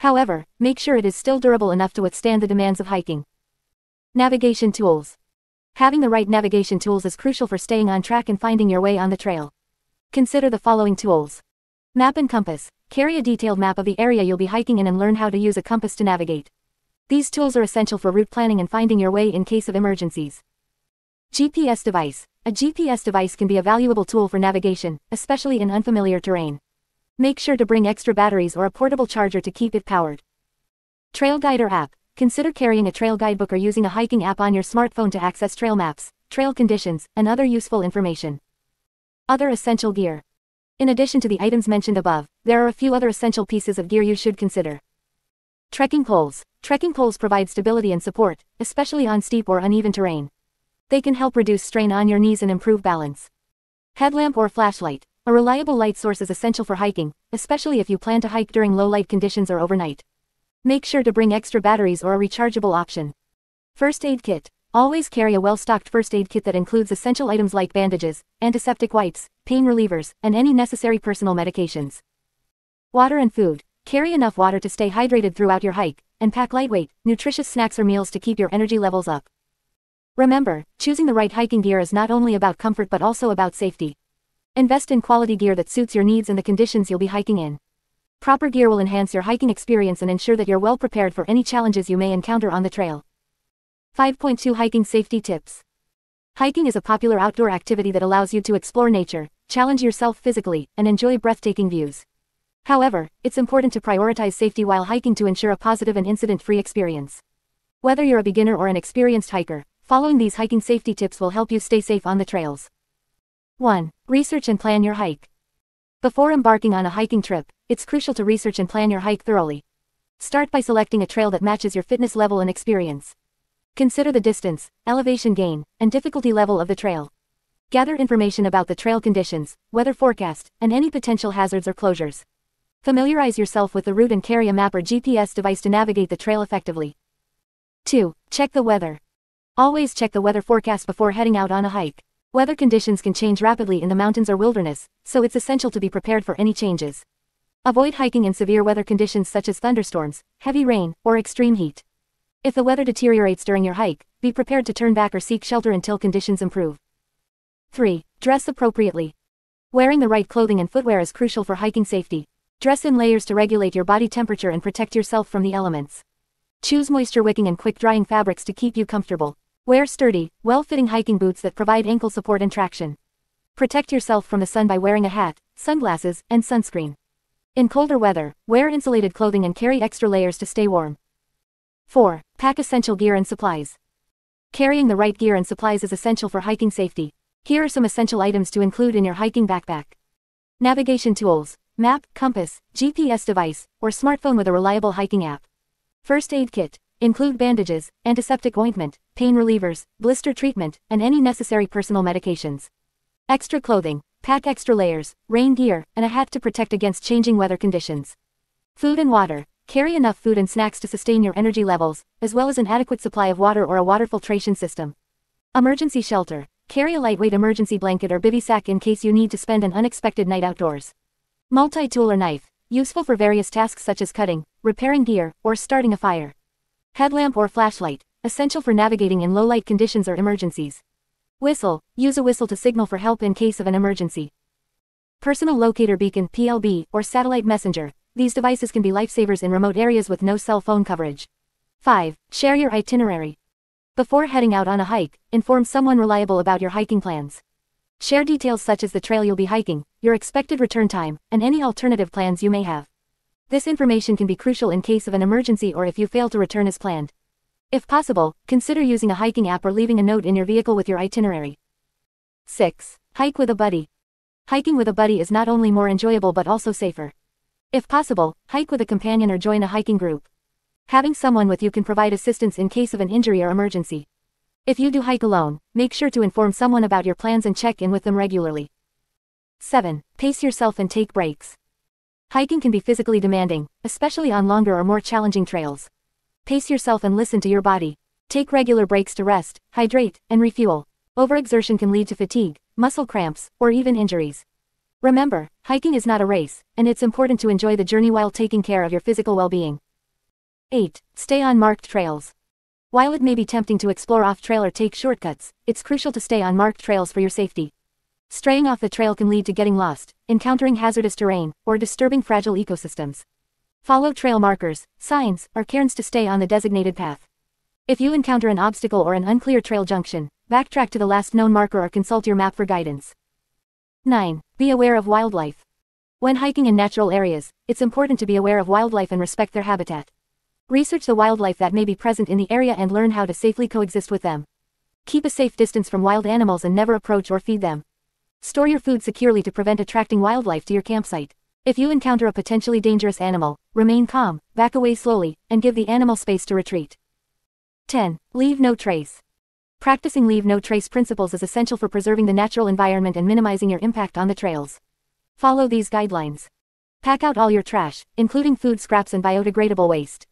However, make sure it is still durable enough to withstand the demands of hiking. Navigation tools. Having the right navigation tools is crucial for staying on track and finding your way on the trail. Consider the following tools. Map and compass. Carry a detailed map of the area you'll be hiking in and learn how to use a compass to navigate. These tools are essential for route planning and finding your way in case of emergencies. GPS device. A GPS device can be a valuable tool for navigation, especially in unfamiliar terrain. Make sure to bring extra batteries or a portable charger to keep it powered. Trail guide or app. Consider carrying a trail guidebook or using a hiking app on your smartphone to access trail maps, trail conditions, and other useful information. Other essential gear. In addition to the items mentioned above, there are a few other essential pieces of gear you should consider. Trekking poles. Trekking poles provide stability and support, especially on steep or uneven terrain. They can help reduce strain on your knees and improve balance. Headlamp or flashlight. A reliable light source is essential for hiking, especially if you plan to hike during low light conditions or overnight. Make sure to bring extra batteries or a rechargeable option. First aid kit. Always carry a well-stocked first aid kit that includes essential items like bandages, antiseptic wipes, pain relievers, and any necessary personal medications. Water and food. Carry enough water to stay hydrated throughout your hike, and pack lightweight, nutritious snacks or meals to keep your energy levels up. Remember, choosing the right hiking gear is not only about comfort but also about safety. Invest in quality gear that suits your needs and the conditions you'll be hiking in. Proper gear will enhance your hiking experience and ensure that you're well prepared for any challenges you may encounter on the trail. 5.2 Hiking Safety Tips. Hiking is a popular outdoor activity that allows you to explore nature, challenge yourself physically, and enjoy breathtaking views. However, it's important to prioritize safety while hiking to ensure a positive and incident-free experience. Whether you're a beginner or an experienced hiker, following these hiking safety tips will help you stay safe on the trails. 1. Research and plan your hike. Before embarking on a hiking trip, it's crucial to research and plan your hike thoroughly. Start by selecting a trail that matches your fitness level and experience. Consider the distance, elevation gain, and difficulty level of the trail. Gather information about the trail conditions, weather forecast, and any potential hazards or closures. Familiarize yourself with the route and carry a map or GPS device to navigate the trail effectively. 2. Check the weather. Always check the weather forecast before heading out on a hike. Weather conditions can change rapidly in the mountains or wilderness, so it's essential to be prepared for any changes. Avoid hiking in severe weather conditions such as thunderstorms, heavy rain, or extreme heat. If the weather deteriorates during your hike, be prepared to turn back or seek shelter until conditions improve. 3. Dress appropriately. Wearing the right clothing and footwear is crucial for hiking safety. Dress in layers to regulate your body temperature and protect yourself from the elements. Choose moisture-wicking and quick-drying fabrics to keep you comfortable. Wear sturdy, well-fitting hiking boots that provide ankle support and traction. Protect yourself from the sun by wearing a hat, sunglasses, and sunscreen. In colder weather, wear insulated clothing and carry extra layers to stay warm. 4. Pack essential gear and supplies. Carrying the right gear and supplies is essential for hiking safety. Here are some essential items to include in your hiking backpack. Navigation tools, map, compass, GPS device, or smartphone with a reliable hiking app. First aid kit. Include bandages, antiseptic ointment, pain relievers, blister treatment, and any necessary personal medications. Extra clothing. Pack extra layers, rain gear, and a hat to protect against changing weather conditions. Food and water. Carry enough food and snacks to sustain your energy levels, as well as an adequate supply of water or a water filtration system. Emergency shelter. Carry a lightweight emergency blanket or bivy sack in case you need to spend an unexpected night outdoors. Multi-tool or knife. Useful for various tasks such as cutting, repairing gear, or starting a fire. Headlamp or flashlight, essential for navigating in low-light conditions or emergencies. Whistle, use a whistle to signal for help in case of an emergency. Personal locator beacon (PLB) or satellite messenger. These devices can be lifesavers in remote areas with no cell phone coverage. 5. Share your itinerary. Before heading out on a hike, inform someone reliable about your hiking plans. Share details such as the trail you'll be hiking, your expected return time, and any alternative plans you may have. This information can be crucial in case of an emergency or if you fail to return as planned. If possible, consider using a hiking app or leaving a note in your vehicle with your itinerary. 6. Hike with a buddy. Hiking with a buddy is not only more enjoyable but also safer. If possible, hike with a companion or join a hiking group. Having someone with you can provide assistance in case of an injury or emergency. If you do hike alone, make sure to inform someone about your plans and check in with them regularly. 7. Pace yourself and take breaks. Hiking can be physically demanding, especially on longer or more challenging trails. Pace yourself and listen to your body. Take regular breaks to rest, hydrate, and refuel. Overexertion can lead to fatigue, muscle cramps, or even injuries. Remember, hiking is not a race, and it's important to enjoy the journey while taking care of your physical well-being. 8. Stay on marked trails. While it may be tempting to explore off-trail or take shortcuts, it's crucial to stay on marked trails for your safety. Straying off the trail can lead to getting lost, encountering hazardous terrain, or disturbing fragile ecosystems. Follow trail markers, signs, or cairns to stay on the designated path. If you encounter an obstacle or an unclear trail junction, backtrack to the last known marker or consult your map for guidance. 9. Be aware of wildlife. When hiking in natural areas, it's important to be aware of wildlife and respect their habitat. Research the wildlife that may be present in the area and learn how to safely coexist with them. Keep a safe distance from wild animals and never approach or feed them. Store your food securely to prevent attracting wildlife to your campsite. If you encounter a potentially dangerous animal, remain calm, back away slowly, and give the animal space to retreat. 10. Leave no trace. Practicing leave no trace principles is essential for preserving the natural environment and minimizing your impact on the trails. Follow these guidelines. Pack out all your trash, including food scraps and biodegradable waste.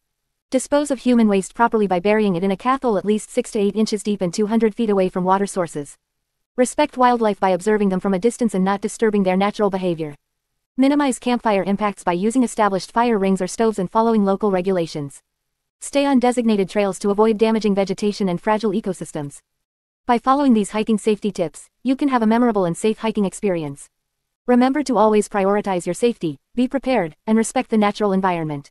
Dispose of human waste properly by burying it in a cathol at least 6 to 8 inches deep and 200 feet away from water sources. Respect wildlife by observing them from a distance and not disturbing their natural behavior. Minimize campfire impacts by using established fire rings or stoves and following local regulations. Stay on designated trails to avoid damaging vegetation and fragile ecosystems. By following these hiking safety tips, you can have a memorable and safe hiking experience. Remember to always prioritize your safety, be prepared, and respect the natural environment.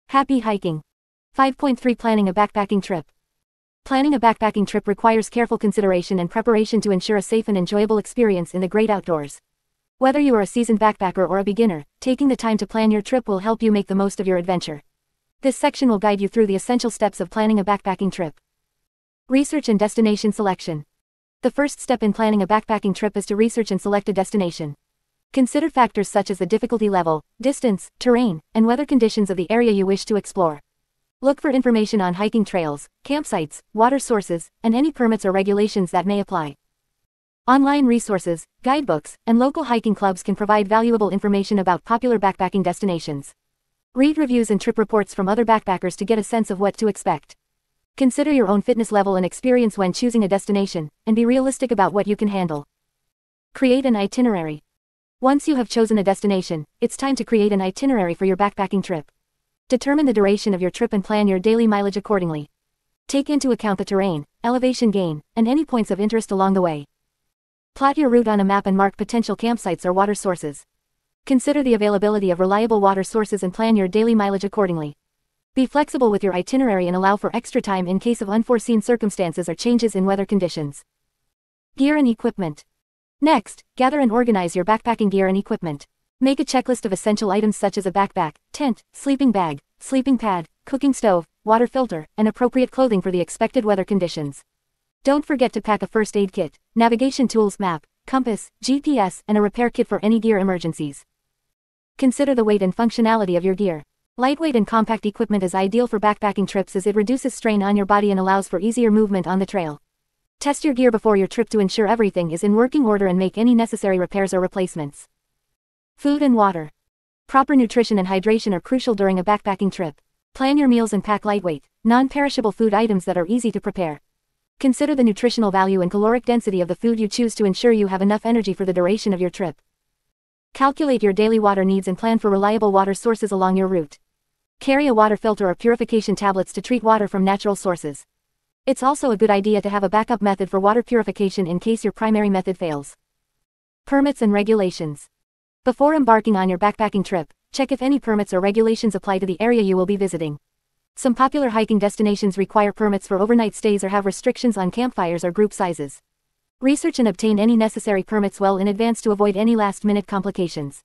Happy hiking! 5.3 Planning a backpacking trip. Planning a backpacking trip requires careful consideration and preparation to ensure a safe and enjoyable experience in the great outdoors. Whether you are a seasoned backpacker or a beginner, taking the time to plan your trip will help you make the most of your adventure. This section will guide you through the essential steps of planning a backpacking trip. Research and destination selection. The first step in planning a backpacking trip is to research and select a destination. Consider factors such as the difficulty level, distance, terrain, and weather conditions of the area you wish to explore. Look for information on hiking trails, campsites, water sources, and any permits or regulations that may apply. Online resources, guidebooks, and local hiking clubs can provide valuable information about popular backpacking destinations. Read reviews and trip reports from other backpackers to get a sense of what to expect. Consider your own fitness level and experience when choosing a destination, and be realistic about what you can handle. Create an itinerary. Once you have chosen a destination, it's time to create an itinerary for your backpacking trip. Determine the duration of your trip and plan your daily mileage accordingly. Take into account the terrain, elevation gain, and any points of interest along the way. Plot your route on a map and mark potential campsites or water sources. Consider the availability of reliable water sources and plan your daily mileage accordingly. Be flexible with your itinerary and allow for extra time in case of unforeseen circumstances or changes in weather conditions. Gear and equipment. Next, gather and organize your backpacking gear and equipment. Make a checklist of essential items such as a backpack, tent, sleeping bag, sleeping pad, cooking stove, water filter, and appropriate clothing for the expected weather conditions. Don't forget to pack a first aid kit, navigation tools, map, compass, GPS, and a repair kit for any gear emergencies. Consider the weight and functionality of your gear. Lightweight and compact equipment is ideal for backpacking trips as it reduces strain on your body and allows for easier movement on the trail. Test your gear before your trip to ensure everything is in working order and make any necessary repairs or replacements. Food and water. Proper nutrition and hydration are crucial during a backpacking trip. Plan your meals and pack lightweight, non-perishable food items that are easy to prepare. Consider the nutritional value and caloric density of the food you choose to ensure you have enough energy for the duration of your trip. Calculate your daily water needs and plan for reliable water sources along your route. Carry a water filter or purification tablets to treat water from natural sources. It's also a good idea to have a backup method for water purification in case your primary method fails. Permits and regulations. Before embarking on your backpacking trip, check if any permits or regulations apply to the area you will be visiting. Some popular hiking destinations require permits for overnight stays or have restrictions on campfires or group sizes. Research and obtain any necessary permits well in advance to avoid any last-minute complications.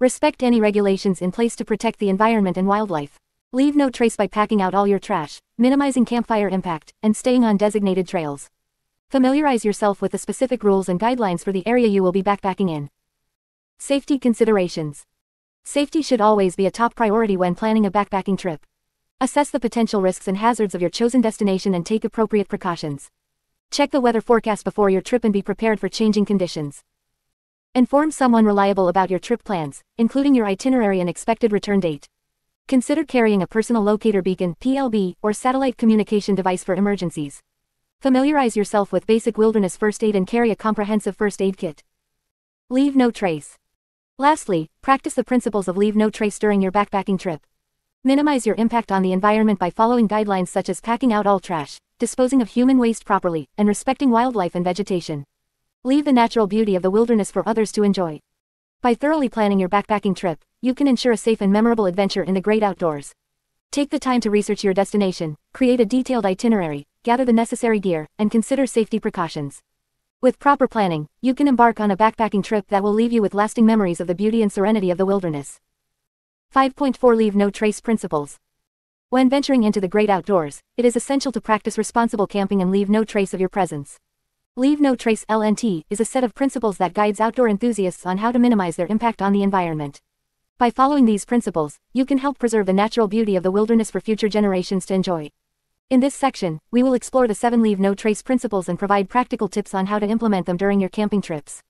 Respect any regulations in place to protect the environment and wildlife. Leave no trace by packing out all your trash, minimizing campfire impact, and staying on designated trails. Familiarize yourself with the specific rules and guidelines for the area you will be backpacking in. Safety considerations. Safety should always be a top priority when planning a backpacking trip. Assess the potential risks and hazards of your chosen destination and take appropriate precautions. Check the weather forecast before your trip and be prepared for changing conditions. Inform someone reliable about your trip plans, including your itinerary and expected return date. Consider carrying a personal locator beacon (PLB) or satellite communication device for emergencies. Familiarize yourself with basic wilderness first aid and carry a comprehensive first aid kit. Leave no trace. Lastly, practice the principles of leave no trace during your backpacking trip. Minimize your impact on the environment by following guidelines such as packing out all trash, disposing of human waste properly, and respecting wildlife and vegetation. Leave the natural beauty of the wilderness for others to enjoy. By thoroughly planning your backpacking trip, you can ensure a safe and memorable adventure in the great outdoors. Take the time to research your destination, create a detailed itinerary, gather the necessary gear, and consider safety precautions. With proper planning, you can embark on a backpacking trip that will leave you with lasting memories of the beauty and serenity of the wilderness. 5.4 Leave no trace principles. When venturing into the great outdoors, it is essential to practice responsible camping and leave no trace of your presence. Leave no trace (LNT) is a set of principles that guides outdoor enthusiasts on how to minimize their impact on the environment. By following these principles, you can help preserve the natural beauty of the wilderness for future generations to enjoy. In this section, we will explore the 7 Leave no trace principles and provide practical tips on how to implement them during your camping trips.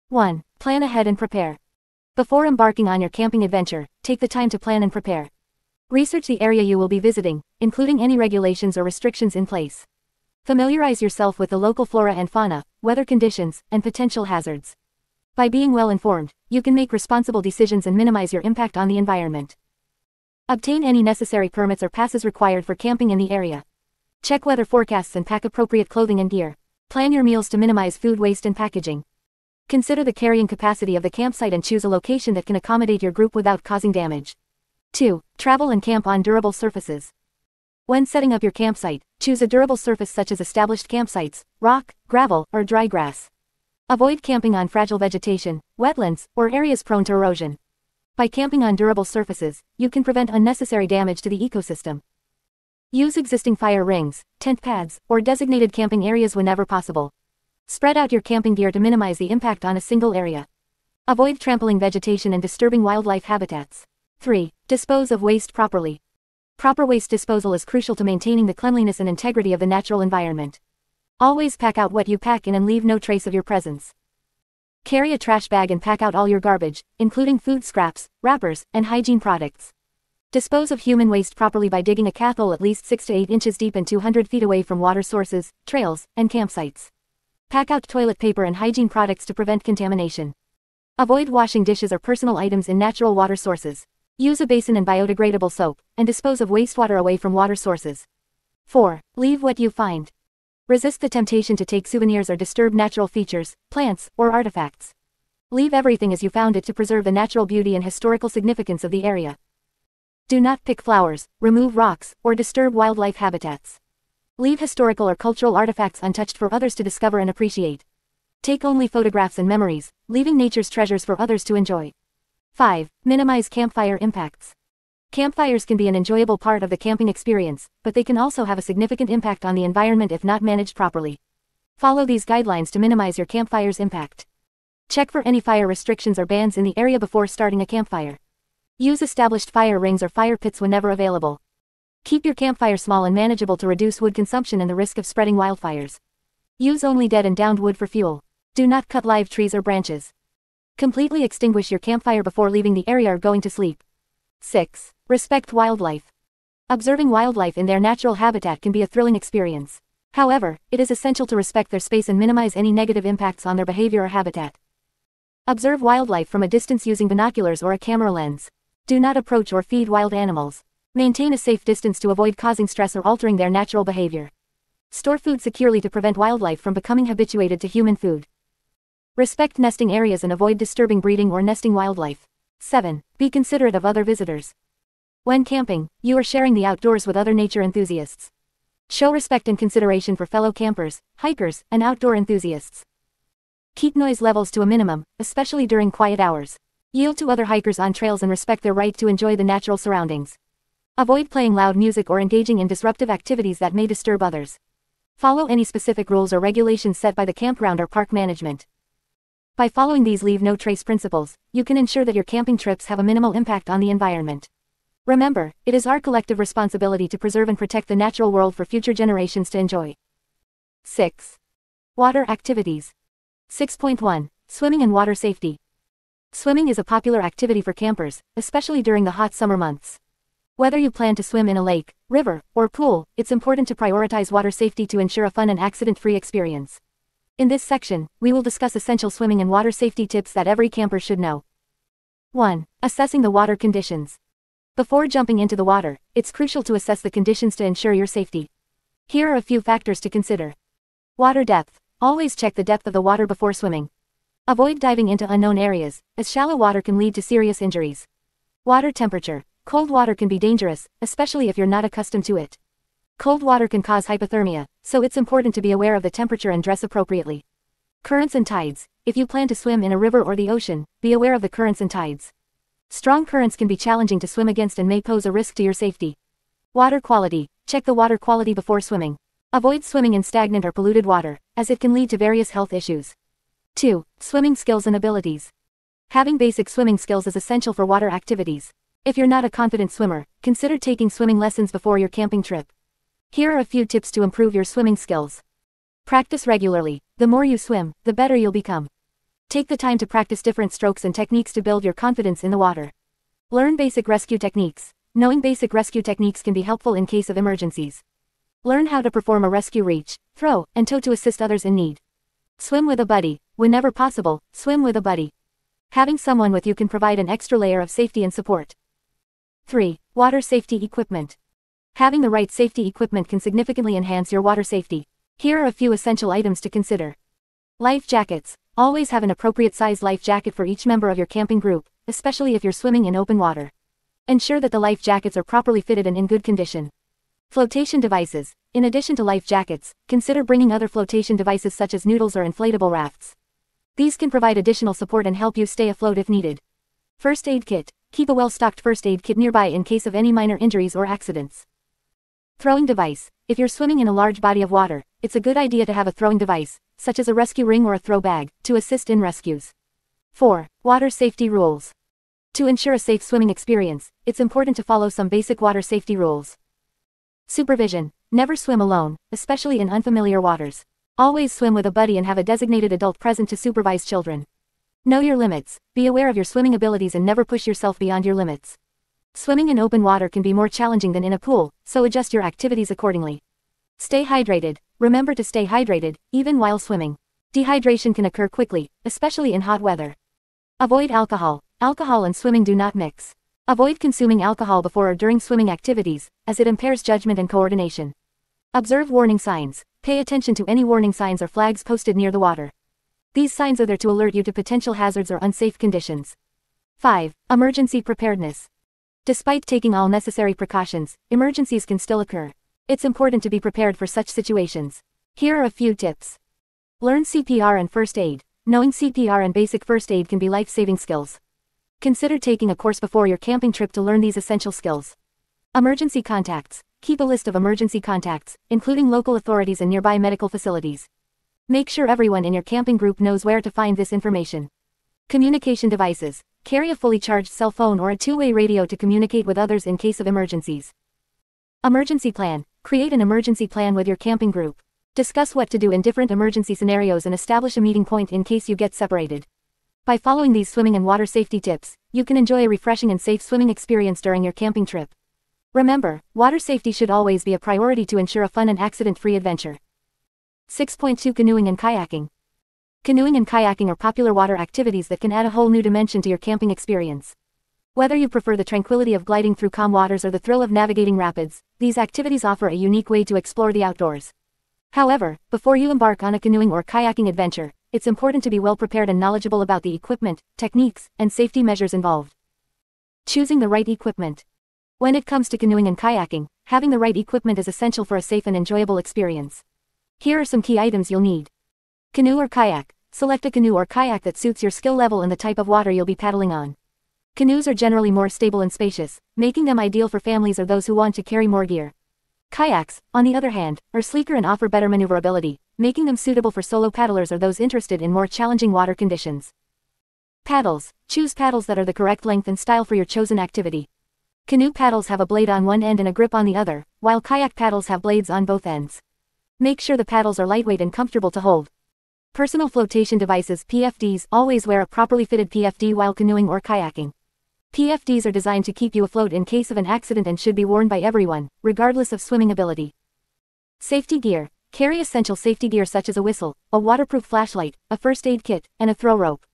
1. Plan ahead and prepare. Before embarking on your camping adventure, take the time to plan and prepare. Research the area you will be visiting, including any regulations or restrictions in place. Familiarize yourself with the local flora and fauna, weather conditions, and potential hazards. By being well informed, you can make responsible decisions and minimize your impact on the environment. Obtain any necessary permits or passes required for camping in the area. Check weather forecasts and pack appropriate clothing and gear. Plan your meals to minimize food waste and packaging. Consider the carrying capacity of the campsite and choose a location that can accommodate your group without causing damage. 2. Travel and camp on durable surfaces. When setting up your campsite, choose a durable surface such as established campsites, rock, gravel, or dry grass. Avoid camping on fragile vegetation, wetlands, or areas prone to erosion. By camping on durable surfaces, you can prevent unnecessary damage to the ecosystem. Use existing fire rings, tent pads, or designated camping areas whenever possible. Spread out your camping gear to minimize the impact on a single area. Avoid trampling vegetation and disturbing wildlife habitats. 3. Dispose of waste properly. Proper waste disposal is crucial to maintaining the cleanliness and integrity of the natural environment. Always pack out what you pack in and leave no trace of your presence. Carry a trash bag and pack out all your garbage, including food scraps, wrappers, and hygiene products. Dispose of human waste properly by digging a cathole at least 6 to 8 inches deep and 200 feet away from water sources, trails, and campsites. Pack out toilet paper and hygiene products to prevent contamination. Avoid washing dishes or personal items in natural water sources. Use a basin and biodegradable soap, and dispose of wastewater away from water sources. 4. Leave what you find. Resist the temptation to take souvenirs or disturb natural features, plants, or artifacts. Leave everything as you found it to preserve the natural beauty and historical significance of the area. Do not pick flowers, remove rocks, or disturb wildlife habitats. Leave historical or cultural artifacts untouched for others to discover and appreciate. Take only photographs and memories, leaving nature's treasures for others to enjoy. 5. Minimize campfire impacts. Campfires can be an enjoyable part of the camping experience, but they can also have a significant impact on the environment if not managed properly. Follow these guidelines to minimize your campfire's impact. Check for any fire restrictions or bans in the area before starting a campfire. Use established fire rings or fire pits whenever available. Keep your campfire small and manageable to reduce wood consumption and the risk of spreading wildfires. Use only dead and downed wood for fuel. Do not cut live trees or branches. Completely extinguish your campfire before leaving the area or going to sleep. 6. Respect wildlife. Observing wildlife in their natural habitat can be a thrilling experience. However, it is essential to respect their space and minimize any negative impacts on their behavior or habitat. Observe wildlife from a distance using binoculars or a camera lens. Do not approach or feed wild animals. Maintain a safe distance to avoid causing stress or altering their natural behavior. Store food securely to prevent wildlife from becoming habituated to human food. Respect nesting areas and avoid disturbing breeding or nesting wildlife. 7. Be considerate of other visitors. When camping, you are sharing the outdoors with other nature enthusiasts. Show respect and consideration for fellow campers, hikers, and outdoor enthusiasts. Keep noise levels to a minimum, especially during quiet hours. Yield to other hikers on trails and respect their right to enjoy the natural surroundings. Avoid playing loud music or engaging in disruptive activities that may disturb others. Follow any specific rules or regulations set by the campground or park management. By following these leave no trace principles, you can ensure that your camping trips have a minimal impact on the environment. Remember, it is our collective responsibility to preserve and protect the natural world for future generations to enjoy. 6. Water activities. 6.1. Swimming and water safety. Swimming is a popular activity for campers, especially during the hot summer months. Whether you plan to swim in a lake, river, or pool, it's important to prioritize water safety to ensure a fun and accident-free experience. In this section, we will discuss essential swimming and water safety tips that every camper should know. 1. Assessing the water conditions. Before jumping into the water, it's crucial to assess the conditions to ensure your safety. Here are a few factors to consider. Water depth. Always check the depth of the water before swimming. Avoid diving into unknown areas, as shallow water can lead to serious injuries. Water temperature. Cold water can be dangerous, especially if you're not accustomed to it. Cold water can cause hypothermia, so it's important to be aware of the temperature and dress appropriately. Currents and tides. If you plan to swim in a river or the ocean, be aware of the currents and tides. Strong currents can be challenging to swim against and may pose a risk to your safety. Water quality. Check the water quality before swimming. Avoid swimming in stagnant or polluted water, as it can lead to various health issues. 2. Swimming skills and abilities. Having basic swimming skills is essential for water activities. If you're not a confident swimmer, consider taking swimming lessons before your camping trip. Here are a few tips to improve your swimming skills. Practice regularly. The more you swim, the better you'll become. Take the time to practice different strokes and techniques to build your confidence in the water. Learn basic rescue techniques. Knowing basic rescue techniques can be helpful in case of emergencies. Learn how to perform a rescue reach, throw, and tow to assist others in need. Swim with a buddy. Whenever possible, swim with a buddy. Having someone with you can provide an extra layer of safety and support. 3. Water safety equipment. Having the right safety equipment can significantly enhance your water safety. Here are a few essential items to consider. Life jackets. Always have an appropriate size life jacket for each member of your camping group, especially if you're swimming in open water. Ensure that the life jackets are properly fitted and in good condition. Flotation devices. In addition to life jackets, consider bringing other flotation devices such as noodles or inflatable rafts. These can provide additional support and help you stay afloat if needed. First aid kit. Keep a well-stocked first aid kit nearby in case of any minor injuries or accidents. Throwing device. If you're swimming in a large body of water, it's a good idea to have a throwing device, such as a rescue ring or a throw bag, to assist in rescues. 4. Water safety rules. To ensure a safe swimming experience, it's important to follow some basic water safety rules. Supervision. Never swim alone, especially in unfamiliar waters. Always swim with a buddy and have a designated adult present to supervise children. Know your limits. Be aware of your swimming abilities and never push yourself beyond your limits. Swimming in open water can be more challenging than in a pool, so adjust your activities accordingly. Stay hydrated. Remember to stay hydrated, even while swimming. Dehydration can occur quickly, especially in hot weather. Avoid alcohol. Alcohol and swimming do not mix. Avoid consuming alcohol before or during swimming activities, as it impairs judgment and coordination. Observe warning signs. Pay attention to any warning signs or flags posted near the water. These signs are there to alert you to potential hazards or unsafe conditions. 5. Emergency preparedness. Despite taking all necessary precautions, emergencies can still occur. It's important to be prepared for such situations. Here are a few tips. Learn CPR and first aid. Knowing CPR and basic first aid can be life-saving skills. Consider taking a course before your camping trip to learn these essential skills. Emergency contacts. Keep a list of emergency contacts, including local authorities and nearby medical facilities. Make sure everyone in your camping group knows where to find this information. Communication devices. Carry a fully charged cell phone or a two-way radio to communicate with others in case of emergencies. Emergency plan. Create an emergency plan with your camping group. Discuss what to do in different emergency scenarios and establish a meeting point in case you get separated. By following these swimming and water safety tips, you can enjoy a refreshing and safe swimming experience during your camping trip. Remember, water safety should always be a priority to ensure a fun and accident-free adventure. 6.2 Canoeing and kayaking. Canoeing and kayaking are popular water activities that can add a whole new dimension to your camping experience. Whether you prefer the tranquility of gliding through calm waters or the thrill of navigating rapids, these activities offer a unique way to explore the outdoors. However, before you embark on a canoeing or kayaking adventure, it's important to be well prepared and knowledgeable about the equipment, techniques, and safety measures involved. Choosing the right equipment. When it comes to canoeing and kayaking, having the right equipment is essential for a safe and enjoyable experience. Here are some key items you'll need. Canoe or kayak. Select a canoe or kayak that suits your skill level and the type of water you'll be paddling on. Canoes are generally more stable and spacious, making them ideal for families or those who want to carry more gear. Kayaks, on the other hand, are sleeker and offer better maneuverability, making them suitable for solo paddlers or those interested in more challenging water conditions. Paddles. Choose paddles that are the correct length and style for your chosen activity. Canoe paddles have a blade on one end and a grip on the other, while kayak paddles have blades on both ends. Make sure the paddles are lightweight and comfortable to hold. Personal flotation devices (PFDs). Always wear a properly fitted PFD while canoeing or kayaking. PFDs are designed to keep you afloat in case of an accident and should be worn by everyone, regardless of swimming ability. Safety gear. Carry essential safety gear such as a whistle, a waterproof flashlight, a first aid kit, and a throw rope.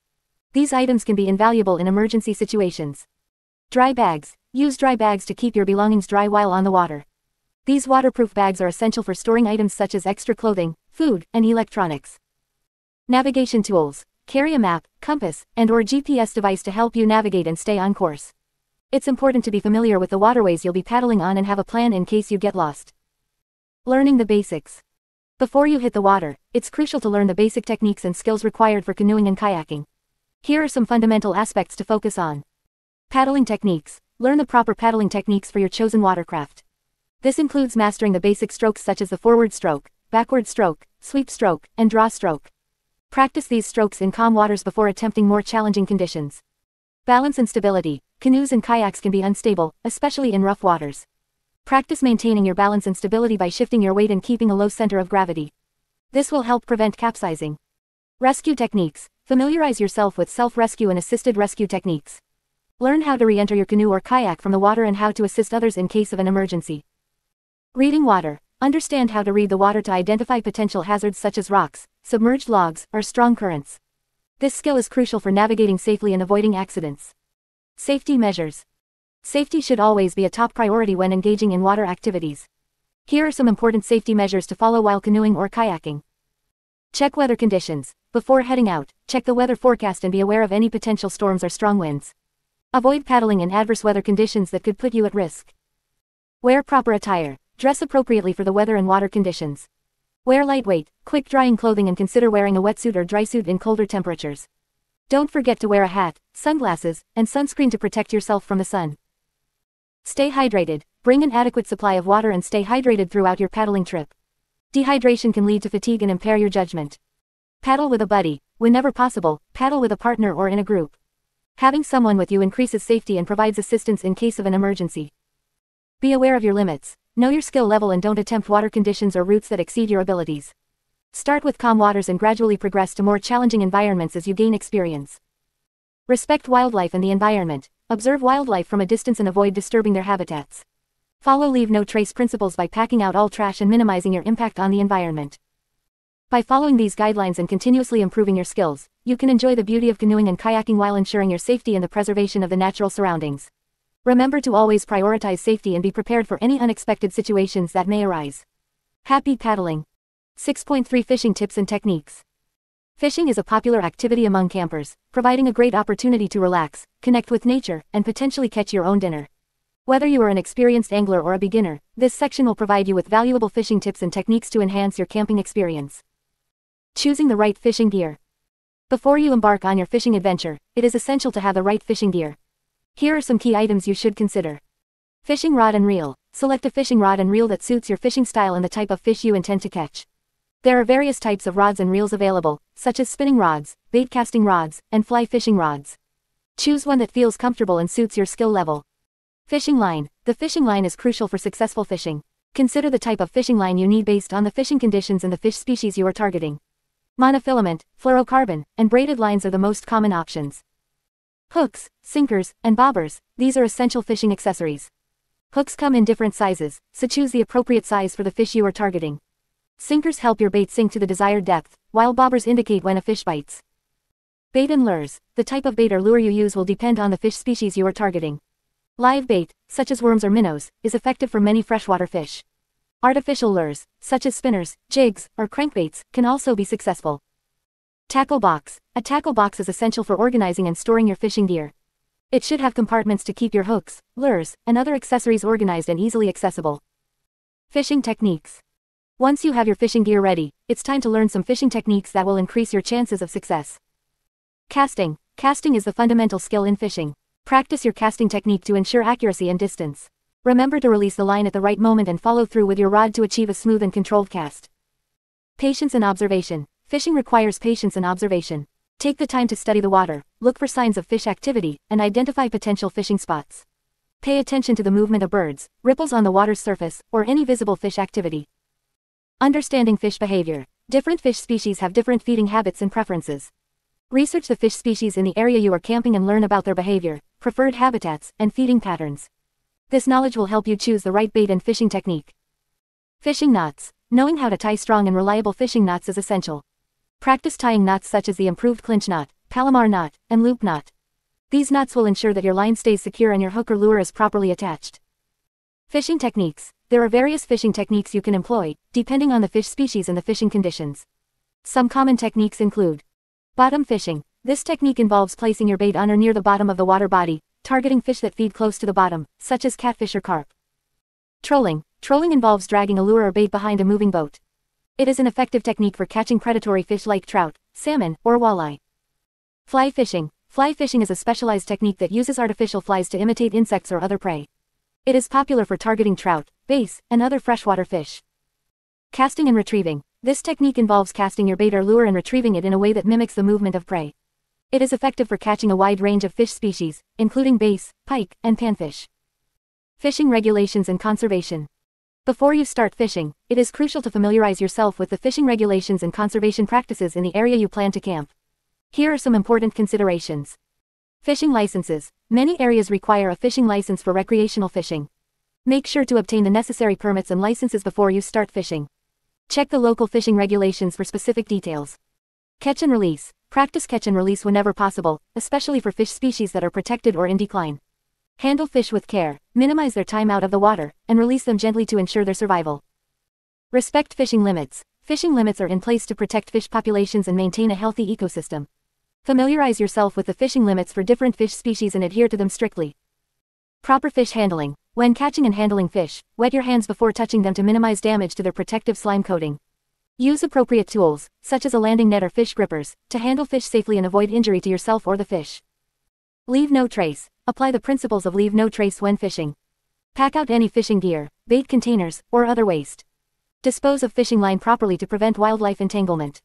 These items can be invaluable in emergency situations. Dry bags. Use dry bags to keep your belongings dry while on the water. These waterproof bags are essential for storing items such as extra clothing, food, and electronics. Navigation tools. Carry a map, compass, and/or GPS device to help you navigate and stay on course. It's important to be familiar with the waterways you'll be paddling on and have a plan in case you get lost. Learning the basics. Before you hit the water, it's crucial to learn the basic techniques and skills required for canoeing and kayaking. Here are some fundamental aspects to focus on. Paddling techniques. Learn the proper paddling techniques for your chosen watercraft. This includes mastering the basic strokes such as the forward stroke, backward stroke, sweep stroke, and draw stroke. Practice these strokes in calm waters before attempting more challenging conditions. Balance and stability. Canoes and kayaks can be unstable, especially in rough waters. Practice maintaining your balance and stability by shifting your weight and keeping a low center of gravity. This will help prevent capsizing. Rescue techniques. Familiarize yourself with self-rescue and assisted rescue techniques. Learn how to re-enter your canoe or kayak from the water and how to assist others in case of an emergency. Reading water. Understand how to read the water to identify potential hazards such as rocks, submerged logs, or strong currents. This skill is crucial for navigating safely and avoiding accidents. Safety measures. Safety should always be a top priority when engaging in water activities. Here are some important safety measures to follow while canoeing or kayaking. Check weather conditions. Before heading out, check the weather forecast and be aware of any potential storms or strong winds. Avoid paddling in adverse weather conditions that could put you at risk. Wear proper attire. Dress appropriately for the weather and water conditions. Wear lightweight, quick-drying clothing and consider wearing a wetsuit or dry suit in colder temperatures. Don't forget to wear a hat, sunglasses, and sunscreen to protect yourself from the sun. Stay hydrated. Bring an adequate supply of water and stay hydrated throughout your paddling trip. Dehydration can lead to fatigue and impair your judgment. Paddle with a buddy. Whenever possible, paddle with a partner or in a group. Having someone with you increases safety and provides assistance in case of an emergency. Be aware of your limits. Know your skill level and don't attempt water conditions or routes that exceed your abilities. Start with calm waters and gradually progress to more challenging environments as you gain experience. Respect wildlife and the environment. Observe wildlife from a distance and avoid disturbing their habitats. Follow leave no trace principles by packing out all trash and minimizing your impact on the environment. By following these guidelines and continuously improving your skills, you can enjoy the beauty of canoeing and kayaking while ensuring your safety and the preservation of the natural surroundings. Remember to always prioritize safety and be prepared for any unexpected situations that may arise. Happy paddling. 6.3 Fishing tips and techniques. Fishing is a popular activity among campers, providing a great opportunity to relax, connect with nature, and potentially catch your own dinner. Whether you are an experienced angler or a beginner, this section will provide you with valuable fishing tips and techniques to enhance your camping experience. Choosing the right fishing gear. Before you embark on your fishing adventure, it is essential to have the right fishing gear. Here are some key items you should consider. Fishing rod and reel. Select a fishing rod and reel that suits your fishing style and the type of fish you intend to catch. There are various types of rods and reels available, such as spinning rods, bait casting rods, and fly fishing rods. Choose one that feels comfortable and suits your skill level. Fishing line. The fishing line is crucial for successful fishing. Consider the type of fishing line you need based on the fishing conditions and the fish species you are targeting. Monofilament, fluorocarbon, and braided lines are the most common options. Hooks, sinkers, and bobbers. These are essential fishing accessories. Hooks come in different sizes, so choose the appropriate size for the fish you are targeting. Sinkers help your bait sink to the desired depth, while bobbers indicate when a fish bites. Bait and lures. The type of bait or lure you use will depend on the fish species you are targeting. Live bait, such as worms or minnows, is effective for many freshwater fish. Artificial lures, such as spinners, jigs, or crankbaits, can also be successful. Tackle box. A tackle box is essential for organizing and storing your fishing gear. It should have compartments to keep your hooks, lures, and other accessories organized and easily accessible. Fishing techniques. Once you have your fishing gear ready, it's time to learn some fishing techniques that will increase your chances of success. Casting. Casting is the fundamental skill in fishing. Practice your casting technique to ensure accuracy and distance. Remember to release the line at the right moment and follow through with your rod to achieve a smooth and controlled cast. Patience and observation. Fishing requires patience and observation. Take the time to study the water, look for signs of fish activity, and identify potential fishing spots. Pay attention to the movement of birds, ripples on the water's surface, or any visible fish activity. Understanding fish behavior. Different fish species have different feeding habits and preferences. Research the fish species in the area you are camping and learn about their behavior, preferred habitats, and feeding patterns. This knowledge will help you choose the right bait and fishing technique. Fishing knots. Knowing how to tie strong and reliable fishing knots is essential. Practice tying knots such as the improved clinch knot, Palomar knot, and loop knot. These knots will ensure that your line stays secure and your hook or lure is properly attached. Fishing techniques. There are various fishing techniques you can employ, depending on the fish species and the fishing conditions. Some common techniques include bottom fishing. This technique involves placing your bait on or near the bottom of the water body, targeting fish that feed close to the bottom, such as catfish or carp. Trolling. Trolling involves dragging a lure or bait behind a moving boat. It is an effective technique for catching predatory fish like trout, salmon, or walleye. Fly fishing. Fly fishing is a specialized technique that uses artificial flies to imitate insects or other prey. It is popular for targeting trout, bass, and other freshwater fish. Casting and retrieving. This technique involves casting your bait or lure and retrieving it in a way that mimics the movement of prey. It is effective for catching a wide range of fish species, including bass, pike, and panfish. Fishing regulations and conservation. Before you start fishing, it is crucial to familiarize yourself with the fishing regulations and conservation practices in the area you plan to camp. Here are some important considerations. Fishing licenses. Many areas require a fishing license for recreational fishing. Make sure to obtain the necessary permits and licenses before you start fishing. Check the local fishing regulations for specific details. Catch and release. Practice catch and release whenever possible, especially for fish species that are protected or in decline. Handle fish with care, minimize their time out of the water, and release them gently to ensure their survival. Respect fishing limits. Fishing limits are in place to protect fish populations and maintain a healthy ecosystem. Familiarize yourself with the fishing limits for different fish species and adhere to them strictly. Proper fish handling. When catching and handling fish, wet your hands before touching them to minimize damage to their protective slime coating. Use appropriate tools, such as a landing net or fish grippers, to handle fish safely and avoid injury to yourself or the fish. Leave no trace. Apply the principles of leave no trace when fishing. Pack out any fishing gear, bait containers, or other waste. Dispose of fishing line properly to prevent wildlife entanglement.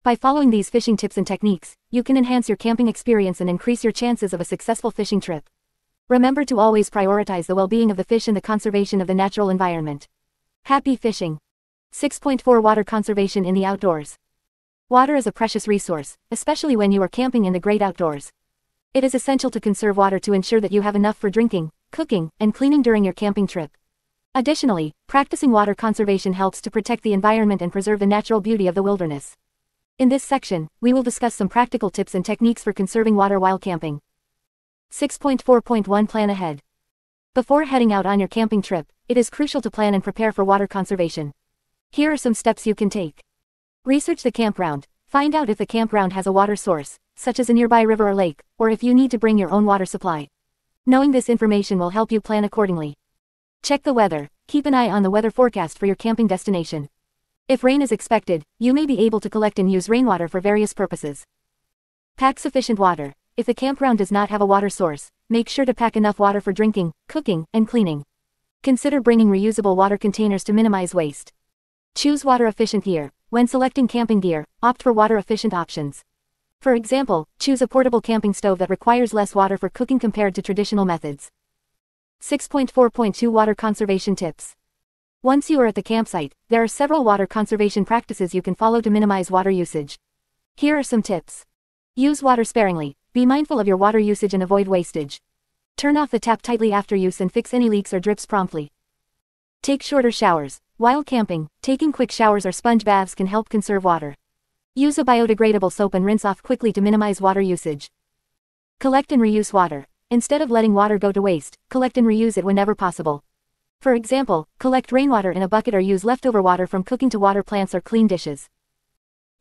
By following these fishing tips and techniques, you can enhance your camping experience and increase your chances of a successful fishing trip. Remember to always prioritize the well-being of the fish and the conservation of the natural environment. Happy fishing! 6.4 Water conservation in the outdoors. Water is a precious resource, especially when you are camping in the great outdoors. It is essential to conserve water to ensure that you have enough for drinking, cooking, and cleaning during your camping trip. Additionally, practicing water conservation helps to protect the environment and preserve the natural beauty of the wilderness. In this section, we will discuss some practical tips and techniques for conserving water while camping. 6.4.1 Plan ahead. Before heading out on your camping trip, it is crucial to plan and prepare for water conservation. Here are some steps you can take. Research the campground. Find out if the campground has a water source, such as a nearby river or lake, or if you need to bring your own water supply. Knowing this information will help you plan accordingly. Check the weather. Keep an eye on the weather forecast for your camping destination. If rain is expected, you may be able to collect and use rainwater for various purposes. Pack sufficient water. If the campground does not have a water source, make sure to pack enough water for drinking, cooking, and cleaning. Consider bringing reusable water containers to minimize waste. Choose water-efficient gear. When selecting camping gear, opt for water-efficient options. For example, choose a portable camping stove that requires less water for cooking compared to traditional methods. 6.4.2 Water conservation tips. Once you are at the campsite, there are several water conservation practices you can follow to minimize water usage. Here are some tips. Use water sparingly. Be mindful of your water usage and avoid wastage. Turn off the tap tightly after use and fix any leaks or drips promptly. Take shorter showers. While camping, taking quick showers or sponge baths can help conserve water. Use a biodegradable soap and rinse off quickly to minimize water usage. Collect and reuse water. Instead of letting water go to waste, collect and reuse it whenever possible. For example, collect rainwater in a bucket or use leftover water from cooking to water plants or clean dishes.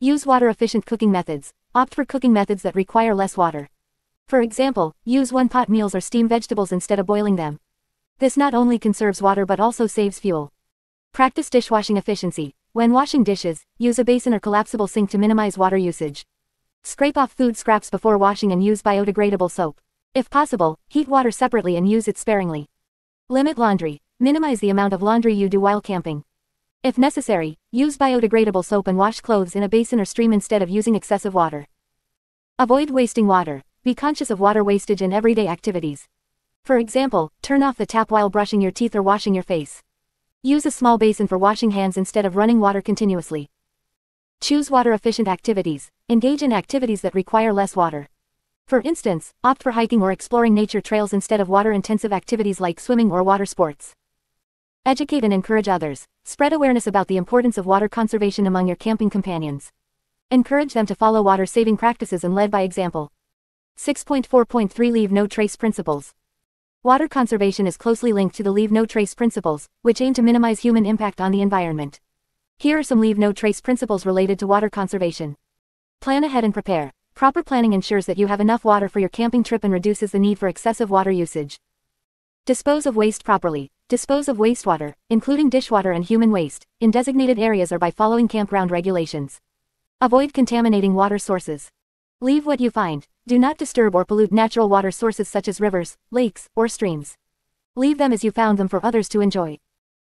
Use water-efficient cooking methods. Opt for cooking methods that require less water. For example, use one-pot meals or steam vegetables instead of boiling them. This not only conserves water but also saves fuel. Practice dishwashing efficiency. When washing dishes, use a basin or collapsible sink to minimize water usage. Scrape off food scraps before washing and use biodegradable soap. If possible, heat water separately and use it sparingly. Limit laundry. Minimize the amount of laundry you do while camping. If necessary, use biodegradable soap and wash clothes in a basin or stream instead of using excessive water. Avoid wasting water. Be conscious of water wastage in everyday activities. For example, turn off the tap while brushing your teeth or washing your face. Use a small basin for washing hands instead of running water continuously. Choose water-efficient activities. Engage in activities that require less water. For instance, opt for hiking or exploring nature trails instead of water-intensive activities like swimming or water sports. Educate and encourage others. Spread awareness about the importance of water conservation among your camping companions. Encourage them to follow water-saving practices and lead by example. 6.4.3 Leave No Trace Principles. Water conservation is closely linked to the Leave No Trace principles, which aim to minimize human impact on the environment. Here are some Leave No Trace principles related to water conservation. Plan ahead and prepare. Proper planning ensures that you have enough water for your camping trip and reduces the need for excessive water usage. Dispose of waste properly. Dispose of wastewater, including dishwater and human waste, in designated areas or by following campground regulations. Avoid contaminating water sources. Leave what you find. Do not disturb or pollute natural water sources such as rivers, lakes, or streams. Leave them as you found them for others to enjoy.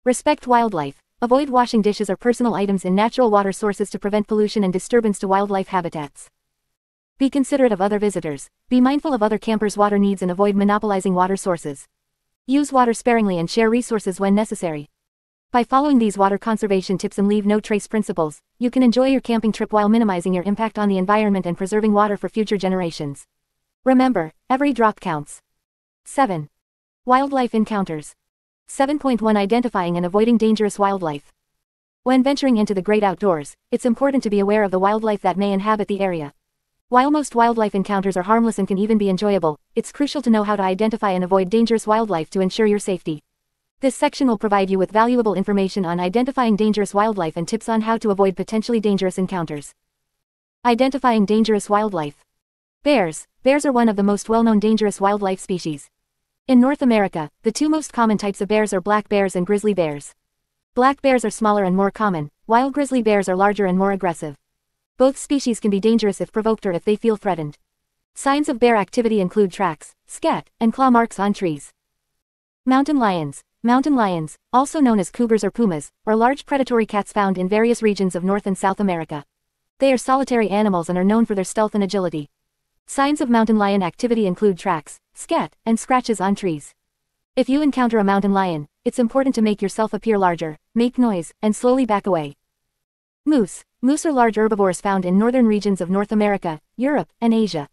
Respect wildlife. Avoid washing dishes or personal items in natural water sources to prevent pollution and disturbance to wildlife habitats. Be considerate of other visitors. Be mindful of other campers' water needs and avoid monopolizing water sources. Use water sparingly and share resources when necessary. By following these water conservation tips and Leave No Trace principles, you can enjoy your camping trip while minimizing your impact on the environment and preserving water for future generations. Remember, every drop counts. 7. Wildlife encounters. 7.1 Identifying and avoiding dangerous wildlife. When venturing into the great outdoors, it's important to be aware of the wildlife that may inhabit the area. While most wildlife encounters are harmless and can even be enjoyable, it's crucial to know how to identify and avoid dangerous wildlife to ensure your safety. This section will provide you with valuable information on identifying dangerous wildlife and tips on how to avoid potentially dangerous encounters. Identifying dangerous wildlife. Bears. Bears are one of the most well-known dangerous wildlife species. In North America, the two most common types of bears are black bears and grizzly bears. Black bears are smaller and more common, while grizzly bears are larger and more aggressive. Both species can be dangerous if provoked or if they feel threatened. Signs of bear activity include tracks, scat, and claw marks on trees. Mountain lions. Mountain lions, also known as cougars or pumas, are large predatory cats found in various regions of North and South America. They are solitary animals and are known for their stealth and agility. Signs of mountain lion activity include tracks, scat, and scratches on trees. If you encounter a mountain lion, it's important to make yourself appear larger, make noise, and slowly back away. Moose. Moose are large herbivores found in northern regions of North America, Europe, and Asia.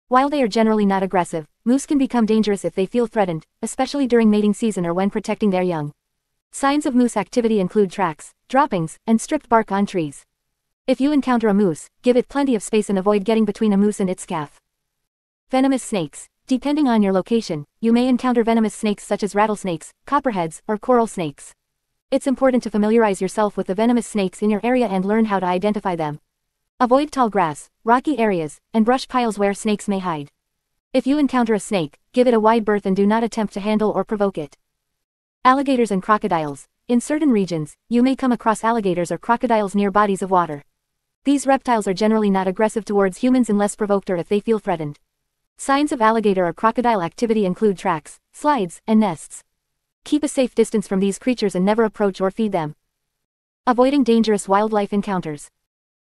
While they are generally not aggressive, moose can become dangerous if they feel threatened, especially during mating season or when protecting their young. Signs of moose activity include tracks, droppings, and stripped bark on trees. If you encounter a moose, give it plenty of space and avoid getting between a moose and its calf. Venomous snakes. Depending on your location, you may encounter venomous snakes such as rattlesnakes, copperheads, or coral snakes. It's important to familiarize yourself with the venomous snakes in your area and learn how to identify them. Avoid tall grass, rocky areas, and brush piles where snakes may hide. If you encounter a snake, give it a wide berth and do not attempt to handle or provoke it. Alligators and crocodiles. In certain regions, you may come across alligators or crocodiles near bodies of water. These reptiles are generally not aggressive towards humans unless provoked or if they feel threatened. Signs of alligator or crocodile activity include tracks, slides, and nests. Keep a safe distance from these creatures and never approach or feed them. Avoiding dangerous wildlife encounters.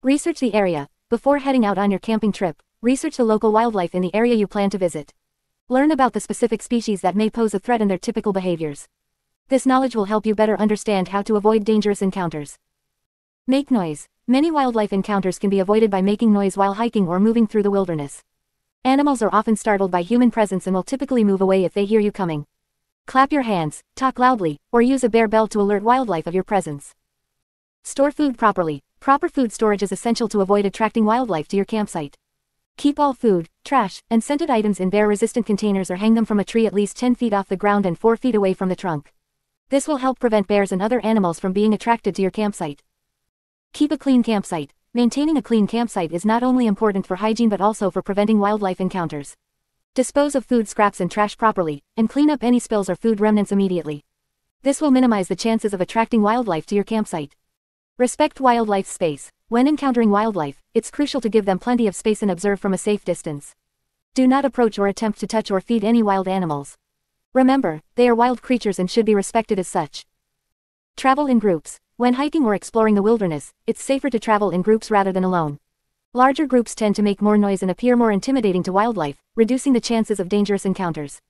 Research the area. Before heading out on your camping trip, research the local wildlife in the area you plan to visit. Learn about the specific species that may pose a threat and their typical behaviors. This knowledge will help you better understand how to avoid dangerous encounters. Make noise. Many wildlife encounters can be avoided by making noise while hiking or moving through the wilderness. Animals are often startled by human presence and will typically move away if they hear you coming. Clap your hands, talk loudly, or use a bear bell to alert wildlife of your presence. Store food properly. Proper food storage is essential to avoid attracting wildlife to your campsite. Keep all food, trash, and scented items in bear-resistant containers or hang them from a tree at least 10 feet off the ground and 4 feet away from the trunk. This will help prevent bears and other animals from being attracted to your campsite. Keep a clean campsite. Maintaining a clean campsite is not only important for hygiene but also for preventing wildlife encounters. Dispose of food scraps and trash properly, and clean up any spills or food remnants immediately. This will minimize the chances of attracting wildlife to your campsite. Respect wildlife's space. When encountering wildlife, it's crucial to give them plenty of space and observe from a safe distance. Do not approach or attempt to touch or feed any wild animals. Remember, they are wild creatures and should be respected as such. Travel in groups. When hiking or exploring the wilderness, it's safer to travel in groups rather than alone. Larger groups tend to make more noise and appear more intimidating to wildlife, reducing the chances of dangerous encounters.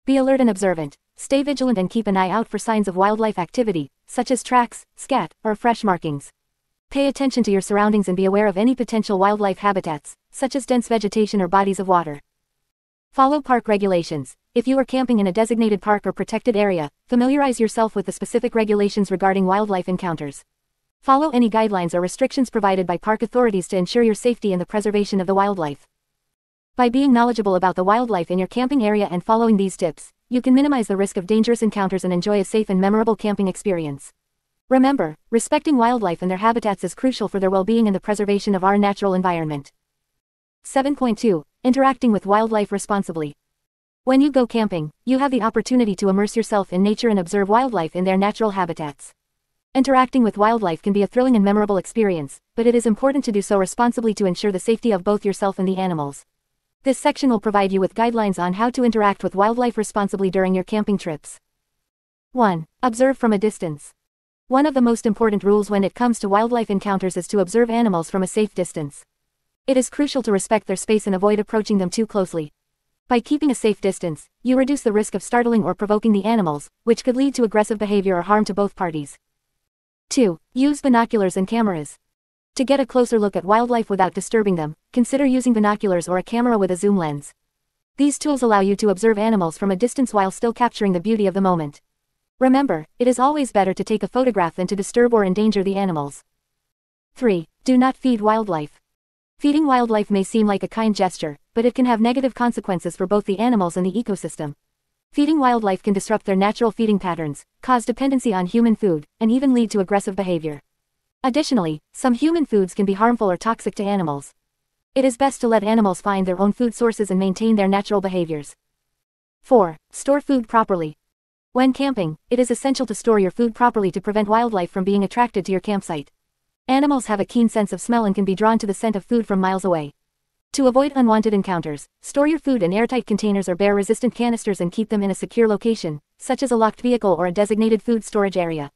Be alert and observant. Stay vigilant and keep an eye out for signs of wildlife activity, such as tracks, scat, or fresh markings. Pay attention to your surroundings and be aware of any potential wildlife habitats, such as dense vegetation or bodies of water. Follow park regulations. If you are camping in a designated park or protected area, familiarize yourself with the specific regulations regarding wildlife encounters. Follow any guidelines or restrictions provided by park authorities to ensure your safety and the preservation of the wildlife. By being knowledgeable about the wildlife in your camping area and following these tips, you can minimize the risk of dangerous encounters and enjoy a safe and memorable camping experience. Remember, respecting wildlife and their habitats is crucial for their well-being and the preservation of our natural environment. 7.2. Interacting with wildlife responsibly. When you go camping, you have the opportunity to immerse yourself in nature and observe wildlife in their natural habitats. Interacting with wildlife can be a thrilling and memorable experience, but it is important to do so responsibly to ensure the safety of both yourself and the animals. This section will provide you with guidelines on how to interact with wildlife responsibly during your camping trips. 1. Observe from a distance. One of the most important rules when it comes to wildlife encounters is to observe animals from a safe distance. It is crucial to respect their space and avoid approaching them too closely. By keeping a safe distance, you reduce the risk of startling or provoking the animals, which could lead to aggressive behavior or harm to both parties. 2. Use binoculars and cameras. To get a closer look at wildlife without disturbing them, consider using binoculars or a camera with a zoom lens. These tools allow you to observe animals from a distance while still capturing the beauty of the moment. Remember, it is always better to take a photograph than to disturb or endanger the animals. 3. Do not feed wildlife. Feeding wildlife may seem like a kind gesture, but it can have negative consequences for both the animals and the ecosystem. Feeding wildlife can disrupt their natural feeding patterns, cause dependency on human food, and even lead to aggressive behavior. Additionally, some human foods can be harmful or toxic to animals. It is best to let animals find their own food sources and maintain their natural behaviors. 4. Store food properly. When camping, it is essential to store your food properly to prevent wildlife from being attracted to your campsite. Animals have a keen sense of smell and can be drawn to the scent of food from miles away. To avoid unwanted encounters, store your food in airtight containers or bear-resistant canisters and keep them in a secure location, such as a locked vehicle or a designated food storage area.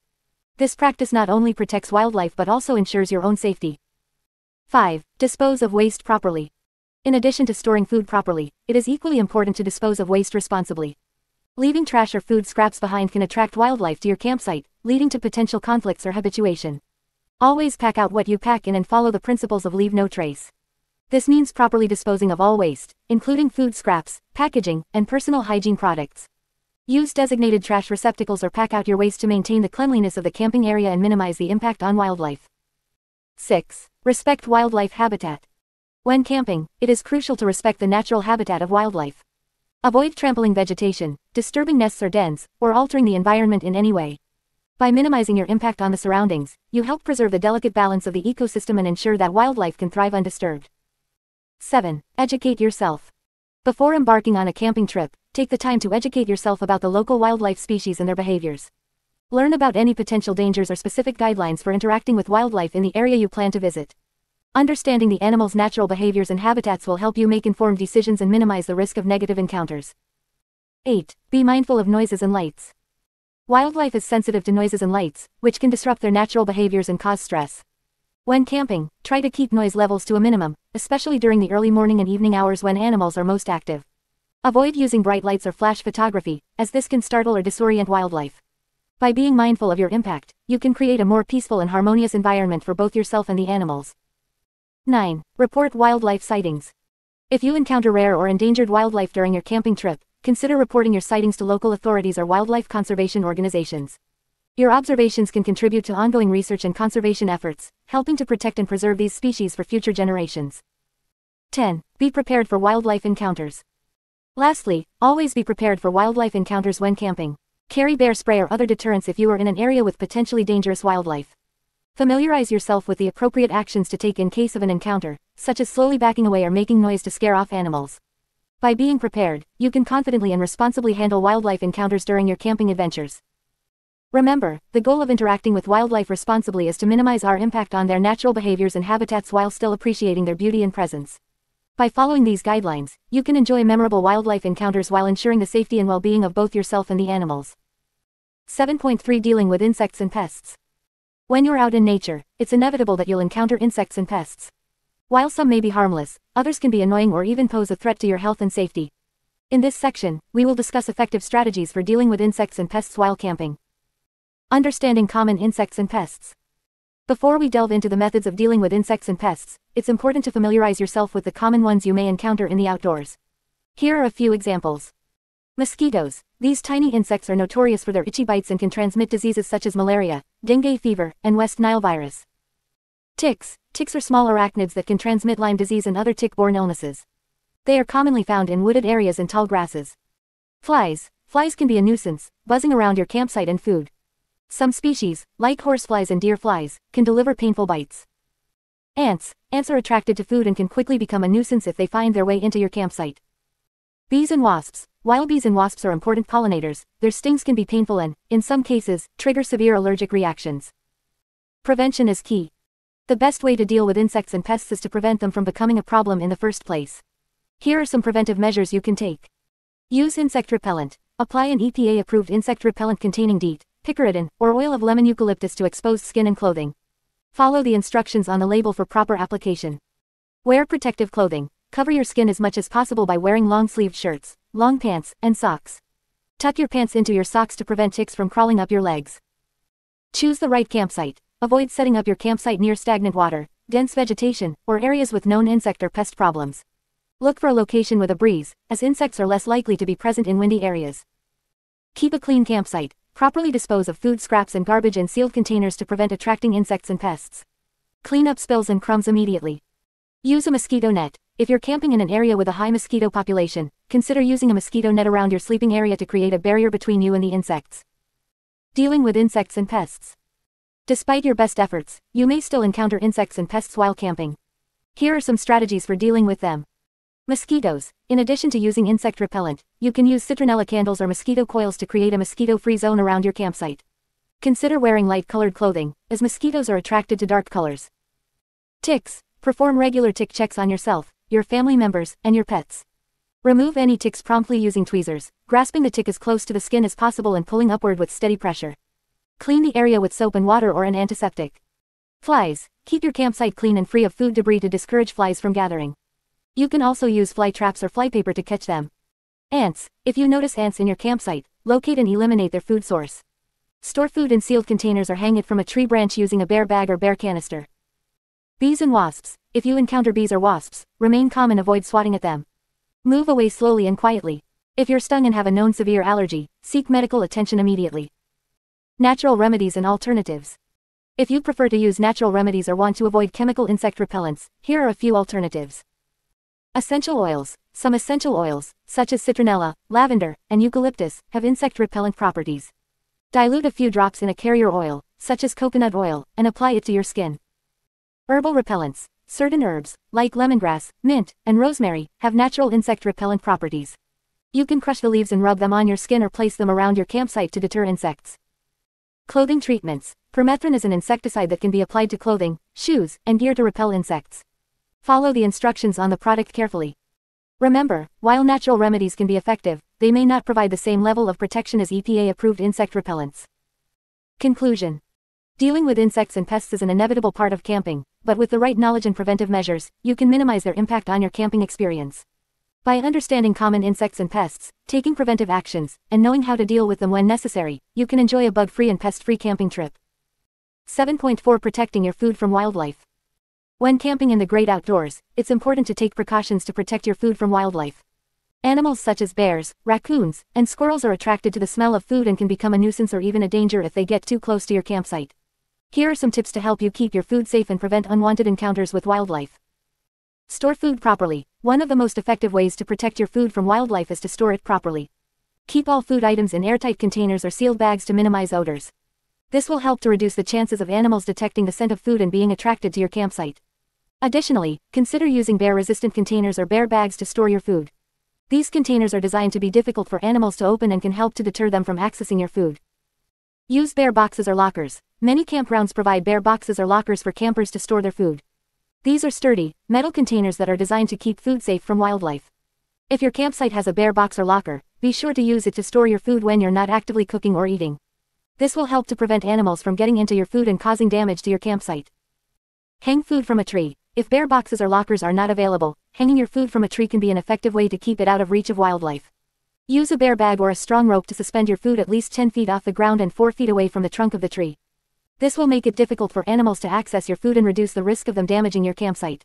This practice not only protects wildlife but also ensures your own safety. 5. Dispose of waste properly. In addition to storing food properly, it is equally important to dispose of waste responsibly. Leaving trash or food scraps behind can attract wildlife to your campsite, leading to potential conflicts or habituation. Always pack out what you pack in and follow the principles of leave no trace. This means properly disposing of all waste, including food scraps, packaging, and personal hygiene products. Use designated trash receptacles or pack out your waste to maintain the cleanliness of the camping area and minimize the impact on wildlife. 6. Respect wildlife habitat. When camping, it is crucial to respect the natural habitat of wildlife. Avoid trampling vegetation, disturbing nests or dens, or altering the environment in any way. By minimizing your impact on the surroundings, you help preserve the delicate balance of the ecosystem and ensure that wildlife can thrive undisturbed. 7. Educate yourself. Before embarking on a camping trip, take the time to educate yourself about the local wildlife species and their behaviors. Learn about any potential dangers or specific guidelines for interacting with wildlife in the area you plan to visit. Understanding the animal's natural behaviors and habitats will help you make informed decisions and minimize the risk of negative encounters. 8. Be mindful of noises and lights. Wildlife is sensitive to noises and lights, which can disrupt their natural behaviors and cause stress. When camping, try to keep noise levels to a minimum, especially during the early morning and evening hours when animals are most active. Avoid using bright lights or flash photography, as this can startle or disorient wildlife. By being mindful of your impact, you can create a more peaceful and harmonious environment for both yourself and the animals. 9. Report wildlife sightings. If you encounter rare or endangered wildlife during your camping trip, consider reporting your sightings to local authorities or wildlife conservation organizations. Your observations can contribute to ongoing research and conservation efforts, helping to protect and preserve these species for future generations. 10. Be prepared for wildlife encounters. Lastly, always be prepared for wildlife encounters when camping. Carry bear spray or other deterrents if you are in an area with potentially dangerous wildlife. Familiarize yourself with the appropriate actions to take in case of an encounter, such as slowly backing away or making noise to scare off animals. By being prepared, you can confidently and responsibly handle wildlife encounters during your camping adventures. Remember, the goal of interacting with wildlife responsibly is to minimize our impact on their natural behaviors and habitats while still appreciating their beauty and presence. By following these guidelines, you can enjoy memorable wildlife encounters while ensuring the safety and well-being of both yourself and the animals. 7.3 Dealing with insects and pests. When you're out in nature, it's inevitable that you'll encounter insects and pests. While some may be harmless, others can be annoying or even pose a threat to your health and safety. In this section, we will discuss effective strategies for dealing with insects and pests while camping. Understanding common insects and pests. Before we delve into the methods of dealing with insects and pests, it's important to familiarize yourself with the common ones you may encounter in the outdoors. Here are a few examples. Mosquitoes. These tiny insects are notorious for their itchy bites and can transmit diseases such as malaria, dengue fever, and West Nile virus. Ticks. Ticks are small arachnids that can transmit Lyme disease and other tick-borne illnesses. They are commonly found in wooded areas and tall grasses. Flies. Flies can be a nuisance, buzzing around your campsite and food. Some species, like horseflies and deer flies, can deliver painful bites. Ants. Ants are attracted to food and can quickly become a nuisance if they find their way into your campsite. Bees and wasps. While bees and wasps are important pollinators, their stings can be painful and, in some cases, trigger severe allergic reactions. Prevention is key. The best way to deal with insects and pests is to prevent them from becoming a problem in the first place. Here are some preventive measures you can take. Use insect repellent. Apply an EPA-approved insect repellent containing DEET, picaridin, or oil of lemon eucalyptus to exposed skin and clothing. Follow the instructions on the label for proper application. Wear protective clothing. Cover your skin as much as possible by wearing long-sleeved shirts, long pants, and socks. Tuck your pants into your socks to prevent ticks from crawling up your legs. Choose the right campsite. Avoid setting up your campsite near stagnant water, dense vegetation, or areas with known insect or pest problems. Look for a location with a breeze, as insects are less likely to be present in windy areas. Keep a clean campsite. Properly dispose of food scraps and garbage in sealed containers to prevent attracting insects and pests. Clean up spills and crumbs immediately. Use a mosquito net. If you're camping in an area with a high mosquito population, consider using a mosquito net around your sleeping area to create a barrier between you and the insects. Dealing with insects and pests. Despite your best efforts, you may still encounter insects and pests while camping. Here are some strategies for dealing with them. Mosquitoes. In addition to using insect repellent, you can use citronella candles or mosquito coils to create a mosquito-free zone around your campsite. Consider wearing light-colored clothing, as mosquitoes are attracted to dark colors. Ticks. Perform regular tick checks on yourself, your family members, and your pets. Remove any ticks promptly using tweezers, grasping the tick as close to the skin as possible and pulling upward with steady pressure. Clean the area with soap and water or an antiseptic. Flies. Keep your campsite clean and free of food debris to discourage flies from gathering. You can also use fly traps or flypaper to catch them. Ants. If you notice ants in your campsite, locate and eliminate their food source. Store food in sealed containers or hang it from a tree branch using a bear bag or bear canister. Bees and wasps. If you encounter bees or wasps, remain calm and avoid swatting at them. Move away slowly and quietly. If you're stung and have a known severe allergy, seek medical attention immediately. Natural remedies and alternatives. If you prefer to use natural remedies or want to avoid chemical insect repellents, here are a few alternatives. Essential oils. Some essential oils, such as citronella, lavender, and eucalyptus, have insect repellent properties. Dilute a few drops in a carrier oil, such as coconut oil, and apply it to your skin. Herbal repellents. Certain herbs, like lemongrass, mint, and rosemary, have natural insect repellent properties. You can crush the leaves and rub them on your skin or place them around your campsite to deter insects. Clothing treatments. Permethrin is an insecticide that can be applied to clothing, shoes, and gear to repel insects. Follow the instructions on the product carefully. Remember, while natural remedies can be effective, they may not provide the same level of protection as EPA-approved insect repellents. Conclusion. Dealing with insects and pests is an inevitable part of camping, but with the right knowledge and preventive measures, you can minimize their impact on your camping experience. By understanding common insects and pests, taking preventive actions, and knowing how to deal with them when necessary, you can enjoy a bug-free and pest-free camping trip. 7.4 Protecting your food from wildlife. When camping in the great outdoors, it's important to take precautions to protect your food from wildlife. Animals such as bears, raccoons, and squirrels are attracted to the smell of food and can become a nuisance or even a danger if they get too close to your campsite. Here are some tips to help you keep your food safe and prevent unwanted encounters with wildlife. Store food properly. One of the most effective ways to protect your food from wildlife is to store it properly. Keep all food items in airtight containers or sealed bags to minimize odors. This will help to reduce the chances of animals detecting the scent of food and being attracted to your campsite. Additionally, consider using bear-resistant containers or bear bags to store your food. These containers are designed to be difficult for animals to open and can help to deter them from accessing your food. Use bear boxes or lockers. Many campgrounds provide bear boxes or lockers for campers to store their food. These are sturdy, metal containers that are designed to keep food safe from wildlife. If your campsite has a bear box or locker, be sure to use it to store your food when you're not actively cooking or eating. This will help to prevent animals from getting into your food and causing damage to your campsite. Hang food from a tree. If bear boxes or lockers are not available, hanging your food from a tree can be an effective way to keep it out of reach of wildlife. Use a bear bag or a strong rope to suspend your food at least 10 feet off the ground and 4 feet away from the trunk of the tree. This will make it difficult for animals to access your food and reduce the risk of them damaging your campsite.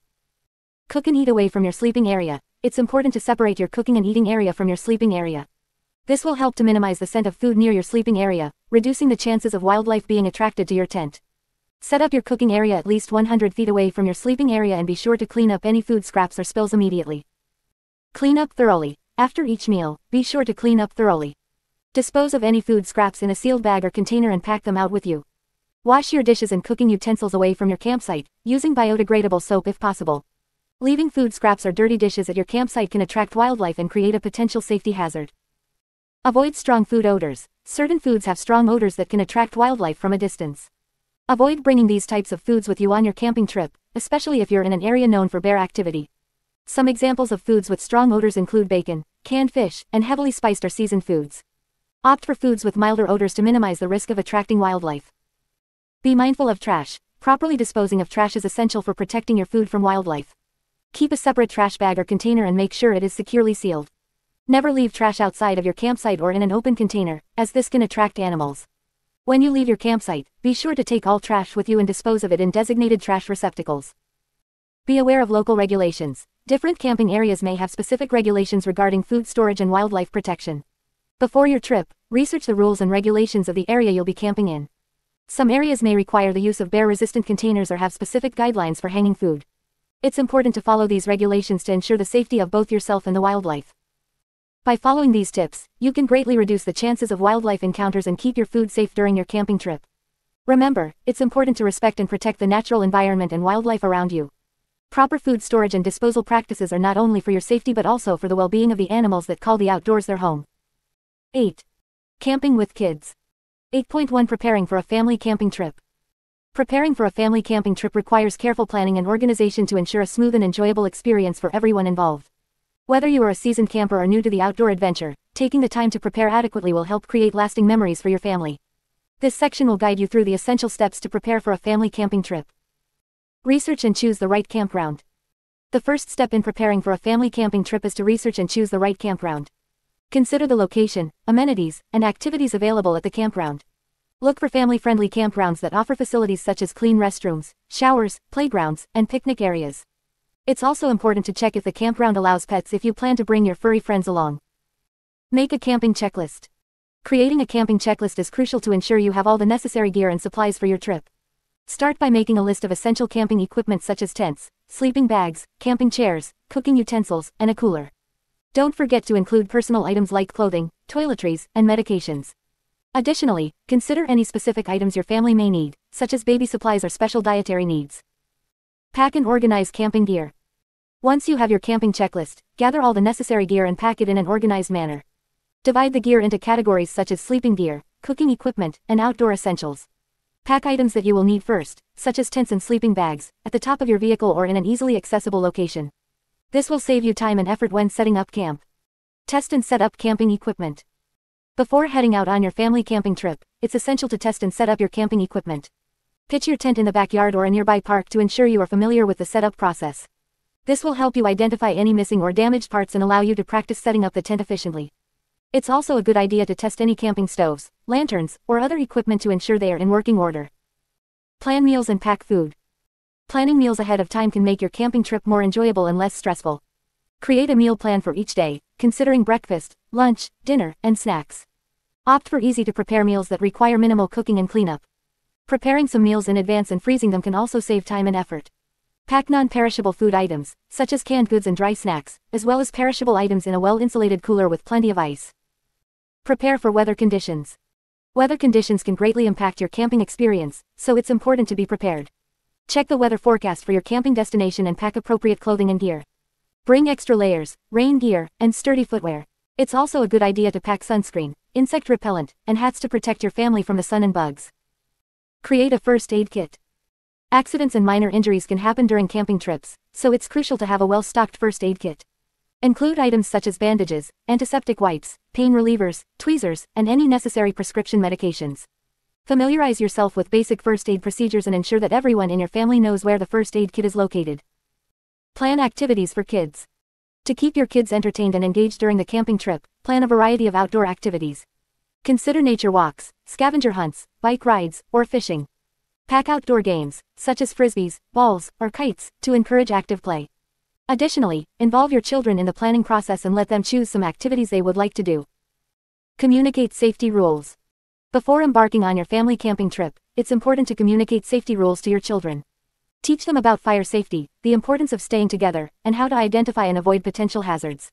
Cook and eat away from your sleeping area. It's important to separate your cooking and eating area from your sleeping area. This will help to minimize the scent of food near your sleeping area, reducing the chances of wildlife being attracted to your tent. Set up your cooking area at least 100 feet away from your sleeping area and be sure to clean up any food scraps or spills immediately. Clean up thoroughly. After each meal, be sure to clean up thoroughly. Dispose of any food scraps in a sealed bag or container and pack them out with you. Wash your dishes and cooking utensils away from your campsite, using biodegradable soap if possible. Leaving food scraps or dirty dishes at your campsite can attract wildlife and create a potential safety hazard. Avoid strong food odors. Certain foods have strong odors that can attract wildlife from a distance. Avoid bringing these types of foods with you on your camping trip, especially if you're in an area known for bear activity. Some examples of foods with strong odors include bacon, canned fish, and heavily spiced or seasoned foods. Opt for foods with milder odors to minimize the risk of attracting wildlife. Be mindful of trash. Properly disposing of trash is essential for protecting your food from wildlife. Keep a separate trash bag or container and make sure it is securely sealed. Never leave trash outside of your campsite or in an open container, as this can attract animals. When you leave your campsite, be sure to take all trash with you and dispose of it in designated trash receptacles. Be aware of local regulations. Different camping areas may have specific regulations regarding food storage and wildlife protection. Before your trip, research the rules and regulations of the area you'll be camping in. Some areas may require the use of bear-resistant containers or have specific guidelines for hanging food. It's important to follow these regulations to ensure the safety of both yourself and the wildlife. By following these tips, you can greatly reduce the chances of wildlife encounters and keep your food safe during your camping trip. Remember, it's important to respect and protect the natural environment and wildlife around you. Proper food storage and disposal practices are not only for your safety but also for the well-being of the animals that call the outdoors their home. 8. Camping with kids. 8.1 Preparing for a family camping trip. Preparing for a family camping trip requires careful planning and organization to ensure a smooth and enjoyable experience for everyone involved. Whether you are a seasoned camper or new to the outdoor adventure, taking the time to prepare adequately will help create lasting memories for your family. This section will guide you through the essential steps to prepare for a family camping trip. Research and choose the right campground. The first step in preparing for a family camping trip is to research and choose the right campground. Consider the location, amenities, and activities available at the campground. Look for family-friendly campgrounds that offer facilities such as clean restrooms, showers, playgrounds, and picnic areas. It's also important to check if the campground allows pets if you plan to bring your furry friends along. Make a camping checklist. Creating a camping checklist is crucial to ensure you have all the necessary gear and supplies for your trip. Start by making a list of essential camping equipment such as tents, sleeping bags, camping chairs, cooking utensils, and a cooler. Don't forget to include personal items like clothing, toiletries, and medications. Additionally, consider any specific items your family may need, such as baby supplies or special dietary needs. Pack and organize camping gear. Once you have your camping checklist, gather all the necessary gear and pack it in an organized manner. Divide the gear into categories such as sleeping gear, cooking equipment, and outdoor essentials. Pack items that you will need first, such as tents and sleeping bags, at the top of your vehicle or in an easily accessible location. This will save you time and effort when setting up camp. Test and set up camping equipment. Before heading out on your family camping trip, it's essential to test and set up your camping equipment. Pitch your tent in the backyard or a nearby park to ensure you are familiar with the setup process. This will help you identify any missing or damaged parts and allow you to practice setting up the tent efficiently. It's also a good idea to test any camping stoves, lanterns, or other equipment to ensure they are in working order. Plan meals and pack food. Planning meals ahead of time can make your camping trip more enjoyable and less stressful. Create a meal plan for each day, considering breakfast, lunch, dinner, and snacks. Opt for easy-to-prepare meals that require minimal cooking and cleanup. Preparing some meals in advance and freezing them can also save time and effort. Pack non-perishable food items, such as canned goods and dry snacks, as well as perishable items in a well-insulated cooler with plenty of ice. Prepare for weather conditions. Weather conditions can greatly impact your camping experience, so it's important to be prepared. Check the weather forecast for your camping destination and pack appropriate clothing and gear. Bring extra layers, rain gear, and sturdy footwear. It's also a good idea to pack sunscreen, insect repellent, and hats to protect your family from the sun and bugs. Create a first aid kit. Accidents and minor injuries can happen during camping trips, so it's crucial to have a well-stocked first aid kit. Include items such as bandages, antiseptic wipes, pain relievers, tweezers, and any necessary prescription medications. Familiarize yourself with basic first aid procedures and ensure that everyone in your family knows where the first aid kit is located. Plan activities for kids. To keep your kids entertained and engaged during the camping trip, plan a variety of outdoor activities. Consider nature walks, scavenger hunts, bike rides, or fishing. Pack outdoor games, such as frisbees, balls, or kites, to encourage active play. Additionally, involve your children in the planning process and let them choose some activities they would like to do. Communicate safety rules. Before embarking on your family camping trip, it's important to communicate safety rules to your children. Teach them about fire safety, the importance of staying together, and how to identify and avoid potential hazards.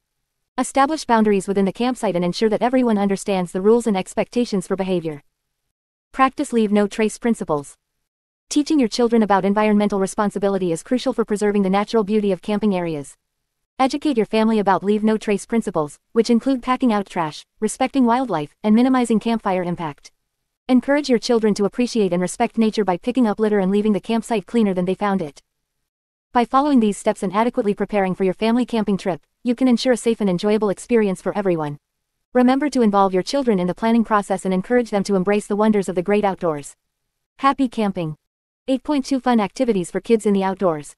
Establish boundaries within the campsite and ensure that everyone understands the rules and expectations for behavior. Practice leave no trace principles. Teaching your children about environmental responsibility is crucial for preserving the natural beauty of camping areas. Educate your family about leave no trace principles, which include packing out trash, respecting wildlife, and minimizing campfire impact. Encourage your children to appreciate and respect nature by picking up litter and leaving the campsite cleaner than they found it. By following these steps and adequately preparing for your family camping trip, you can ensure a safe and enjoyable experience for everyone. Remember to involve your children in the planning process and encourage them to embrace the wonders of the great outdoors. Happy camping. 8.2 Fun activities for kids in the outdoors.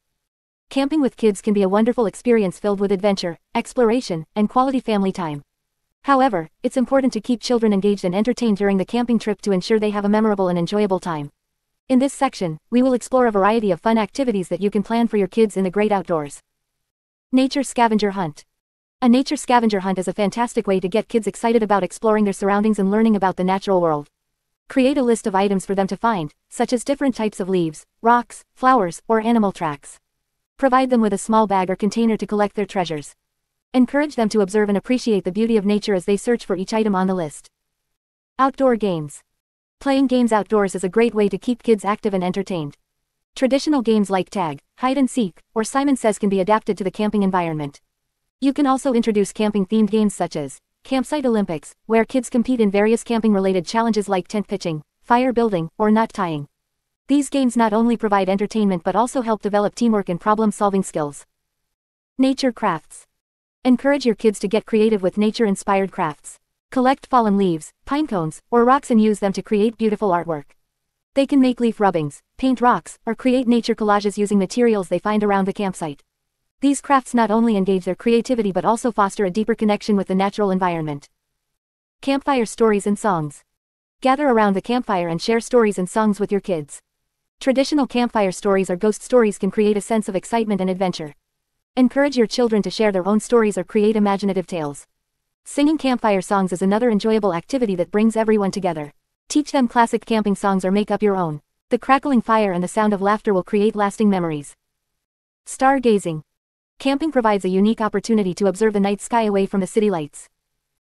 Camping with kids can be a wonderful experience filled with adventure, exploration, and quality family time. However, it's important to keep children engaged and entertained during the camping trip to ensure they have a memorable and enjoyable time. In this section, we will explore a variety of fun activities that you can plan for your kids in the great outdoors. Nature Scavenger Hunt. A nature scavenger hunt is a fantastic way to get kids excited about exploring their surroundings and learning about the natural world. Create a list of items for them to find, such as different types of leaves, rocks, flowers, or animal tracks. Provide them with a small bag or container to collect their treasures. Encourage them to observe and appreciate the beauty of nature as they search for each item on the list. Outdoor games. Playing games outdoors is a great way to keep kids active and entertained. Traditional games like tag, hide and seek, or Simon Says can be adapted to the camping environment. You can also introduce camping-themed games such as Campsite Olympics, where kids compete in various camping-related challenges like tent pitching, fire building, or knot tying. These games not only provide entertainment but also help develop teamwork and problem-solving skills. Nature crafts. Encourage your kids to get creative with nature-inspired crafts. Collect fallen leaves, pine cones, or rocks and use them to create beautiful artwork. They can make leaf rubbings, paint rocks, or create nature collages using materials they find around the campsite. These crafts not only engage their creativity but also foster a deeper connection with the natural environment. Campfire stories and songs. Gather around the campfire and share stories and songs with your kids. Traditional campfire stories or ghost stories can create a sense of excitement and adventure. Encourage your children to share their own stories or create imaginative tales. Singing campfire songs is another enjoyable activity that brings everyone together. Teach them classic camping songs or make up your own. The crackling fire and the sound of laughter will create lasting memories. Stargazing. Camping provides a unique opportunity to observe the night sky away from the city lights.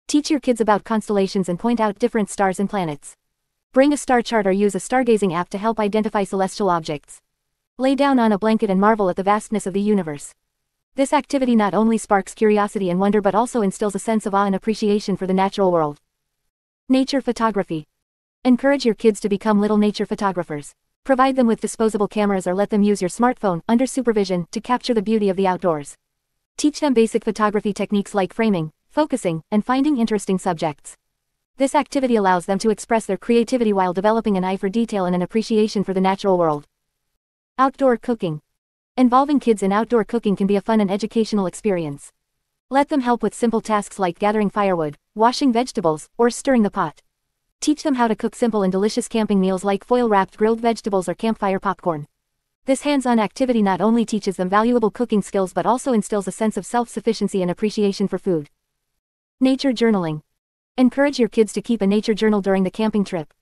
Teach your kids about constellations and point out different stars and planets. Bring a star chart or use a stargazing app to help identify celestial objects. Lay down on a blanket and marvel at the vastness of the universe. This activity not only sparks curiosity and wonder but also instills a sense of awe and appreciation for the natural world. Nature photography. Encourage your kids to become little nature photographers. Provide them with disposable cameras or let them use your smartphone, under supervision, to capture the beauty of the outdoors. Teach them basic photography techniques like framing, focusing, and finding interesting subjects. This activity allows them to express their creativity while developing an eye for detail and an appreciation for the natural world. Outdoor cooking. Involving kids in outdoor cooking can be a fun and educational experience. Let them help with simple tasks like gathering firewood, washing vegetables, or stirring the pot. Teach them how to cook simple and delicious camping meals like foil-wrapped grilled vegetables or campfire popcorn. This hands-on activity not only teaches them valuable cooking skills but also instills a sense of self-sufficiency and appreciation for food. Nature journaling. Encourage your kids to keep a nature journal during the camping trip.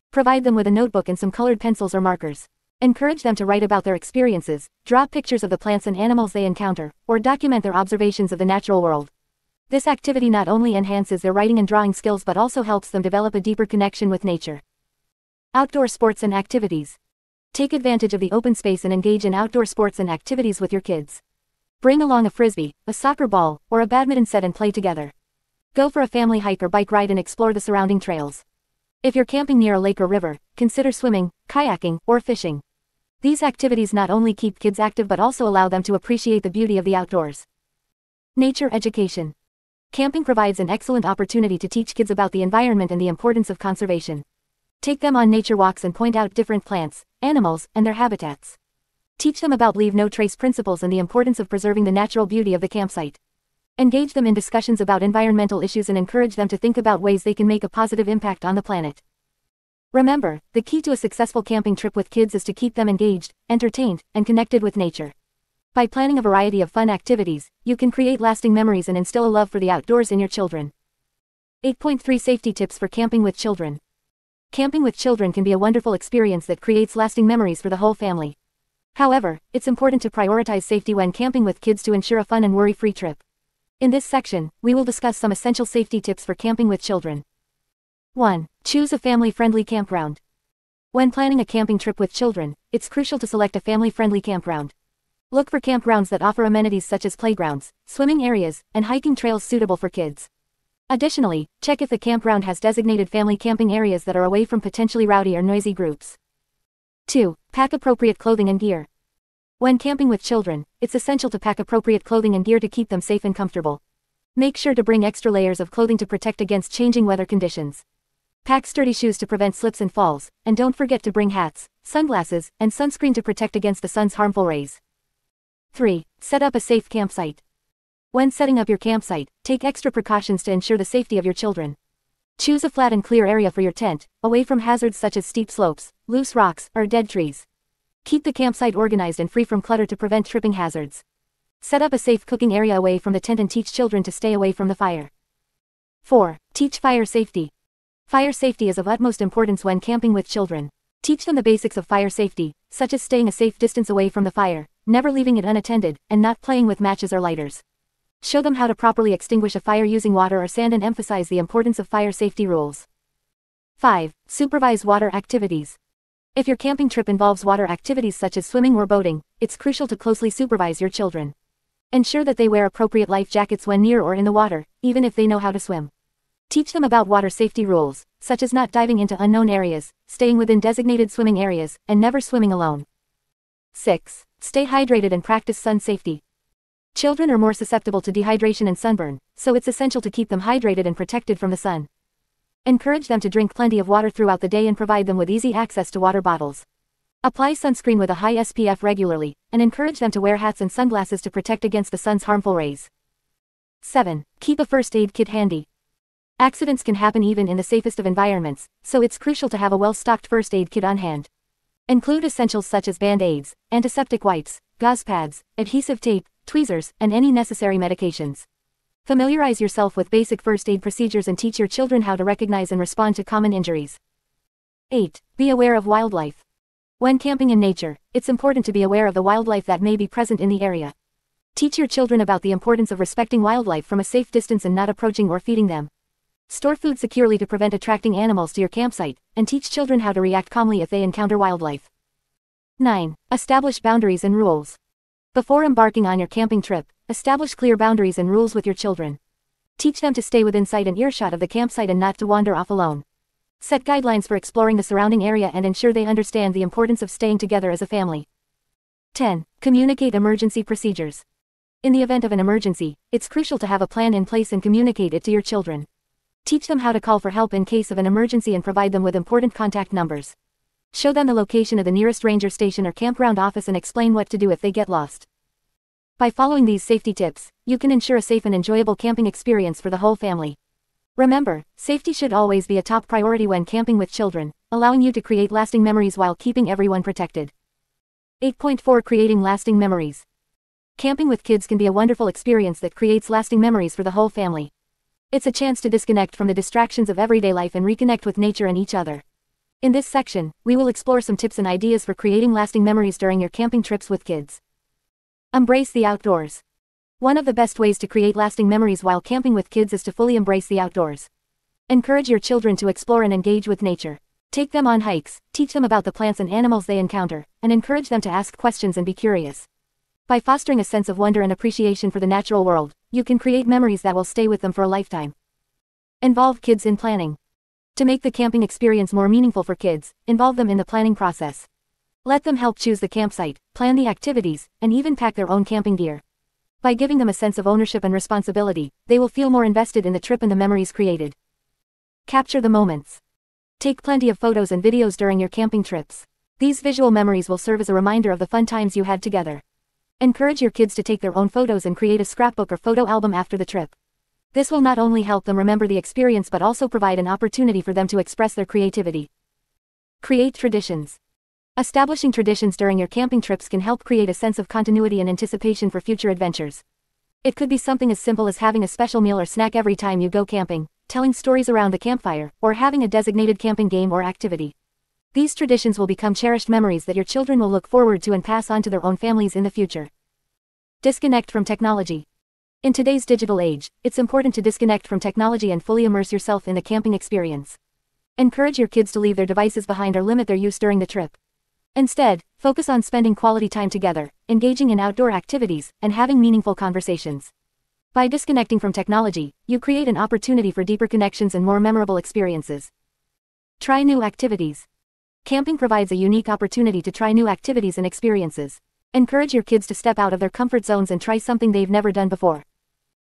Provide them with a notebook and some colored pencils or markers. Encourage them to write about their experiences, draw pictures of the plants and animals they encounter, or document their observations of the natural world. This activity not only enhances their writing and drawing skills but also helps them develop a deeper connection with nature. Outdoor sports and activities. Take advantage of the open space and engage in outdoor sports and activities with your kids. Bring along a frisbee, a soccer ball, or a badminton set and play together. Go for a family hike or bike ride and explore the surrounding trails. If you're camping near a lake or river, consider swimming, kayaking, or fishing. These activities not only keep kids active but also allow them to appreciate the beauty of the outdoors. Nature education. Camping provides an excellent opportunity to teach kids about the environment and the importance of conservation. Take them on nature walks and point out different plants, animals, and their habitats. Teach them about leave no trace principles and the importance of preserving the natural beauty of the campsite. Engage them in discussions about environmental issues and encourage them to think about ways they can make a positive impact on the planet. Remember, the key to a successful camping trip with kids is to keep them engaged, entertained, and connected with nature. By planning a variety of fun activities, you can create lasting memories and instill a love for the outdoors in your children. 8.3 Safety Tips for Camping with Children. Camping with children can be a wonderful experience that creates lasting memories for the whole family. However, it's important to prioritize safety when camping with kids to ensure a fun and worry-free trip. In this section, we will discuss some essential safety tips for camping with children. 1. Choose a family-friendly campground. When planning a camping trip with children, it's crucial to select a family-friendly campground. Look for campgrounds that offer amenities such as playgrounds, swimming areas, and hiking trails suitable for kids. Additionally, check if the campground has designated family camping areas that are away from potentially rowdy or noisy groups. 2. Pack appropriate clothing and gear. When camping with children, it's essential to pack appropriate clothing and gear to keep them safe and comfortable. Make sure to bring extra layers of clothing to protect against changing weather conditions. Pack sturdy shoes to prevent slips and falls, and don't forget to bring hats, sunglasses, and sunscreen to protect against the sun's harmful rays. 3. Set up a safe campsite. When setting up your campsite, take extra precautions to ensure the safety of your children. Choose a flat and clear area for your tent, away from hazards such as steep slopes, loose rocks, or dead trees. Keep the campsite organized and free from clutter to prevent tripping hazards. Set up a safe cooking area away from the tent and teach children to stay away from the fire. 4. Teach fire safety. Fire safety is of utmost importance when camping with children. Teach them the basics of fire safety, such as staying a safe distance away from the fire, never leaving it unattended, and not playing with matches or lighters. Show them how to properly extinguish a fire using water or sand and emphasize the importance of fire safety rules. 5. Supervise water activities. If your camping trip involves water activities such as swimming or boating, it's crucial to closely supervise your children. Ensure that they wear appropriate life jackets when near or in the water, even if they know how to swim. Teach them about water safety rules, such as not diving into unknown areas, staying within designated swimming areas, and never swimming alone. 6. Stay hydrated and practice sun safety. Children are more susceptible to dehydration and sunburn, so it's essential to keep them hydrated and protected from the sun. Encourage them to drink plenty of water throughout the day and provide them with easy access to water bottles. Apply sunscreen with a high SPF regularly, and encourage them to wear hats and sunglasses to protect against the sun's harmful rays. 7. Keep a first aid kit handy. Accidents can happen even in the safest of environments, so it's crucial to have a well-stocked first aid kit on hand. Include essentials such as band-aids, antiseptic wipes, gauze pads, adhesive tape, tweezers, and any necessary medications. Familiarize yourself with basic first aid procedures and teach your children how to recognize and respond to common injuries. 8. Be aware of wildlife. When camping in nature, it's important to be aware of the wildlife that may be present in the area. Teach your children about the importance of respecting wildlife from a safe distance and not approaching or feeding them. Store food securely to prevent attracting animals to your campsite, and teach children how to react calmly if they encounter wildlife. 9. Establish boundaries and rules. Before embarking on your camping trip, establish clear boundaries and rules with your children. Teach them to stay within sight and earshot of the campsite and not to wander off alone. Set guidelines for exploring the surrounding area and ensure they understand the importance of staying together as a family. 10. Communicate emergency procedures. In the event of an emergency, it's crucial to have a plan in place and communicate it to your children. Teach them how to call for help in case of an emergency and provide them with important contact numbers. Show them the location of the nearest ranger station or campground office and explain what to do if they get lost. By following these safety tips, you can ensure a safe and enjoyable camping experience for the whole family. Remember, safety should always be a top priority when camping with children, allowing you to create lasting memories while keeping everyone protected. 8.4 Creating lasting memories. Camping with kids can be a wonderful experience that creates lasting memories for the whole family. It's a chance to disconnect from the distractions of everyday life and reconnect with nature and each other. In this section, we will explore some tips and ideas for creating lasting memories during your camping trips with kids. Embrace the outdoors. One of the best ways to create lasting memories while camping with kids is to fully embrace the outdoors. Encourage your children to explore and engage with nature. Take them on hikes, teach them about the plants and animals they encounter, and encourage them to ask questions and be curious. By fostering a sense of wonder and appreciation for the natural world, you can create memories that will stay with them for a lifetime. Involve kids in planning. To make the camping experience more meaningful for kids, involve them in the planning process. Let them help choose the campsite, plan the activities, and even pack their own camping gear. By giving them a sense of ownership and responsibility, they will feel more invested in the trip and the memories created. Capture the moments. Take plenty of photos and videos during your camping trips. These visual memories will serve as a reminder of the fun times you had together. Encourage your kids to take their own photos and create a scrapbook or photo album after the trip. This will not only help them remember the experience but also provide an opportunity for them to express their creativity. Create traditions. Establishing traditions during your camping trips can help create a sense of continuity and anticipation for future adventures. It could be something as simple as having a special meal or snack every time you go camping, telling stories around the campfire, or having a designated camping game or activity. These traditions will become cherished memories that your children will look forward to and pass on to their own families in the future. Disconnect from technology. In today's digital age, it's important to disconnect from technology and fully immerse yourself in the camping experience. Encourage your kids to leave their devices behind or limit their use during the trip. Instead, focus on spending quality time together, engaging in outdoor activities, and having meaningful conversations. By disconnecting from technology, you create an opportunity for deeper connections and more memorable experiences. Try new activities. Camping provides a unique opportunity to try new activities and experiences. Encourage your kids to step out of their comfort zones and try something they've never done before.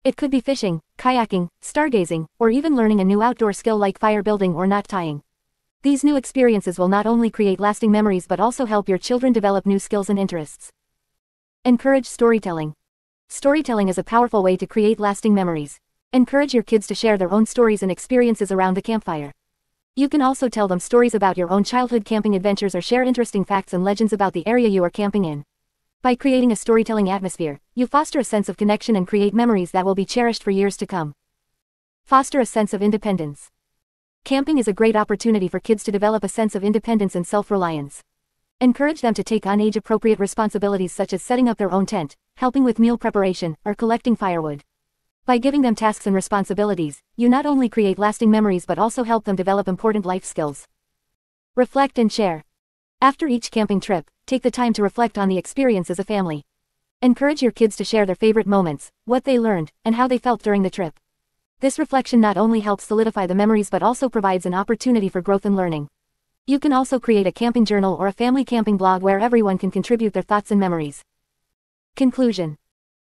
It could be fishing, kayaking, stargazing, or even learning a new outdoor skill like fire building or knot tying. These new experiences will not only create lasting memories but also help your children develop new skills and interests. Encourage storytelling. Storytelling is a powerful way to create lasting memories. Encourage your kids to share their own stories and experiences around the campfire. You can also tell them stories about your own childhood camping adventures or share interesting facts and legends about the area you are camping in. By creating a storytelling atmosphere, you foster a sense of connection and create memories that will be cherished for years to come. Foster a sense of independence. Camping is a great opportunity for kids to develop a sense of independence and self-reliance. Encourage them to take on age-appropriate responsibilities such as setting up their own tent, helping with meal preparation, or collecting firewood. By giving them tasks and responsibilities, you not only create lasting memories but also help them develop important life skills. Reflect and share. After each camping trip, take the time to reflect on the experience as a family. Encourage your kids to share their favorite moments, what they learned, and how they felt during the trip. This reflection not only helps solidify the memories but also provides an opportunity for growth and learning. You can also create a camping journal or a family camping blog where everyone can contribute their thoughts and memories. Conclusion.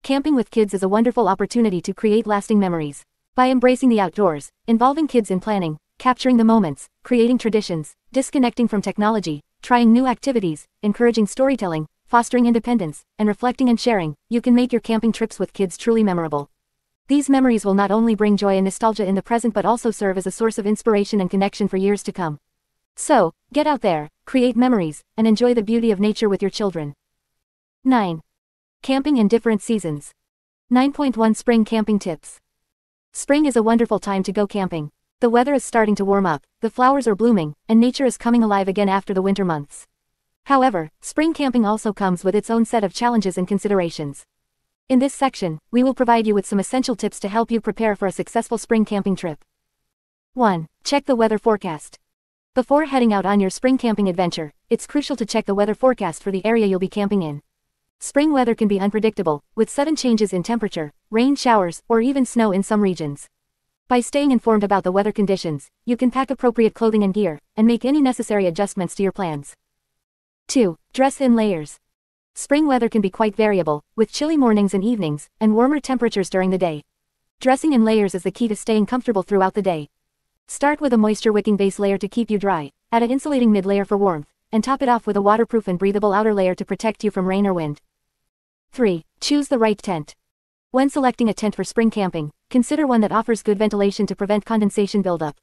Camping with kids is a wonderful opportunity to create lasting memories. By embracing the outdoors, involving kids in planning, capturing the moments, creating traditions, disconnecting from technology, trying new activities, encouraging storytelling, fostering independence, and reflecting and sharing, you can make your camping trips with kids truly memorable. These memories will not only bring joy and nostalgia in the present but also serve as a source of inspiration and connection for years to come. So, get out there, create memories, and enjoy the beauty of nature with your children. 9. Camping in different seasons. 9.1 Spring Camping Tips. Spring is a wonderful time to go camping. The weather is starting to warm up, the flowers are blooming, and nature is coming alive again after the winter months. However, spring camping also comes with its own set of challenges and considerations. In this section, we will provide you with some essential tips to help you prepare for a successful spring camping trip. 1. Check the weather forecast. Before heading out on your spring camping adventure, it's crucial to check the weather forecast for the area you'll be camping in. Spring weather can be unpredictable, with sudden changes in temperature, rain showers, or even snow in some regions. By staying informed about the weather conditions, you can pack appropriate clothing and gear, and make any necessary adjustments to your plans. 2. Dress in layers. Spring weather can be quite variable, with chilly mornings and evenings, and warmer temperatures during the day. Dressing in layers is the key to staying comfortable throughout the day. Start with a moisture-wicking base layer to keep you dry, add an insulating mid-layer for warmth, and top it off with a waterproof and breathable outer layer to protect you from rain or wind. 3. Choose the right tent. When selecting a tent for spring camping, consider one that offers good ventilation to prevent condensation buildup.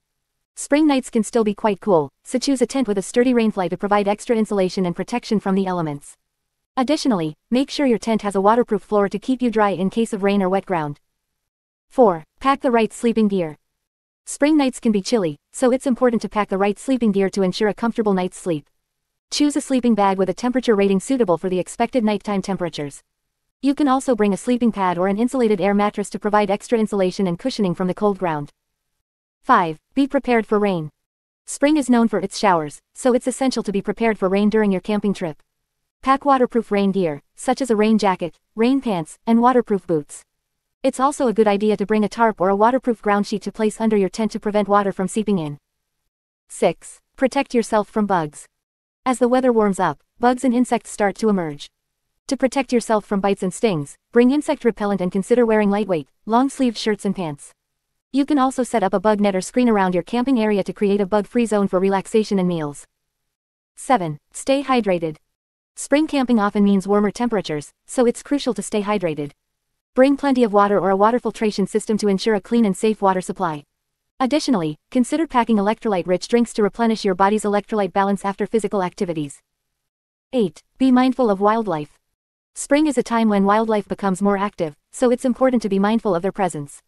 Spring nights can still be quite cool, so choose a tent with a sturdy rainfly to provide extra insulation and protection from the elements. Additionally, make sure your tent has a waterproof floor to keep you dry in case of rain or wet ground. 4. Pack the right sleeping gear. Spring nights can be chilly, so it's important to pack the right sleeping gear to ensure a comfortable night's sleep. Choose a sleeping bag with a temperature rating suitable for the expected nighttime temperatures. You can also bring a sleeping pad or an insulated air mattress to provide extra insulation and cushioning from the cold ground. 5. Be prepared for rain. Spring is known for its showers, so it's essential to be prepared for rain during your camping trip. Pack waterproof rain gear, such as a rain jacket, rain pants, and waterproof boots. It's also a good idea to bring a tarp or a waterproof ground sheet to place under your tent to prevent water from seeping in. 6. Protect yourself from bugs. As the weather warms up, bugs and insects start to emerge. To protect yourself from bites and stings, bring insect repellent and consider wearing lightweight, long-sleeved shirts and pants. You can also set up a bug net or screen around your camping area to create a bug-free zone for relaxation and meals. 7. Stay hydrated. Spring camping often means warmer temperatures, so it's crucial to stay hydrated. Bring plenty of water or a water filtration system to ensure a clean and safe water supply. Additionally, consider packing electrolyte-rich drinks to replenish your body's electrolyte balance after physical activities. 8. Be mindful of wildlife. Spring is a time when wildlife becomes more active, so it's important to be mindful of their presence.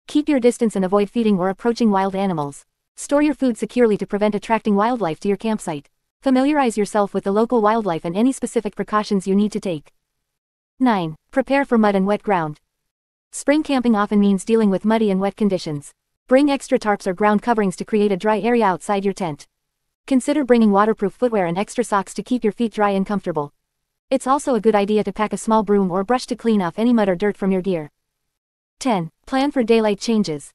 Keep your distance and avoid feeding or approaching wild animals. Store your food securely to prevent attracting wildlife to your campsite. Familiarize yourself with the local wildlife and any specific precautions you need to take. 9. Prepare for mud and wet ground. Spring camping often means dealing with muddy and wet conditions. Bring extra tarps or ground coverings to create a dry area outside your tent. Consider bringing waterproof footwear and extra socks to keep your feet dry and comfortable. It's also a good idea to pack a small broom or brush to clean off any mud or dirt from your gear. 10. Plan for daylight changes.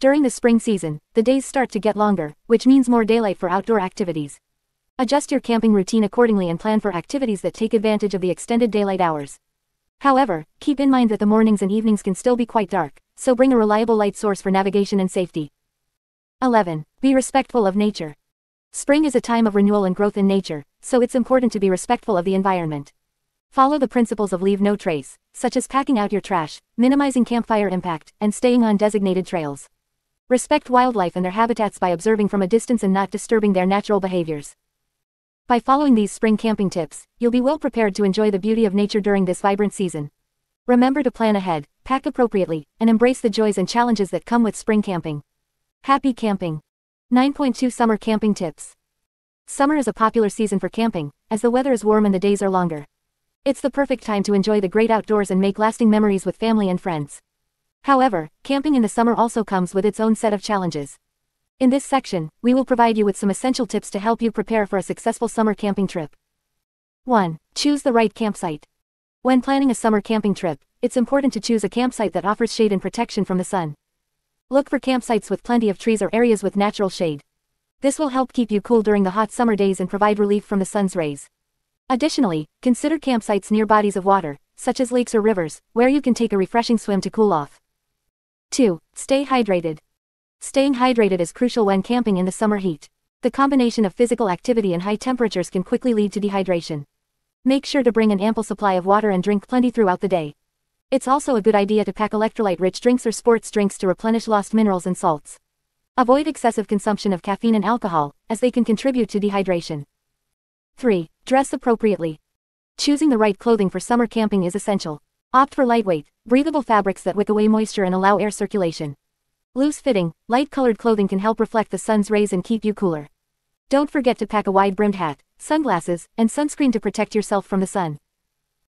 During the spring season, the days start to get longer, which means more daylight for outdoor activities. Adjust your camping routine accordingly and plan for activities that take advantage of the extended daylight hours. However, keep in mind that the mornings and evenings can still be quite dark, so bring a reliable light source for navigation and safety. 11. Be respectful of nature. Spring is a time of renewal and growth in nature, so it's important to be respectful of the environment. Follow the principles of leave no trace, such as packing out your trash, minimizing campfire impact, and staying on designated trails. Respect wildlife and their habitats by observing from a distance and not disturbing their natural behaviors. By following these spring camping tips, you'll be well prepared to enjoy the beauty of nature during this vibrant season. Remember to plan ahead, pack appropriately, and embrace the joys and challenges that come with spring camping. Happy camping! 9.2 Summer Camping Tips. Summer is a popular season for camping, as the weather is warm and the days are longer. It's the perfect time to enjoy the great outdoors and make lasting memories with family and friends. However, camping in the summer also comes with its own set of challenges. In this section, we will provide you with some essential tips to help you prepare for a successful summer camping trip. 1. Choose the right campsite. When planning a summer camping trip, it's important to choose a campsite that offers shade and protection from the sun. Look for campsites with plenty of trees or areas with natural shade. This will help keep you cool during the hot summer days and provide relief from the sun's rays. Additionally, consider campsites near bodies of water, such as lakes or rivers, where you can take a refreshing swim to cool off. 2. Stay hydrated. Staying hydrated is crucial when camping in the summer heat. The combination of physical activity and high temperatures can quickly lead to dehydration. Make sure to bring an ample supply of water and drink plenty throughout the day. It's also a good idea to pack electrolyte-rich drinks or sports drinks to replenish lost minerals and salts. Avoid excessive consumption of caffeine and alcohol, as they can contribute to dehydration. 3. Dress appropriately. Choosing the right clothing for summer camping is essential. Opt for lightweight, breathable fabrics that wick away moisture and allow air circulation. Loose-fitting, light-colored clothing can help reflect the sun's rays and keep you cooler. Don't forget to pack a wide-brimmed hat, sunglasses, and sunscreen to protect yourself from the sun.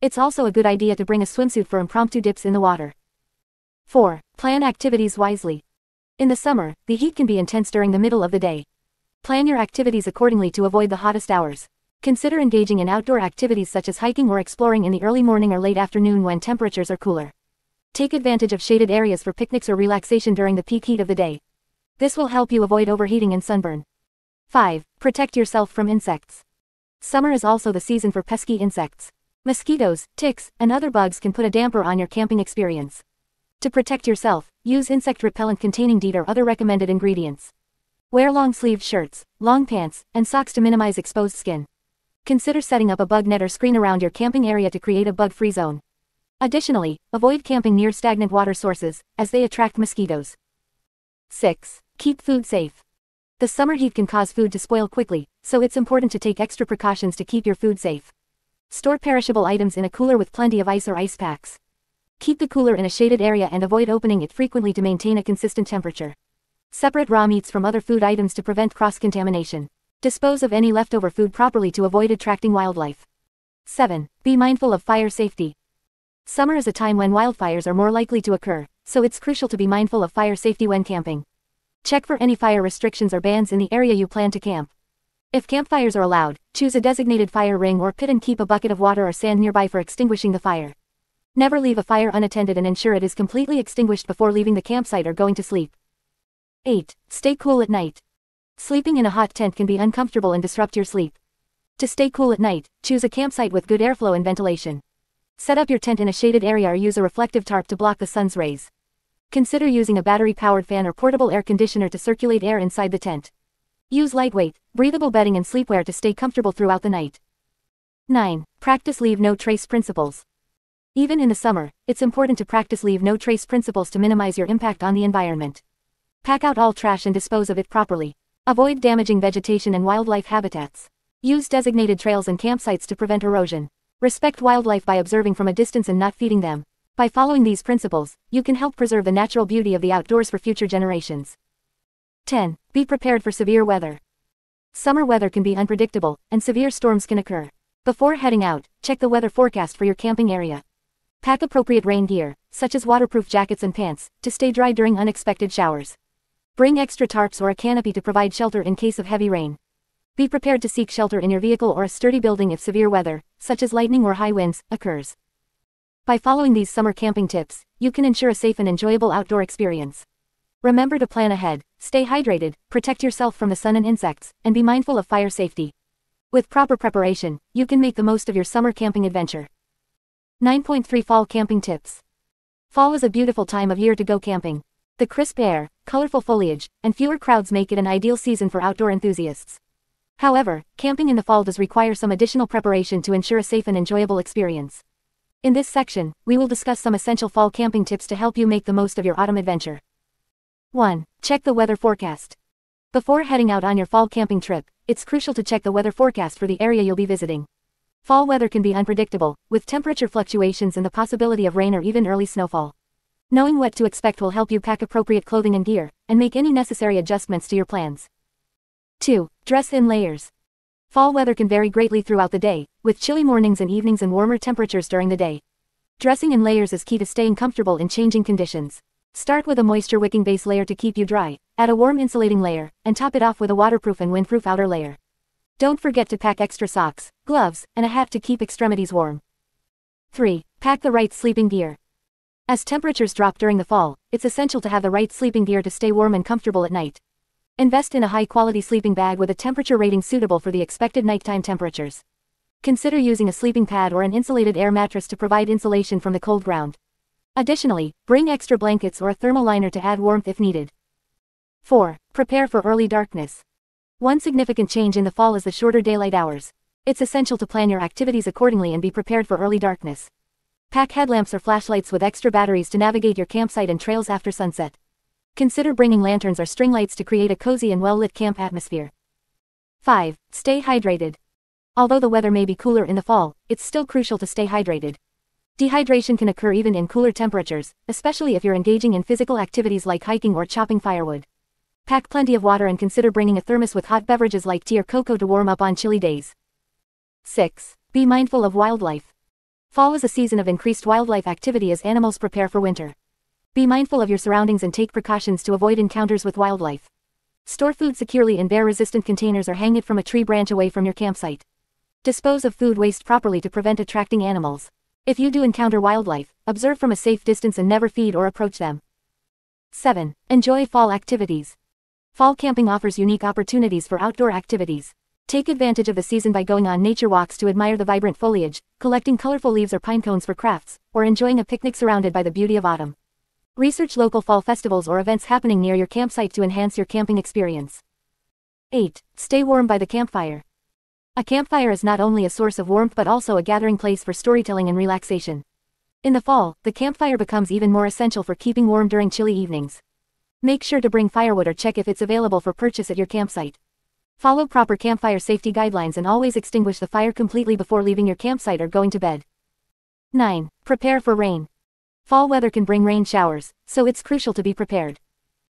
It's also a good idea to bring a swimsuit for impromptu dips in the water. 4. Plan activities wisely. In the summer, the heat can be intense during the middle of the day. Plan your activities accordingly to avoid the hottest hours. Consider engaging in outdoor activities such as hiking or exploring in the early morning or late afternoon when temperatures are cooler. Take advantage of shaded areas for picnics or relaxation during the peak heat of the day. This will help you avoid overheating and sunburn. 5. Protect yourself from insects. Summer is also the season for pesky insects. Mosquitoes, ticks, and other bugs can put a damper on your camping experience. To protect yourself, use insect repellent containing DEET or other recommended ingredients. Wear long-sleeved shirts, long pants, and socks to minimize exposed skin. Consider setting up a bug net or screen around your camping area to create a bug-free zone. Additionally, avoid camping near stagnant water sources, as they attract mosquitoes. 6. Keep food safe. The summer heat can cause food to spoil quickly, so it's important to take extra precautions to keep your food safe. Store perishable items in a cooler with plenty of ice or ice packs. Keep the cooler in a shaded area and avoid opening it frequently to maintain a consistent temperature. Separate raw meats from other food items to prevent cross-contamination. Dispose of any leftover food properly to avoid attracting wildlife. 7. Be mindful of fire safety. Summer is a time when wildfires are more likely to occur, so it's crucial to be mindful of fire safety when camping. Check for any fire restrictions or bans in the area you plan to camp. If campfires are allowed, choose a designated fire ring or pit and keep a bucket of water or sand nearby for extinguishing the fire. Never leave a fire unattended and ensure it is completely extinguished before leaving the campsite or going to sleep. 8. Stay cool at night. Sleeping in a hot tent can be uncomfortable and disrupt your sleep. To stay cool at night, choose a campsite with good airflow and ventilation. Set up your tent in a shaded area or use a reflective tarp to block the sun's rays. Consider using a battery-powered fan or portable air conditioner to circulate air inside the tent. Use lightweight, breathable bedding and sleepwear to stay comfortable throughout the night. 9. Practice leave no trace principles. Even in the summer, it's important to practice leave no trace principles to minimize your impact on the environment. Pack out all trash and dispose of it properly. Avoid damaging vegetation and wildlife habitats. Use designated trails and campsites to prevent erosion. Respect wildlife by observing from a distance and not feeding them. By following these principles, you can help preserve the natural beauty of the outdoors for future generations. 10. Be prepared for severe weather. Summer weather can be unpredictable, and severe storms can occur. Before heading out, check the weather forecast for your camping area. Pack appropriate rain gear, such as waterproof jackets and pants, to stay dry during unexpected showers. Bring extra tarps or a canopy to provide shelter in case of heavy rain. Be prepared to seek shelter in your vehicle or a sturdy building if severe weather, such as lightning or high winds, occurs. By following these summer camping tips, you can ensure a safe and enjoyable outdoor experience. Remember to plan ahead, stay hydrated, protect yourself from the sun and insects, and be mindful of fire safety. With proper preparation, you can make the most of your summer camping adventure. 9.3 Fall Camping Tips. Fall is a beautiful time of year to go camping. The crisp air, colorful foliage, and fewer crowds make it an ideal season for outdoor enthusiasts. However, camping in the fall does require some additional preparation to ensure a safe and enjoyable experience. In this section, we will discuss some essential fall camping tips to help you make the most of your autumn adventure. 1. Check the weather forecast. Before heading out on your fall camping trip, it's crucial to check the weather forecast for the area you'll be visiting. Fall weather can be unpredictable, with temperature fluctuations and the possibility of rain or even early snowfall. Knowing what to expect will help you pack appropriate clothing and gear, and make any necessary adjustments to your plans. 2. Dress in layers. Fall weather can vary greatly throughout the day, with chilly mornings and evenings and warmer temperatures during the day. Dressing in layers is key to staying comfortable in changing conditions. Start with a moisture-wicking base layer to keep you dry, add a warm insulating layer, and top it off with a waterproof and windproof outer layer. Don't forget to pack extra socks, gloves, and a hat to keep extremities warm. 3. Pack the right sleeping gear. As temperatures drop during the fall, it's essential to have the right sleeping gear to stay warm and comfortable at night. Invest in a high-quality sleeping bag with a temperature rating suitable for the expected nighttime temperatures. Consider using a sleeping pad or an insulated air mattress to provide insulation from the cold ground. Additionally, bring extra blankets or a thermal liner to add warmth if needed. 4. Prepare for early darkness. One significant change in the fall is the shorter daylight hours. It's essential to plan your activities accordingly and be prepared for early darkness. Pack headlamps or flashlights with extra batteries to navigate your campsite and trails after sunset. Consider bringing lanterns or string lights to create a cozy and well-lit camp atmosphere. 5. Stay hydrated. Although the weather may be cooler in the fall, it's still crucial to stay hydrated. Dehydration can occur even in cooler temperatures, especially if you're engaging in physical activities like hiking or chopping firewood. Pack plenty of water and consider bringing a thermos with hot beverages like tea or cocoa to warm up on chilly days. 6. Be mindful of wildlife. Fall is a season of increased wildlife activity as animals prepare for winter. Be mindful of your surroundings and take precautions to avoid encounters with wildlife. Store food securely in bear-resistant containers or hang it from a tree branch away from your campsite. Dispose of food waste properly to prevent attracting animals. If you do encounter wildlife, observe from a safe distance and never feed or approach them. 7. Enjoy fall activities. Fall camping offers unique opportunities for outdoor activities. Take advantage of the season by going on nature walks to admire the vibrant foliage, collecting colorful leaves or pine cones for crafts, or enjoying a picnic surrounded by the beauty of autumn. Research local fall festivals or events happening near your campsite to enhance your camping experience. 8. Stay warm by the campfire. A campfire is not only a source of warmth but also a gathering place for storytelling and relaxation. In the fall, the campfire becomes even more essential for keeping warm during chilly evenings. Make sure to bring firewood or check if it's available for purchase at your campsite. Follow proper campfire safety guidelines and always extinguish the fire completely before leaving your campsite or going to bed. 9. Prepare for rain. Fall weather can bring rain showers, so it's crucial to be prepared.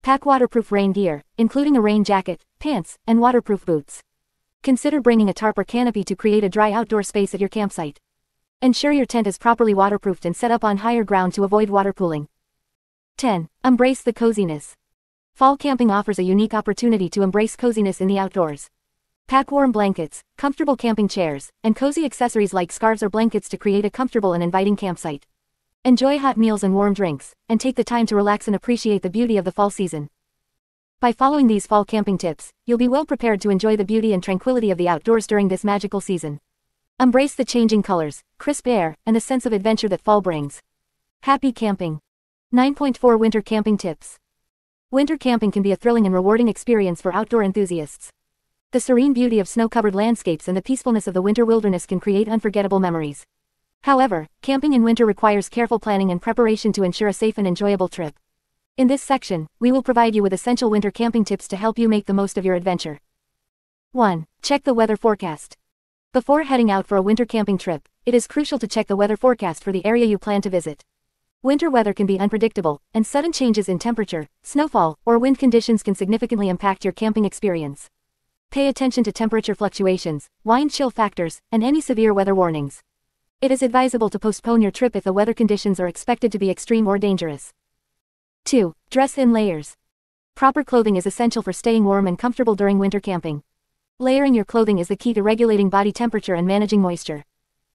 Pack waterproof rain gear, including a rain jacket, pants, and waterproof boots. Consider bringing a tarp or canopy to create a dry outdoor space at your campsite. Ensure your tent is properly waterproofed and set up on higher ground to avoid water pooling. 10. Embrace the coziness. Fall camping offers a unique opportunity to embrace coziness in the outdoors. Pack warm blankets, comfortable camping chairs, and cozy accessories like scarves or blankets to create a comfortable and inviting campsite. Enjoy hot meals and warm drinks, and take the time to relax and appreciate the beauty of the fall season. By following these fall camping tips, you'll be well prepared to enjoy the beauty and tranquility of the outdoors during this magical season. Embrace the changing colors, crisp air, and the sense of adventure that fall brings. Happy camping. 9.4 Winter Camping Tips. Winter camping can be a thrilling and rewarding experience for outdoor enthusiasts. The serene beauty of snow-covered landscapes and the peacefulness of the winter wilderness can create unforgettable memories. However, camping in winter requires careful planning and preparation to ensure a safe and enjoyable trip. In this section, we will provide you with essential winter camping tips to help you make the most of your adventure. 1. Check the weather forecast. Before heading out for a winter camping trip, it is crucial to check the weather forecast for the area you plan to visit. Winter weather can be unpredictable, and sudden changes in temperature, snowfall, or wind conditions can significantly impact your camping experience. Pay attention to temperature fluctuations, wind chill factors, and any severe weather warnings. It is advisable to postpone your trip if the weather conditions are expected to be extreme or dangerous. 2. Dress in layers. Proper clothing is essential for staying warm and comfortable during winter camping. Layering your clothing is the key to regulating body temperature and managing moisture.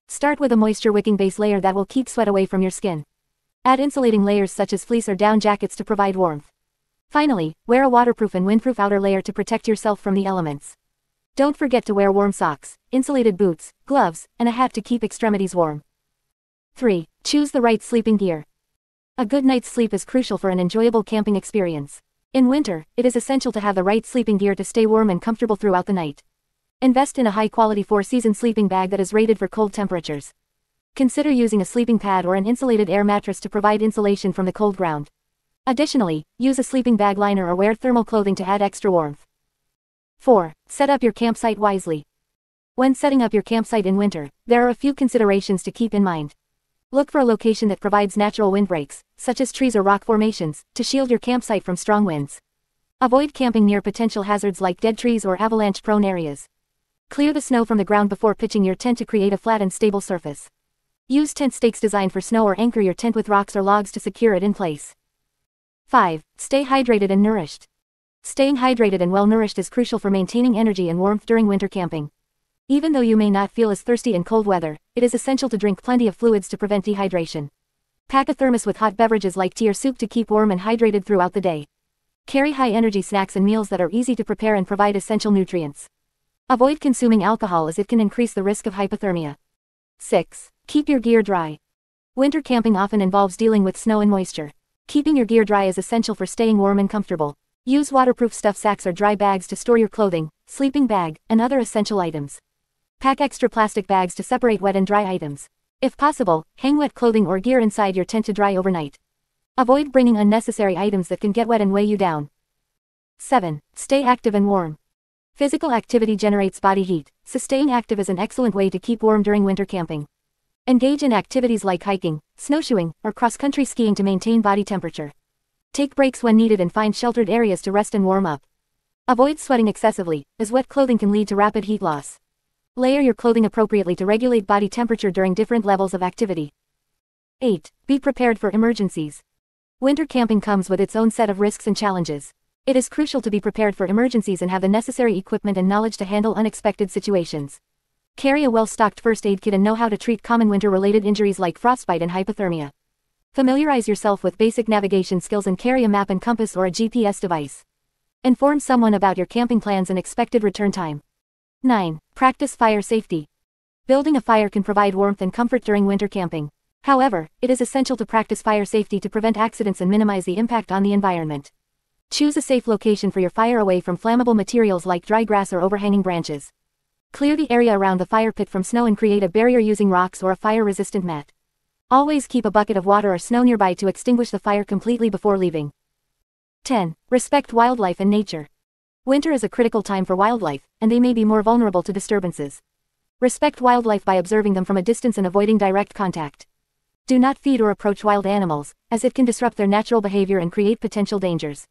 Start with a moisture-wicking base layer that will keep sweat away from your skin. Add insulating layers such as fleece or down jackets to provide warmth. Finally, wear a waterproof and windproof outer layer to protect yourself from the elements. Don't forget to wear warm socks, insulated boots, gloves, and a hat to keep extremities warm. 3. Choose the right sleeping gear. A good night's sleep is crucial for an enjoyable camping experience. In winter, it is essential to have the right sleeping gear to stay warm and comfortable throughout the night. Invest in a high-quality 4-season sleeping bag that is rated for cold temperatures. Consider using a sleeping pad or an insulated air mattress to provide insulation from the cold ground. Additionally, use a sleeping bag liner or wear thermal clothing to add extra warmth. 4. Set up your campsite wisely. When setting up your campsite in winter, there are a few considerations to keep in mind. Look for a location that provides natural windbreaks, such as trees or rock formations, to shield your campsite from strong winds. Avoid camping near potential hazards like dead trees or avalanche-prone areas. Clear the snow from the ground before pitching your tent to create a flat and stable surface. Use tent stakes designed for snow or anchor your tent with rocks or logs to secure it in place. 5. Stay hydrated and nourished. Staying hydrated and well-nourished is crucial for maintaining energy and warmth during winter camping. Even though you may not feel as thirsty in cold weather, it is essential to drink plenty of fluids to prevent dehydration. Pack a thermos with hot beverages like tea or soup to keep warm and hydrated throughout the day. Carry high-energy snacks and meals that are easy to prepare and provide essential nutrients. Avoid consuming alcohol as it can increase the risk of hypothermia. 6. Keep your gear dry. Winter camping often involves dealing with snow and moisture. Keeping your gear dry is essential for staying warm and comfortable. Use waterproof stuff sacks or dry bags to store your clothing, sleeping bag, and other essential items. Pack extra plastic bags to separate wet and dry items. If possible, hang wet clothing or gear inside your tent to dry overnight. Avoid bringing unnecessary items that can get wet and weigh you down. 7. Stay active and warm. Physical activity generates body heat, so staying active is an excellent way to keep warm during winter camping. Engage in activities like hiking, snowshoeing, or cross-country skiing to maintain body temperature. Take breaks when needed and find sheltered areas to rest and warm up. Avoid sweating excessively, as wet clothing can lead to rapid heat loss. Layer your clothing appropriately to regulate body temperature during different levels of activity. 8. Be prepared for emergencies. Winter camping comes with its own set of risks and challenges. It is crucial to be prepared for emergencies and have the necessary equipment and knowledge to handle unexpected situations. Carry a well-stocked first aid kit and know how to treat common winter-related injuries like frostbite and hypothermia. Familiarize yourself with basic navigation skills and carry a map and compass or a GPS device. Inform someone about your camping plans and expected return time. 9. Practice fire safety. Building a fire can provide warmth and comfort during winter camping. However, it is essential to practice fire safety to prevent accidents and minimize the impact on the environment. Choose a safe location for your fire away from flammable materials like dry grass or overhanging branches. Clear the area around the fire pit from snow and create a barrier using rocks or a fire-resistant mat. Always keep a bucket of water or snow nearby to extinguish the fire completely before leaving. 10. Respect wildlife and nature. Winter is a critical time for wildlife, and they may be more vulnerable to disturbances. Respect wildlife by observing them from a distance and avoiding direct contact. Do not feed or approach wild animals, as it can disrupt their natural behavior and create potential dangers.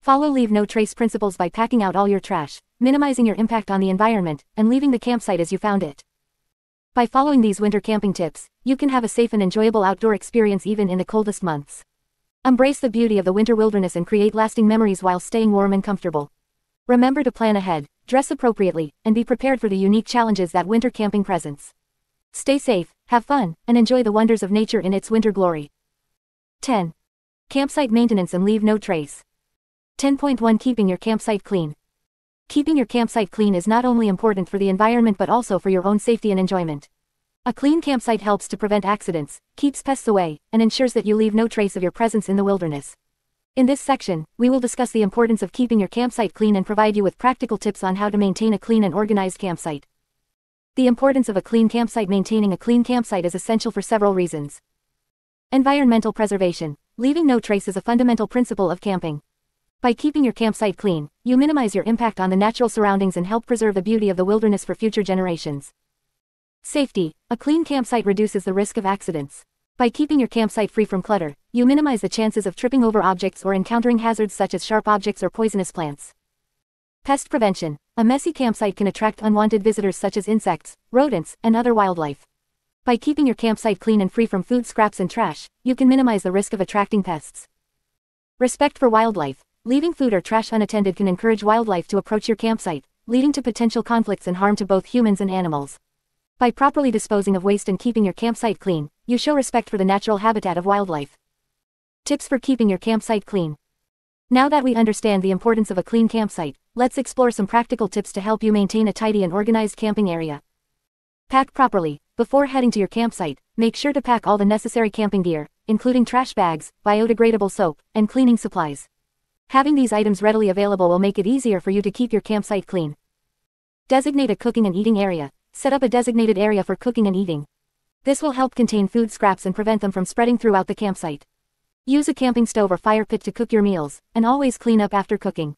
Follow leave no trace principles by packing out all your trash, minimizing your impact on the environment, and leaving the campsite as you found it. By following these winter camping tips, you can have a safe and enjoyable outdoor experience even in the coldest months. Embrace the beauty of the winter wilderness and create lasting memories while staying warm and comfortable. Remember to plan ahead, dress appropriately, and be prepared for the unique challenges that winter camping presents. Stay safe, have fun, and enjoy the wonders of nature in its winter glory. 10. Campsite maintenance and leave no trace. 10.1 Keeping your campsite clean. Keeping your campsite clean is not only important for the environment but also for your own safety and enjoyment. A clean campsite helps to prevent accidents, keeps pests away, and ensures that you leave no trace of your presence in the wilderness. In this section, we will discuss the importance of keeping your campsite clean and provide you with practical tips on how to maintain a clean and organized campsite. The importance of a clean campsite. Maintaining a clean campsite is essential for several reasons. Environmental preservation. Leaving no trace is a fundamental principle of camping. By keeping your campsite clean, you minimize your impact on the natural surroundings and help preserve the beauty of the wilderness for future generations. Safety. A clean campsite reduces the risk of accidents. By keeping your campsite free from clutter, you minimize the chances of tripping over objects or encountering hazards such as sharp objects or poisonous plants. Pest prevention. A messy campsite can attract unwanted visitors such as insects, rodents, and other wildlife. By keeping your campsite clean and free from food scraps and trash, you can minimize the risk of attracting pests. Respect for wildlife. Leaving food or trash unattended can encourage wildlife to approach your campsite, leading to potential conflicts and harm to both humans and animals. By properly disposing of waste and keeping your campsite clean, you show respect for the natural habitat of wildlife. Tips for keeping your campsite clean. Now that we understand the importance of a clean campsite, let's explore some practical tips to help you maintain a tidy and organized camping area. Pack properly. Before heading to your campsite, make sure to pack all the necessary camping gear, including trash bags, biodegradable soap, and cleaning supplies. Having these items readily available will make it easier for you to keep your campsite clean. Designate a cooking and eating area. Set up a designated area for cooking and eating. This will help contain food scraps and prevent them from spreading throughout the campsite. Use a camping stove or fire pit to cook your meals, and always clean up after cooking.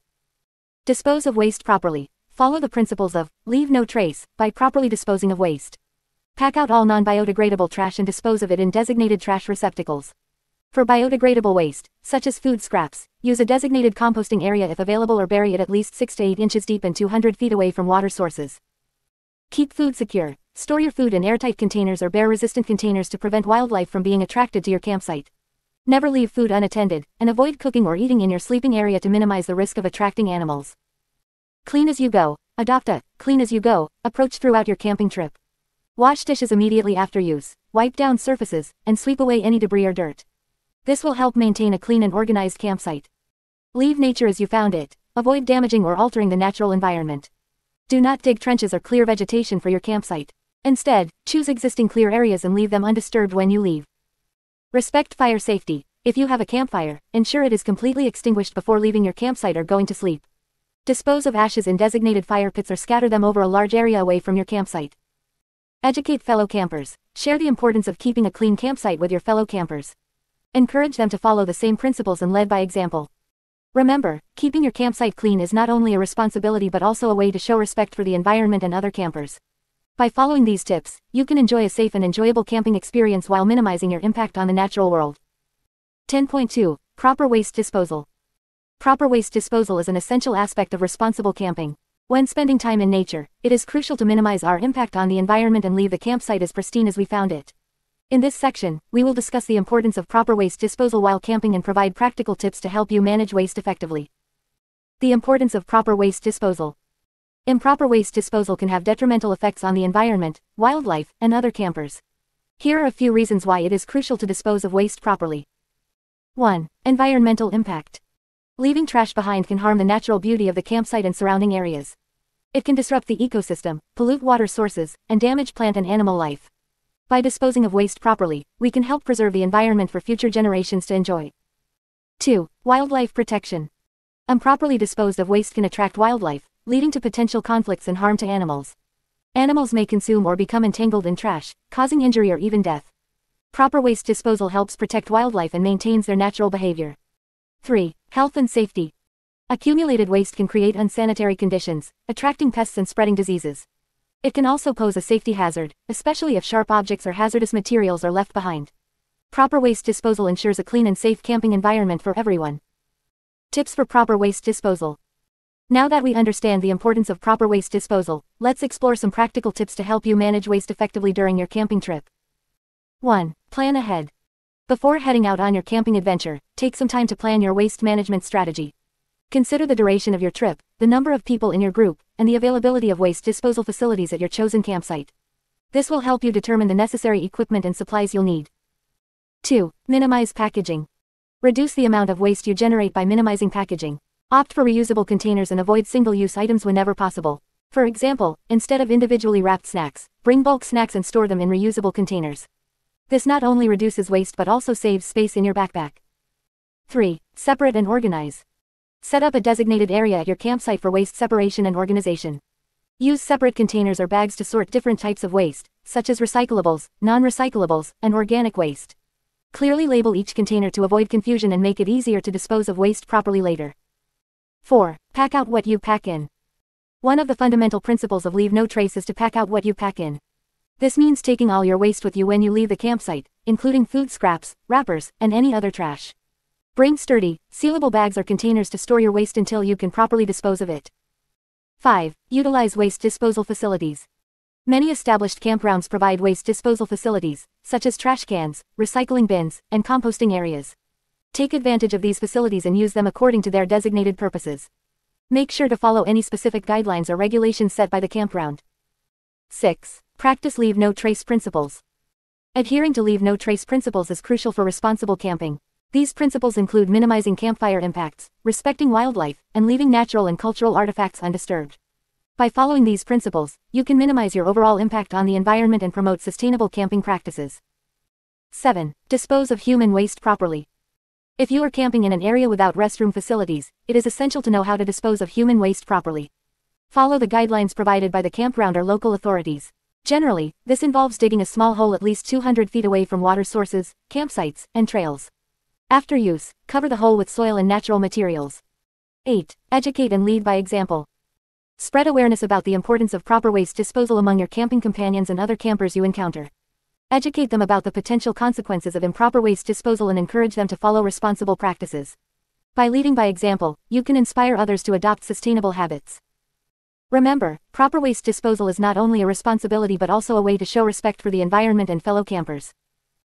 Dispose of waste properly. Follow the principles of leave no trace by properly disposing of waste. Pack out all non-biodegradable trash and dispose of it in designated trash receptacles. For biodegradable waste, such as food scraps, use a designated composting area if available or bury it at least 6 to 8 inches deep and 200 feet away from water sources. Keep food secure. Store your food in airtight containers or bear-resistant containers to prevent wildlife from being attracted to your campsite. Never leave food unattended, and avoid cooking or eating in your sleeping area to minimize the risk of attracting animals. Clean as you go. Adopt a clean-as-you-go approach throughout your camping trip. Wash dishes immediately after use, wipe down surfaces, and sweep away any debris or dirt. This will help maintain a clean and organized campsite. Leave nature as you found it. Avoid damaging or altering the natural environment. Do not dig trenches or clear vegetation for your campsite. Instead, choose existing clear areas and leave them undisturbed when you leave. Respect fire safety. If you have a campfire, ensure it is completely extinguished before leaving your campsite or going to sleep. Dispose of ashes in designated fire pits or scatter them over a large area away from your campsite. Educate fellow campers. Share the importance of keeping a clean campsite with your fellow campers. Encourage them to follow the same principles and lead by example. Remember, keeping your campsite clean is not only a responsibility but also a way to show respect for the environment and other campers. By following these tips, you can enjoy a safe and enjoyable camping experience while minimizing your impact on the natural world. 10.2. Proper waste disposal. Proper waste disposal is an essential aspect of responsible camping. When spending time in nature, it is crucial to minimize our impact on the environment and leave the campsite as pristine as we found it. In this section, we will discuss the importance of proper waste disposal while camping and provide practical tips to help you manage waste effectively. The importance of proper waste disposal. Improper waste disposal can have detrimental effects on the environment, wildlife, and other campers. Here are a few reasons why it is crucial to dispose of waste properly. 1. Environmental impact. Leaving trash behind can harm the natural beauty of the campsite and surrounding areas. It can disrupt the ecosystem, pollute water sources, and damage plant and animal life. By disposing of waste properly, we can help preserve the environment for future generations to enjoy. 2. Wildlife protection. Improperly disposed of waste can attract wildlife, leading to potential conflicts and harm to animals. Animals may consume or become entangled in trash, causing injury or even death. Proper waste disposal helps protect wildlife and maintains their natural behavior. 3. Health and safety. Accumulated waste can create unsanitary conditions, attracting pests and spreading diseases. It can also pose a safety hazard, especially if sharp objects or hazardous materials are left behind. Proper waste disposal ensures a clean and safe camping environment for everyone. Tips for proper waste disposal. Now that we understand the importance of proper waste disposal, let's explore some practical tips to help you manage waste effectively during your camping trip. 1. Plan ahead. Before heading out on your camping adventure, take some time to plan your waste management strategy. Consider the duration of your trip, the number of people in your group, and the availability of waste disposal facilities at your chosen campsite. This will help you determine the necessary equipment and supplies you'll need. 2. Minimize packaging. Reduce the amount of waste you generate by minimizing packaging. Opt for reusable containers and avoid single-use items whenever possible. For example, instead of individually wrapped snacks, bring bulk snacks and store them in reusable containers. This not only reduces waste but also saves space in your backpack. 3. Separate and organize. Set up a designated area at your campsite for waste separation and organization. Use separate containers or bags to sort different types of waste, such as recyclables, non-recyclables, and organic waste. Clearly label each container to avoid confusion and make it easier to dispose of waste properly later. 4. Pack out what you pack in. One of the fundamental principles of Leave No Trace is to pack out what you pack in. This means taking all your waste with you when you leave the campsite, including food scraps, wrappers, and any other trash. Bring sturdy, sealable bags or containers to store your waste until you can properly dispose of it. 5. Utilize waste disposal facilities. Many established campgrounds provide waste disposal facilities, such as trash cans, recycling bins, and composting areas. Take advantage of these facilities and use them according to their designated purposes. Make sure to follow any specific guidelines or regulations set by the campground. 6. Practice Leave No Trace principles. Adhering to Leave No Trace principles is crucial for responsible camping. These principles include minimizing campfire impacts, respecting wildlife, and leaving natural and cultural artifacts undisturbed. By following these principles, you can minimize your overall impact on the environment and promote sustainable camping practices. 7. Dispose of human waste properly. If you are camping in an area without restroom facilities, it is essential to know how to dispose of human waste properly. Follow the guidelines provided by the campground or local authorities. Generally, this involves digging a small hole at least 200 feet away from water sources, campsites, and trails. After use, cover the hole with soil and natural materials. 8. Educate and lead by example. Spread awareness about the importance of proper waste disposal among your camping companions and other campers you encounter. Educate them about the potential consequences of improper waste disposal and encourage them to follow responsible practices. By leading by example, you can inspire others to adopt sustainable habits. Remember, proper waste disposal is not only a responsibility but also a way to show respect for the environment and fellow campers.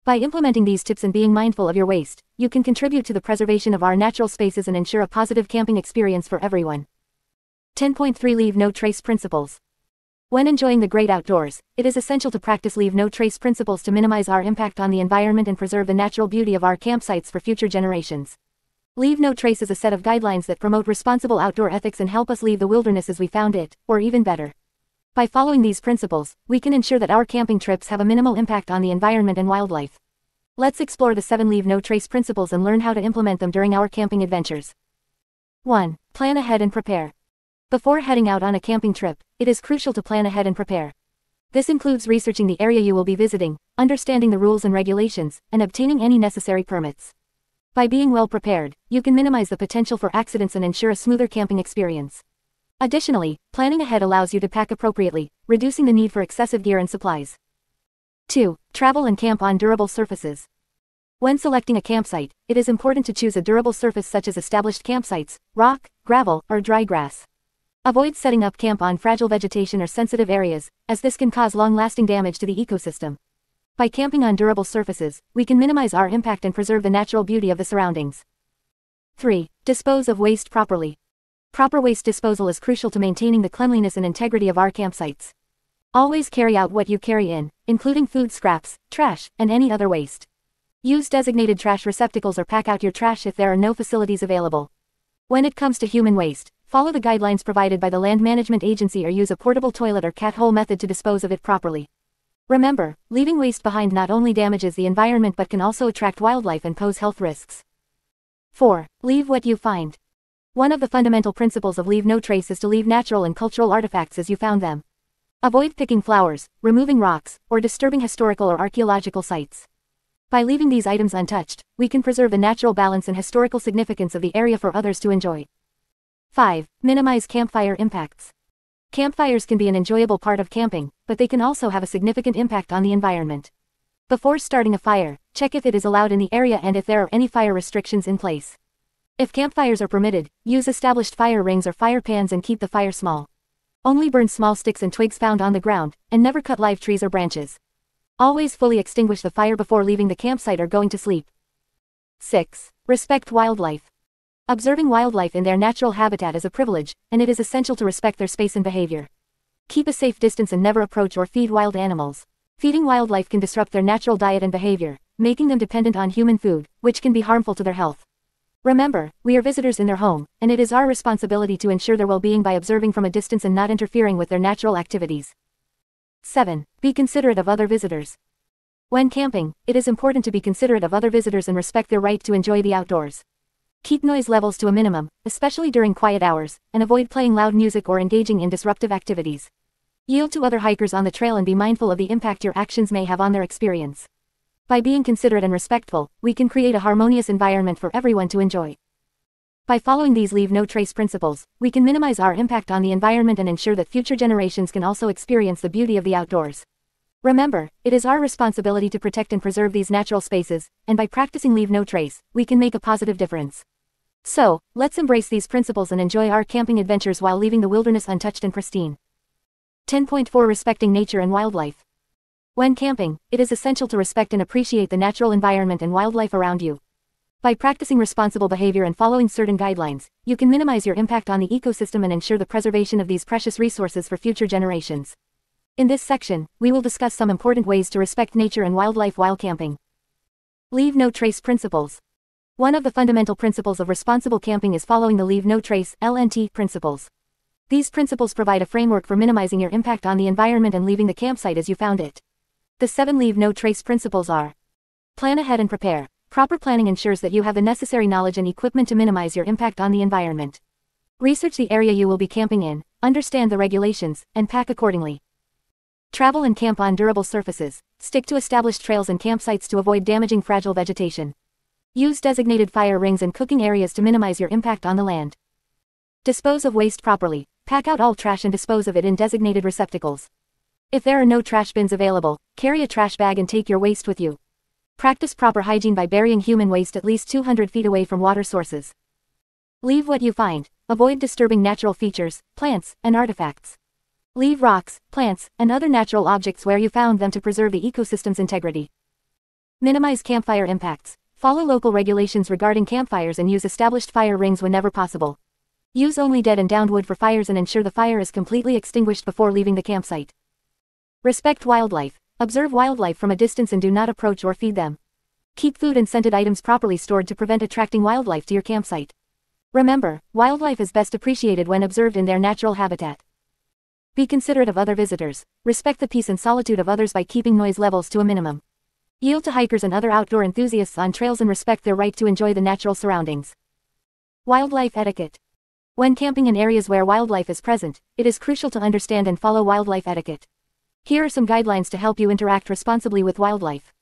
By implementing these tips and being mindful of your waste, you can contribute to the preservation of our natural spaces and ensure a positive camping experience for everyone. 10.3 Leave No Trace Principles. When enjoying the great outdoors, it is essential to practice Leave No Trace principles to minimize our impact on the environment and preserve the natural beauty of our campsites for future generations. Leave No Trace is a set of guidelines that promote responsible outdoor ethics and help us leave the wilderness as we found it, or even better. By following these principles, we can ensure that our camping trips have a minimal impact on the environment and wildlife. Let's explore the 7 Leave No Trace principles and learn how to implement them during our camping adventures. 1. Plan ahead and prepare. Before heading out on a camping trip, it is crucial to plan ahead and prepare. This includes researching the area you will be visiting, understanding the rules and regulations, and obtaining any necessary permits. By being well prepared, you can minimize the potential for accidents and ensure a smoother camping experience. Additionally, planning ahead allows you to pack appropriately, reducing the need for excessive gear and supplies. 2. Travel and camp on durable surfaces. When selecting a campsite, it is important to choose a durable surface such as established campsites, rock, gravel, or dry grass. Avoid setting up camp on fragile vegetation or sensitive areas, as this can cause long-lasting damage to the ecosystem. By camping on durable surfaces, we can minimize our impact and preserve the natural beauty of the surroundings. 3. Dispose of waste properly. Proper waste disposal is crucial to maintaining the cleanliness and integrity of our campsites. Always carry out what you carry in, including food scraps, trash, and any other waste. Use designated trash receptacles or pack out your trash if there are no facilities available. When it comes to human waste, follow the guidelines provided by the Land Management Agency or use a portable toilet or cat hole method to dispose of it properly. Remember, leaving waste behind not only damages the environment but can also attract wildlife and pose health risks. 4. Leave what you find. One of the fundamental principles of Leave No Trace is to leave natural and cultural artifacts as you found them. Avoid picking flowers, removing rocks, or disturbing historical or archaeological sites. By leaving these items untouched, we can preserve the natural balance and historical significance of the area for others to enjoy. 5. Minimize campfire impacts. Campfires can be an enjoyable part of camping, but they can also have a significant impact on the environment. Before starting a fire, check if it is allowed in the area and if there are any fire restrictions in place. If campfires are permitted, use established fire rings or fire pans and keep the fire small. Only burn small sticks and twigs found on the ground, and never cut live trees or branches. Always fully extinguish the fire before leaving the campsite or going to sleep. 6. Respect wildlife. Observing wildlife in their natural habitat is a privilege, and it is essential to respect their space and behavior. Keep a safe distance and never approach or feed wild animals. Feeding wildlife can disrupt their natural diet and behavior, making them dependent on human food, which can be harmful to their health. Remember, we are visitors in their home, and it is our responsibility to ensure their well-being by observing from a distance and not interfering with their natural activities. 7. Be considerate of other visitors. When camping, it is important to be considerate of other visitors and respect their right to enjoy the outdoors. Keep noise levels to a minimum, especially during quiet hours, and avoid playing loud music or engaging in disruptive activities. Yield to other hikers on the trail and be mindful of the impact your actions may have on their experience. By being considerate and respectful, we can create a harmonious environment for everyone to enjoy. By following these leave no trace principles, we can minimize our impact on the environment and ensure that future generations can also experience the beauty of the outdoors. Remember, it is our responsibility to protect and preserve these natural spaces, and by practicing leave no trace, we can make a positive difference. So, let's embrace these principles and enjoy our camping adventures while leaving the wilderness untouched and pristine. 10.4 Respecting nature and wildlife. When camping, it is essential to respect and appreciate the natural environment and wildlife around you. By practicing responsible behavior and following certain guidelines, you can minimize your impact on the ecosystem and ensure the preservation of these precious resources for future generations. In this section, we will discuss some important ways to respect nature and wildlife while camping. Leave no trace principles. One of the fundamental principles of responsible camping is following the leave no trace (LNT) principles. These principles provide a framework for minimizing your impact on the environment and leaving the campsite as you found it. The 7 leave no trace principles are: plan ahead and prepare. Proper planning ensures that you have the necessary knowledge and equipment to minimize your impact on the environment. Research the area you will be camping in, understand the regulations, and pack accordingly. Travel and camp on durable surfaces. Stick to established trails and campsites to avoid damaging fragile vegetation. Use designated fire rings and cooking areas to minimize your impact on the land. Dispose of waste properly. Pack out all trash and dispose of it in designated receptacles. If there are no trash bins available, carry a trash bag and take your waste with you. Practice proper hygiene by burying human waste at least 200 feet away from water sources. Leave what you find. Avoid disturbing natural features, plants, and artifacts. Leave rocks, plants, and other natural objects where you found them to preserve the ecosystem's integrity. Minimize campfire impacts. Follow local regulations regarding campfires and use established fire rings whenever possible. Use only dead and downed wood for fires and ensure the fire is completely extinguished before leaving the campsite. Respect wildlife. Observe wildlife from a distance and do not approach or feed them. Keep food and scented items properly stored to prevent attracting wildlife to your campsite. Remember, wildlife is best appreciated when observed in their natural habitat. Be considerate of other visitors. Respect the peace and solitude of others by keeping noise levels to a minimum. Yield to hikers and other outdoor enthusiasts on trails and respect their right to enjoy the natural surroundings. Wildlife etiquette. When camping in areas where wildlife is present, it is crucial to understand and follow wildlife etiquette. Here are some guidelines to help you interact responsibly with wildlife.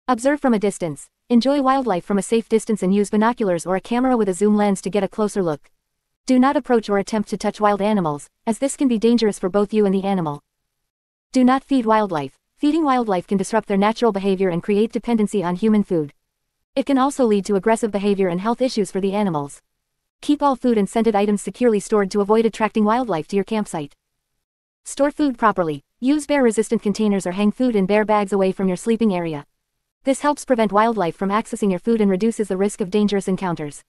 Observe from a distance. Enjoy wildlife from a safe distance and use binoculars or a camera with a zoom lens to get a closer look. Do not approach or attempt to touch wild animals, as this can be dangerous for both you and the animal. Do not feed wildlife. Feeding wildlife can disrupt their natural behavior and create dependency on human food. It can also lead to aggressive behavior and health issues for the animals. Keep all food and scented items securely stored to avoid attracting wildlife to your campsite. Store food properly. Use bear-resistant containers or hang food in bear bags away from your sleeping area. This helps prevent wildlife from accessing your food and reduces the risk of dangerous encounters.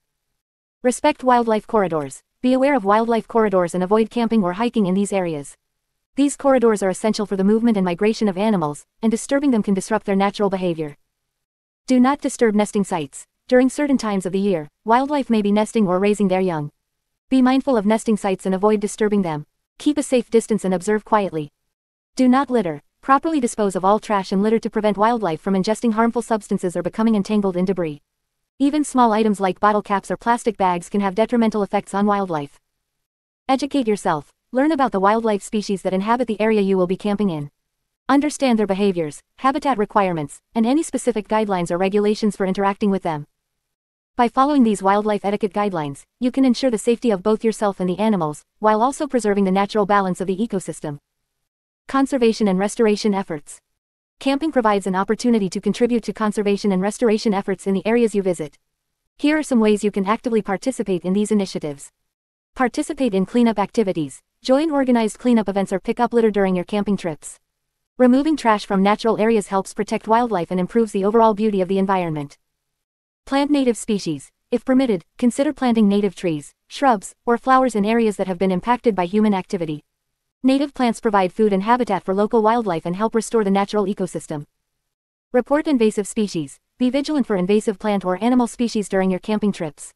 Respect wildlife corridors. Be aware of wildlife corridors and avoid camping or hiking in these areas. These corridors are essential for the movement and migration of animals, and disturbing them can disrupt their natural behavior. Do not disturb nesting sites. During certain times of the year, wildlife may be nesting or raising their young. Be mindful of nesting sites and avoid disturbing them. Keep a safe distance and observe quietly. Do not litter. Properly dispose of all trash and litter to prevent wildlife from ingesting harmful substances or becoming entangled in debris. Even small items like bottle caps or plastic bags can have detrimental effects on wildlife. Educate yourself. Learn about the wildlife species that inhabit the area you will be camping in. Understand their behaviors, habitat requirements, and any specific guidelines or regulations for interacting with them. By following these wildlife etiquette guidelines, you can ensure the safety of both yourself and the animals, while also preserving the natural balance of the ecosystem. Conservation and restoration efforts. Camping provides an opportunity to contribute to conservation and restoration efforts in the areas you visit. Here are some ways you can actively participate in these initiatives. Participate in cleanup activities. Join organized cleanup events or pick up litter during your camping trips. Removing trash from natural areas helps protect wildlife and improves the overall beauty of the environment. Plant native species. If permitted, consider planting native trees, shrubs, or flowers in areas that have been impacted by human activity. Native plants provide food and habitat for local wildlife and help restore the natural ecosystem. Report invasive species. Be vigilant for invasive plant or animal species during your camping trips.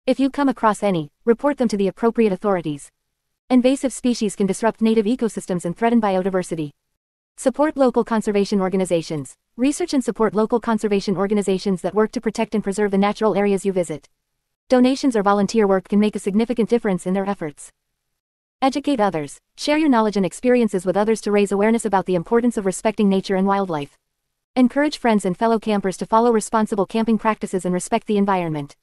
If you come across any, report them to the appropriate authorities. Invasive species can disrupt native ecosystems and threaten biodiversity. Support local conservation organizations. Research and support local conservation organizations that work to protect and preserve the natural areas you visit. Donations or volunteer work can make a significant difference in their efforts. Educate others. Share your knowledge and experiences with others to raise awareness about the importance of respecting nature and wildlife. Encourage friends and fellow campers to follow responsible camping practices and respect the environment.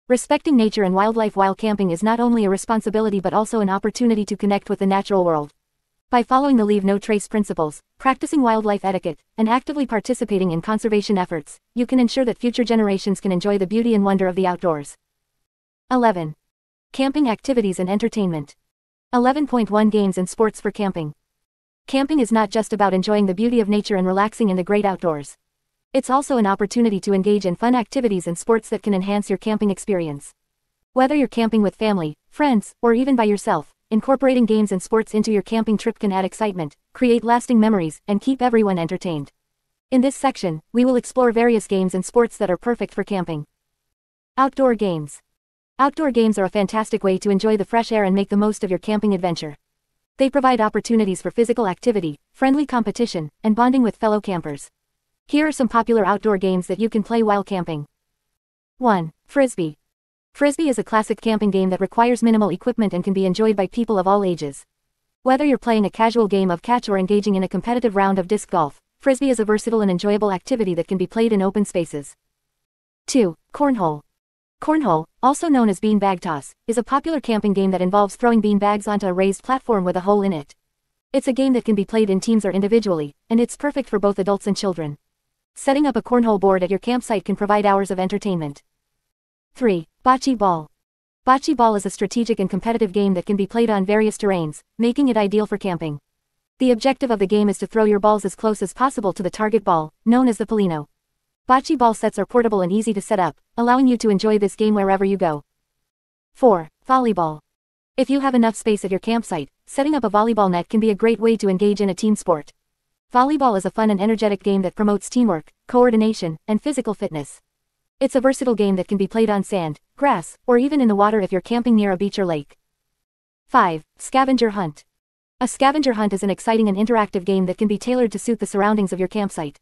Respecting nature and wildlife while camping is not only a responsibility but also an opportunity to connect with the natural world. By following the Leave No Trace principles, practicing wildlife etiquette, and actively participating in conservation efforts, you can ensure that future generations can enjoy the beauty and wonder of the outdoors. 11. Camping activities and entertainment. 11.1 Games and sports for camping. Camping is not just about enjoying the beauty of nature and relaxing in the great outdoors. It's also an opportunity to engage in fun activities and sports that can enhance your camping experience. Whether you're camping with family, friends, or even by yourself, incorporating games and sports into your camping trip can add excitement, create lasting memories, and keep everyone entertained. In this section, we will explore various games and sports that are perfect for camping. Outdoor games. Outdoor games are a fantastic way to enjoy the fresh air and make the most of your camping adventure. They provide opportunities for physical activity, friendly competition, and bonding with fellow campers. Here are some popular outdoor games that you can play while camping. 1. Frisbee. Frisbee is a classic camping game that requires minimal equipment and can be enjoyed by people of all ages. Whether you're playing a casual game of catch or engaging in a competitive round of disc golf, Frisbee is a versatile and enjoyable activity that can be played in open spaces. 2. Cornhole. Cornhole, also known as beanbag toss, is a popular camping game that involves throwing beanbags onto a raised platform with a hole in it. It's a game that can be played in teams or individually, and it's perfect for both adults and children. Setting up a cornhole board at your campsite can provide hours of entertainment. 3. Bocce ball. Bocce ball is a strategic and competitive game that can be played on various terrains, making it ideal for camping. The objective of the game is to throw your balls as close as possible to the target ball, known as the pallino. Bocce ball sets are portable and easy to set up, allowing you to enjoy this game wherever you go. 4. Volleyball. If you have enough space at your campsite, setting up a volleyball net can be a great way to engage in a team sport. Volleyball is a fun and energetic game that promotes teamwork, coordination, and physical fitness. It's a versatile game that can be played on sand, grass, or even in the water if you're camping near a beach or lake. 5. Scavenger hunt. A scavenger hunt is an exciting and interactive game that can be tailored to suit the surroundings of your campsite.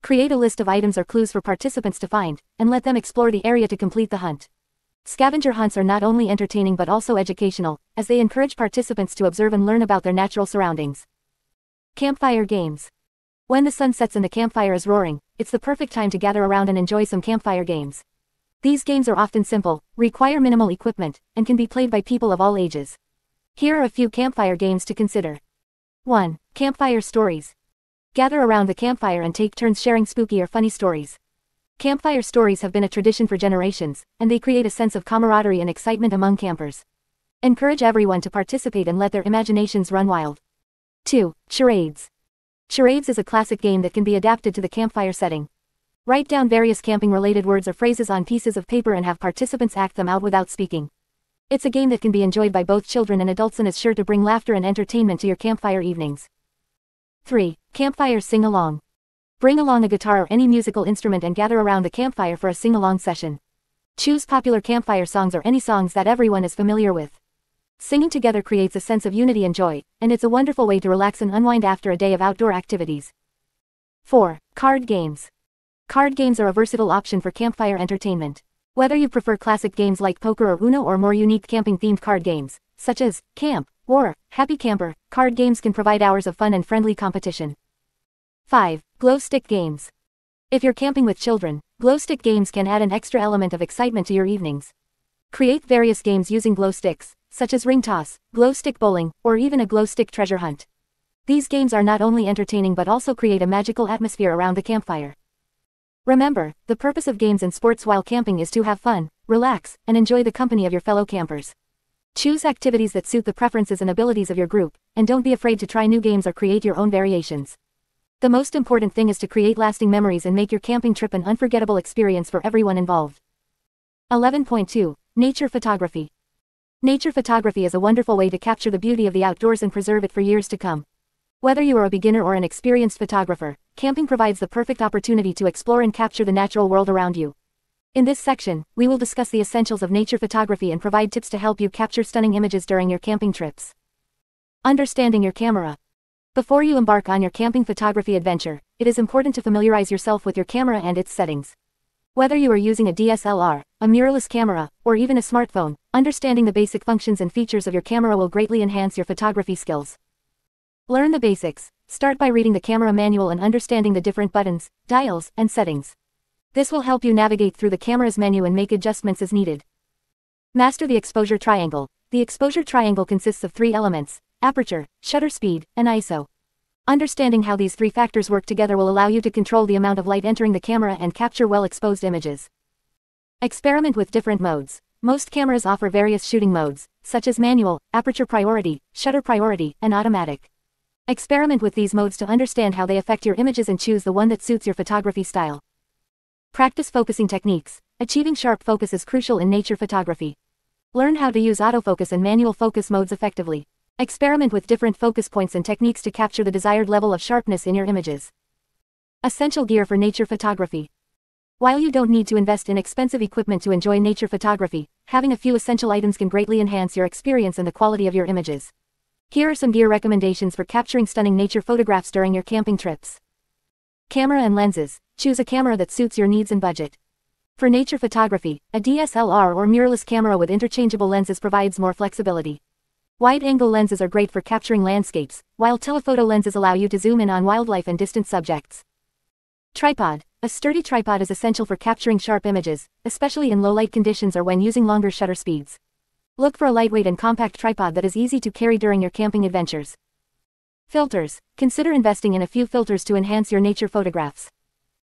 Create a list of items or clues for participants to find, and let them explore the area to complete the hunt. Scavenger hunts are not only entertaining but also educational, as they encourage participants to observe and learn about their natural surroundings. Campfire games. When the sun sets and the campfire is roaring, it's the perfect time to gather around and enjoy some campfire games. These games are often simple, require minimal equipment, and can be played by people of all ages. Here are a few campfire games to consider. 1. Campfire stories. Gather around the campfire and take turns sharing spooky or funny stories. Campfire stories have been a tradition for generations, and they create a sense of camaraderie and excitement among campers. Encourage everyone to participate and let their imaginations run wild. 2. Charades. Charades is a classic game that can be adapted to the campfire setting. Write down various camping-related words or phrases on pieces of paper and have participants act them out without speaking. It's a game that can be enjoyed by both children and adults and is sure to bring laughter and entertainment to your campfire evenings. 3. Campfire sing-along. Bring along a guitar or any musical instrument and gather around the campfire for a sing-along session. Choose popular campfire songs or any songs that everyone is familiar with. Singing together creates a sense of unity and joy, and it's a wonderful way to relax and unwind after a day of outdoor activities. 4. Card games. Card games are a versatile option for campfire entertainment. Whether you prefer classic games like poker or Uno or more unique camping-themed card games, such as Camp, War, Happy Camper, card games can provide hours of fun and friendly competition. 5. Glow stick games. If you're camping with children, glow stick games can add an extra element of excitement to your evenings. Create various games using glow sticks, such as ring toss, glow stick bowling, or even a glow stick treasure hunt. These games are not only entertaining but also create a magical atmosphere around the campfire. Remember, the purpose of games and sports while camping is to have fun, relax, and enjoy the company of your fellow campers. Choose activities that suit the preferences and abilities of your group, and don't be afraid to try new games or create your own variations. The most important thing is to create lasting memories and make your camping trip an unforgettable experience for everyone involved. 11.2. Nature photography. Nature photography is a wonderful way to capture the beauty of the outdoors and preserve it for years to come. Whether you are a beginner or an experienced photographer, camping provides the perfect opportunity to explore and capture the natural world around you. In this section, we will discuss the essentials of nature photography and provide tips to help you capture stunning images during your camping trips. Understanding your camera. Before you embark on your camping photography adventure, it is important to familiarize yourself with your camera and its settings. Whether you are using a DSLR, a mirrorless camera, or even a smartphone, understanding the basic functions and features of your camera will greatly enhance your photography skills. Learn the basics. Start by reading the camera manual and understanding the different buttons, dials, and settings. This will help you navigate through the camera's menu and make adjustments as needed. Master the exposure triangle. The exposure triangle consists of 3 elements: aperture, shutter speed, and ISO. Understanding how these 3 factors work together will allow you to control the amount of light entering the camera and capture well-exposed images. Experiment with different modes. Most cameras offer various shooting modes, such as manual, aperture priority, shutter priority, and automatic. Experiment with these modes to understand how they affect your images and choose the one that suits your photography style. Practice focusing techniques. Achieving sharp focus is crucial in nature photography. Learn how to use autofocus and manual focus modes effectively. Experiment with different focus points and techniques to capture the desired level of sharpness in your images. Essential gear for nature photography. While you don't need to invest in expensive equipment to enjoy nature photography, having a few essential items can greatly enhance your experience and the quality of your images. Here are some gear recommendations for capturing stunning nature photographs during your camping trips. Camera and lenses. Choose a camera that suits your needs and budget. For nature photography, a DSLR or mirrorless camera with interchangeable lenses provides more flexibility. Wide-angle lenses are great for capturing landscapes, while telephoto lenses allow you to zoom in on wildlife and distant subjects. Tripod. A sturdy tripod is essential for capturing sharp images, especially in low-light conditions or when using longer shutter speeds. Look for a lightweight and compact tripod that is easy to carry during your camping adventures. Filters. Consider investing in a few filters to enhance your nature photographs.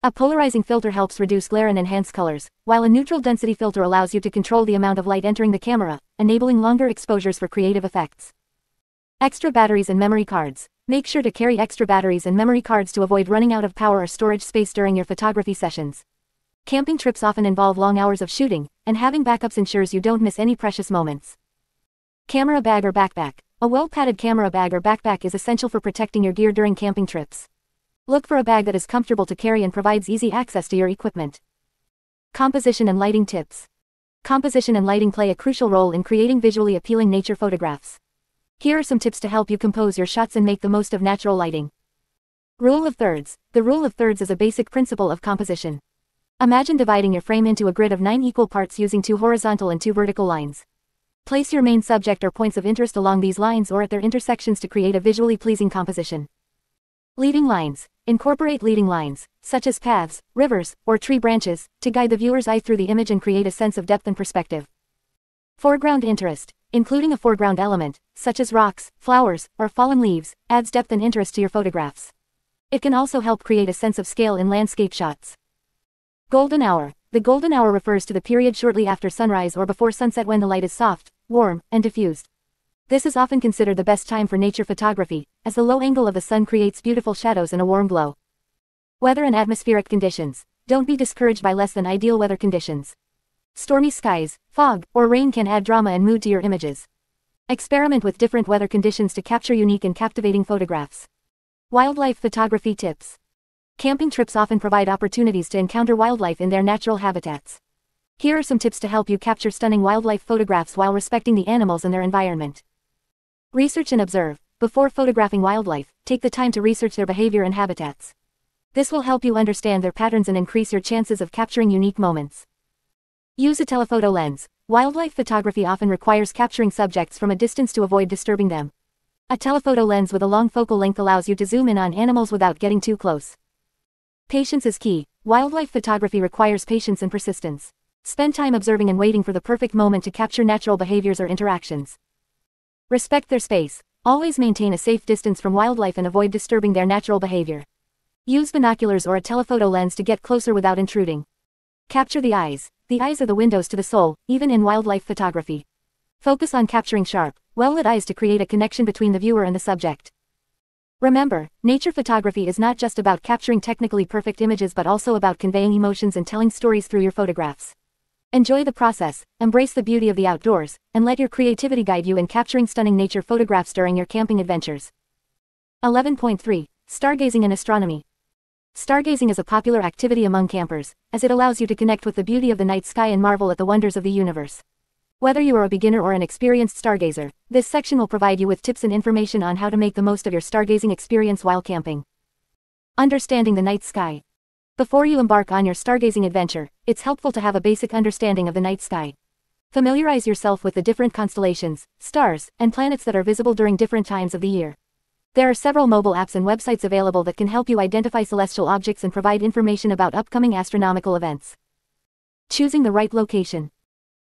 A polarizing filter helps reduce glare and enhance colors, while a neutral density filter allows you to control the amount of light entering the camera, enabling longer exposures for creative effects. Extra batteries and memory cards. Make sure to carry extra batteries and memory cards to avoid running out of power or storage space during your photography sessions. Camping trips often involve long hours of shooting, and having backups ensures you don't miss any precious moments. Camera bag or backpack. A well-padded camera bag or backpack is essential for protecting your gear during camping trips. Look for a bag that is comfortable to carry and provides easy access to your equipment. Composition and lighting tips. Composition and lighting play a crucial role in creating visually appealing nature photographs. Here are some tips to help you compose your shots and make the most of natural lighting. Rule of thirds. The rule of thirds is a basic principle of composition. Imagine dividing your frame into a grid of 9 equal parts using 2 horizontal and 2 vertical lines. Place your main subject or points of interest along these lines or at their intersections to create a visually pleasing composition. Leading lines. Incorporate leading lines, such as paths, rivers, or tree branches, to guide the viewer's eye through the image and create a sense of depth and perspective. Foreground interest. Including a foreground element, such as rocks, flowers, or fallen leaves, adds depth and interest to your photographs. It can also help create a sense of scale in landscape shots. Golden hour. The golden hour refers to the period shortly after sunrise or before sunset when the light is soft, warm, and diffused. This is often considered the best time for nature photography, as the low angle of the sun creates beautiful shadows and a warm glow. Weather and atmospheric conditions. Don't be discouraged by less than ideal weather conditions. Stormy skies, fog, or rain can add drama and mood to your images. Experiment with different weather conditions to capture unique and captivating photographs. Wildlife photography tips. Camping trips often provide opportunities to encounter wildlife in their natural habitats. Here are some tips to help you capture stunning wildlife photographs while respecting the animals and their environment. Research and observe. Before photographing wildlife, take the time to research their behavior and habitats. This will help you understand their patterns and increase your chances of capturing unique moments. Use a telephoto lens. Wildlife photography often requires capturing subjects from a distance to avoid disturbing them. A telephoto lens with a long focal length allows you to zoom in on animals without getting too close. Patience is key. Wildlife photography requires patience and persistence. Spend time observing and waiting for the perfect moment to capture natural behaviors or interactions. Respect their space. Always maintain a safe distance from wildlife and avoid disturbing their natural behavior. Use binoculars or a telephoto lens to get closer without intruding. Capture the eyes. The eyes are the windows to the soul, even in wildlife photography. Focus on capturing sharp, well-lit eyes to create a connection between the viewer and the subject. Remember, nature photography is not just about capturing technically perfect images but also about conveying emotions and telling stories through your photographs. Enjoy the process, embrace the beauty of the outdoors, and let your creativity guide you in capturing stunning nature photographs during your camping adventures. 11.3. Stargazing and Astronomy. Stargazing is a popular activity among campers, as it allows you to connect with the beauty of the night sky and marvel at the wonders of the universe. Whether you are a beginner or an experienced stargazer, this section will provide you with tips and information on how to make the most of your stargazing experience while camping. Understanding the night sky. Before you embark on your stargazing adventure, it's helpful to have a basic understanding of the night sky. Familiarize yourself with the different constellations, stars, and planets that are visible during different times of the year. There are several mobile apps and websites available that can help you identify celestial objects and provide information about upcoming astronomical events. Choosing the right location.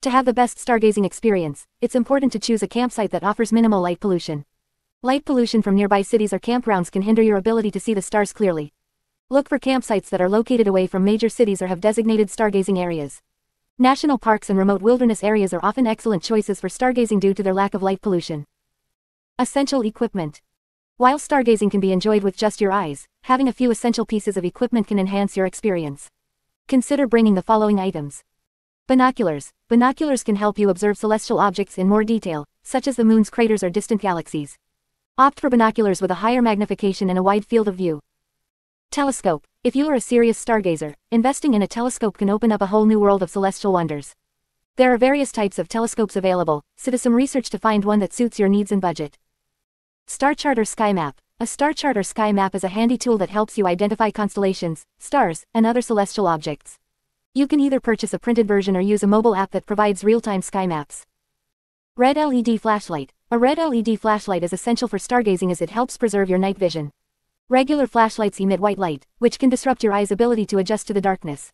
To have the best stargazing experience, it's important to choose a campsite that offers minimal light pollution. Light pollution from nearby cities or campgrounds can hinder your ability to see the stars clearly. Look for campsites that are located away from major cities or have designated stargazing areas. National parks and remote wilderness areas are often excellent choices for stargazing due to their lack of light pollution. Essential equipment. While stargazing can be enjoyed with just your eyes, having a few essential pieces of equipment can enhance your experience. Consider bringing the following items. Binoculars. Binoculars can help you observe celestial objects in more detail, such as the moon's craters or distant galaxies. Opt for binoculars with a higher magnification and a wide field of view. Telescope. If you are a serious stargazer, investing in a telescope can open up a whole new world of celestial wonders. There are various types of telescopes available, so do some research to find one that suits your needs and budget. Star chart or sky map. A star chart or sky map is a handy tool that helps you identify constellations, stars, and other celestial objects. You can either purchase a printed version or use a mobile app that provides real-time sky maps. Red LED flashlight. A red LED flashlight is essential for stargazing as it helps preserve your night vision. Regular flashlights emit white light, which can disrupt your eye's ability to adjust to the darkness.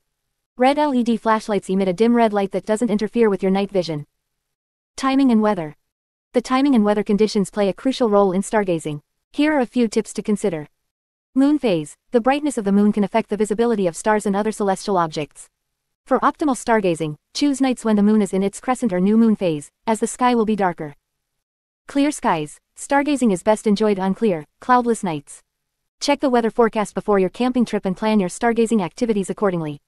Red LED flashlights emit a dim red light that doesn't interfere with your night vision. Timing and weather. The timing and weather conditions play a crucial role in stargazing. Here are a few tips to consider. Moon phase. The brightness of the moon can affect the visibility of stars and other celestial objects. For optimal stargazing, choose nights when the moon is in its crescent or new moon phase, as the sky will be darker. Clear skies. Stargazing is best enjoyed on clear, cloudless nights. Check the weather forecast before your camping trip and plan your stargazing activities accordingly.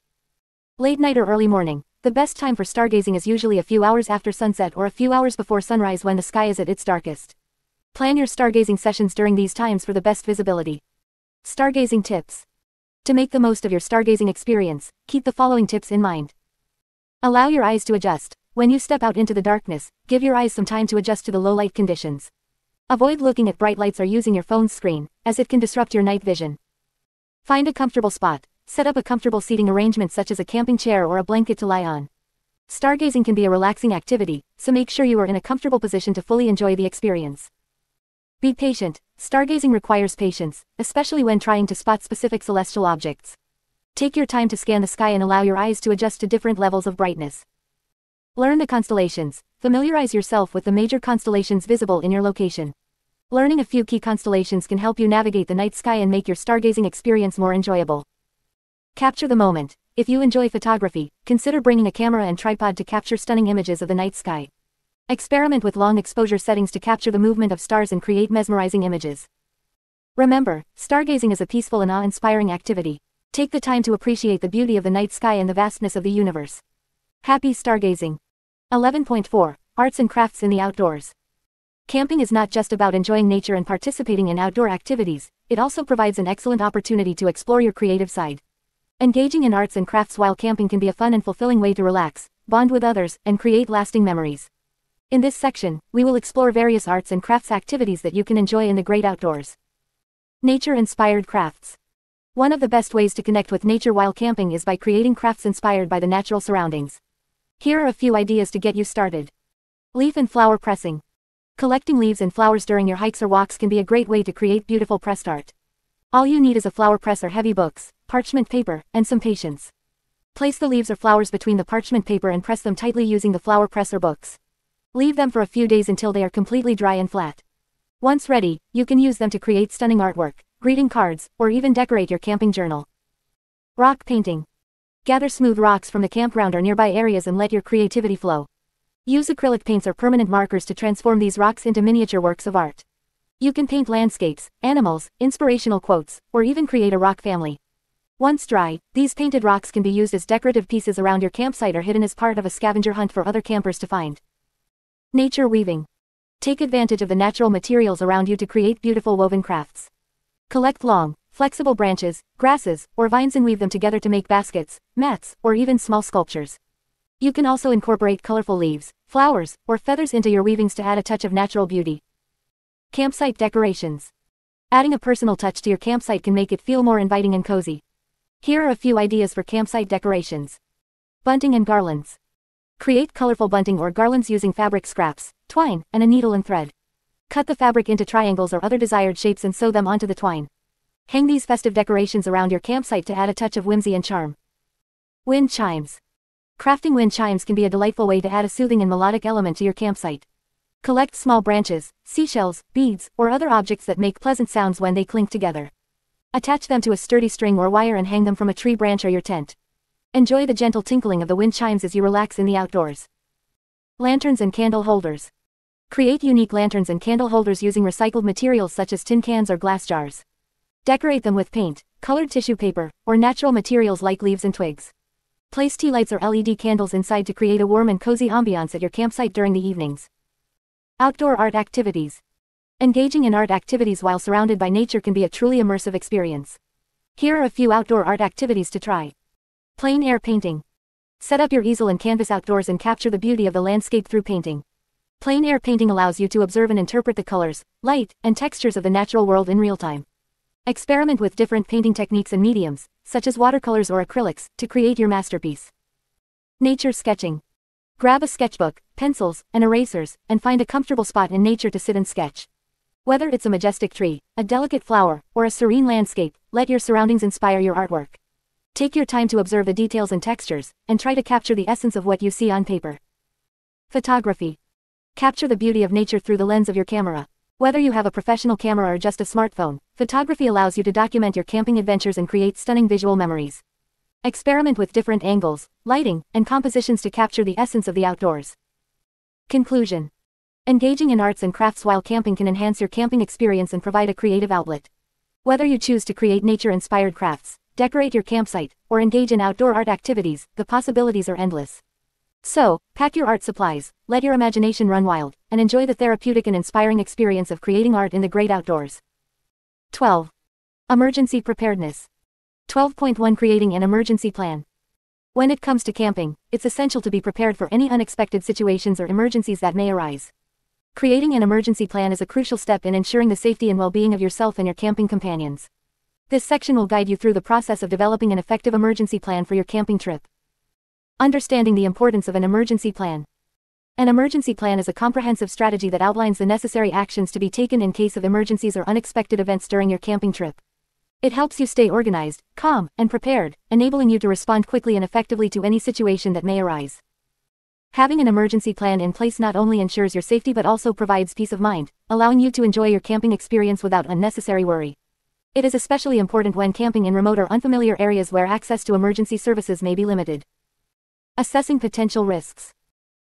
Late night or early morning. The best time for stargazing is usually a few hours after sunset or a few hours before sunrise when the sky is at its darkest. Plan your stargazing sessions during these times for the best visibility. Stargazing tips. To make the most of your stargazing experience, keep the following tips in mind. Allow your eyes to adjust. When you step out into the darkness, give your eyes some time to adjust to the low light conditions. Avoid looking at bright lights or using your phone's screen, as it can disrupt your night vision. Find a comfortable spot. Set up a comfortable seating arrangement such as a camping chair or a blanket to lie on. Stargazing can be a relaxing activity, so make sure you are in a comfortable position to fully enjoy the experience. Be patient. Stargazing requires patience, especially when trying to spot specific celestial objects. Take your time to scan the sky and allow your eyes to adjust to different levels of brightness. Learn the constellations. Familiarize yourself with the major constellations visible in your location. Learning a few key constellations can help you navigate the night sky and make your stargazing experience more enjoyable. Capture the moment. If you enjoy photography, consider bringing a camera and tripod to capture stunning images of the night sky. Experiment with long exposure settings to capture the movement of stars and create mesmerizing images. Remember, stargazing is a peaceful and awe-inspiring activity. Take the time to appreciate the beauty of the night sky and the vastness of the universe. Happy stargazing. 11.4. Arts and crafts in the outdoors. Camping is not just about enjoying nature and participating in outdoor activities, it also provides an excellent opportunity to explore your creative side. Engaging in arts and crafts while camping can be a fun and fulfilling way to relax, bond with others, and create lasting memories. In this section, we will explore various arts and crafts activities that you can enjoy in the great outdoors. Nature-inspired crafts. One of the best ways to connect with nature while camping is by creating crafts inspired by the natural surroundings. Here are a few ideas to get you started. Leaf and flower pressing. Collecting leaves and flowers during your hikes or walks can be a great way to create beautiful pressed art. All you need is a flower press or heavy books, parchment paper, and some patience. Place the leaves or flowers between the parchment paper and press them tightly using the flower press or books. Leave them for a few days until they are completely dry and flat. Once ready, you can use them to create stunning artwork, greeting cards, or even decorate your camping journal. Rock painting. Gather smooth rocks from the campground or nearby areas and let your creativity flow. Use acrylic paints or permanent markers to transform these rocks into miniature works of art. You can paint landscapes, animals, inspirational quotes, or even create a rock family. Once dry, these painted rocks can be used as decorative pieces around your campsite or hidden as part of a scavenger hunt for other campers to find. Nature weaving. Take advantage of the natural materials around you to create beautiful woven crafts. Collect long, flexible branches, grasses, or vines and weave them together to make baskets, mats, or even small sculptures. You can also incorporate colorful leaves, flowers, or feathers into your weavings to add a touch of natural beauty. Campsite decorations. Adding a personal touch to your campsite can make it feel more inviting and cozy. Here are a few ideas for campsite decorations. Bunting and garlands. Create colorful bunting or garlands using fabric scraps, twine, and a needle and thread. Cut the fabric into triangles or other desired shapes and sew them onto the twine. Hang these festive decorations around your campsite to add a touch of whimsy and charm. Wind chimes. Crafting wind chimes can be a delightful way to add a soothing and melodic element to your campsite. Collect small branches, seashells, beads, or other objects that make pleasant sounds when they clink together. Attach them to a sturdy string or wire and hang them from a tree branch or your tent. Enjoy the gentle tinkling of the wind chimes as you relax in the outdoors. Lanterns and candle holders. Create unique lanterns and candle holders using recycled materials such as tin cans or glass jars. Decorate them with paint, colored tissue paper, or natural materials like leaves and twigs. Place tea lights or LED candles inside to create a warm and cozy ambiance at your campsite during the evenings. Outdoor art activities. Engaging in art activities while surrounded by nature can be a truly immersive experience. Here are a few outdoor art activities to try. Plein air painting. Set up your easel and canvas outdoors and capture the beauty of the landscape through painting. Plein air painting allows you to observe and interpret the colors, light, and textures of the natural world in real time. Experiment with different painting techniques and mediums, such as watercolors or acrylics, to create your masterpiece. Nature sketching. Grab a sketchbook, pencils, and erasers, and find a comfortable spot in nature to sit and sketch. Whether it's a majestic tree, a delicate flower, or a serene landscape, let your surroundings inspire your artwork. Take your time to observe the details and textures, and try to capture the essence of what you see on paper. Photography. Capture the beauty of nature through the lens of your camera. Whether you have a professional camera or just a smartphone, photography allows you to document your camping adventures and create stunning visual memories. Experiment with different angles, lighting, and compositions to capture the essence of the outdoors. Conclusion. Engaging in arts and crafts while camping can enhance your camping experience and provide a creative outlet. Whether you choose to create nature-inspired crafts, decorate your campsite, or engage in outdoor art activities, the possibilities are endless. So, pack your art supplies, let your imagination run wild, and enjoy the therapeutic and inspiring experience of creating art in the great outdoors. 12. Emergency preparedness. 12.1 Creating an emergency plan. When it comes to camping, it's essential to be prepared for any unexpected situations or emergencies that may arise. Creating an emergency plan is a crucial step in ensuring the safety and well-being of yourself and your camping companions. This section will guide you through the process of developing an effective emergency plan for your camping trip. Understanding the importance of an emergency plan. An emergency plan is a comprehensive strategy that outlines the necessary actions to be taken in case of emergencies or unexpected events during your camping trip. It helps you stay organized, calm, and prepared, enabling you to respond quickly and effectively to any situation that may arise. Having an emergency plan in place not only ensures your safety but also provides peace of mind, allowing you to enjoy your camping experience without unnecessary worry. It is especially important when camping in remote or unfamiliar areas where access to emergency services may be limited. Assessing potential risks.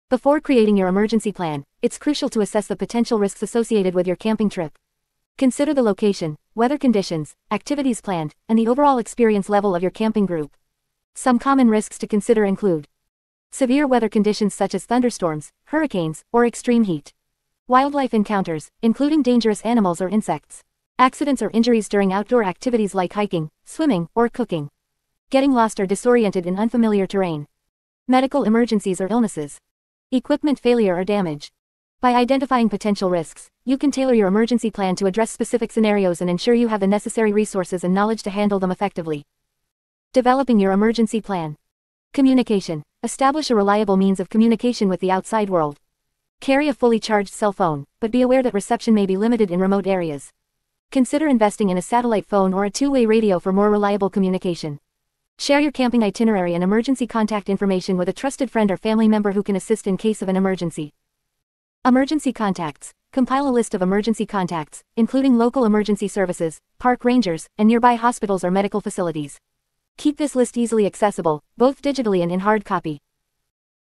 Before creating your emergency plan, it's crucial to assess the potential risks associated with your camping trip. Consider the location, weather conditions, activities planned, and the overall experience level of your camping group. Some common risks to consider include severe weather conditions such as thunderstorms, hurricanes, or extreme heat. Wildlife encounters, including dangerous animals or insects. Accidents or injuries during outdoor activities like hiking, swimming, or cooking. Getting lost or disoriented in unfamiliar terrain. Medical emergencies or illnesses. Equipment failure or damage. By identifying potential risks, you can tailor your emergency plan to address specific scenarios and ensure you have the necessary resources and knowledge to handle them effectively. Developing your emergency plan. Communication. Establish a reliable means of communication with the outside world. Carry a fully charged cell phone, but be aware that reception may be limited in remote areas. Consider investing in a satellite phone or a two-way radio for more reliable communication. Share your camping itinerary and emergency contact information with a trusted friend or family member who can assist in case of an emergency. Emergency contacts. Compile a list of emergency contacts, including local emergency services, park rangers, and nearby hospitals or medical facilities. Keep this list easily accessible, both digitally and in hard copy.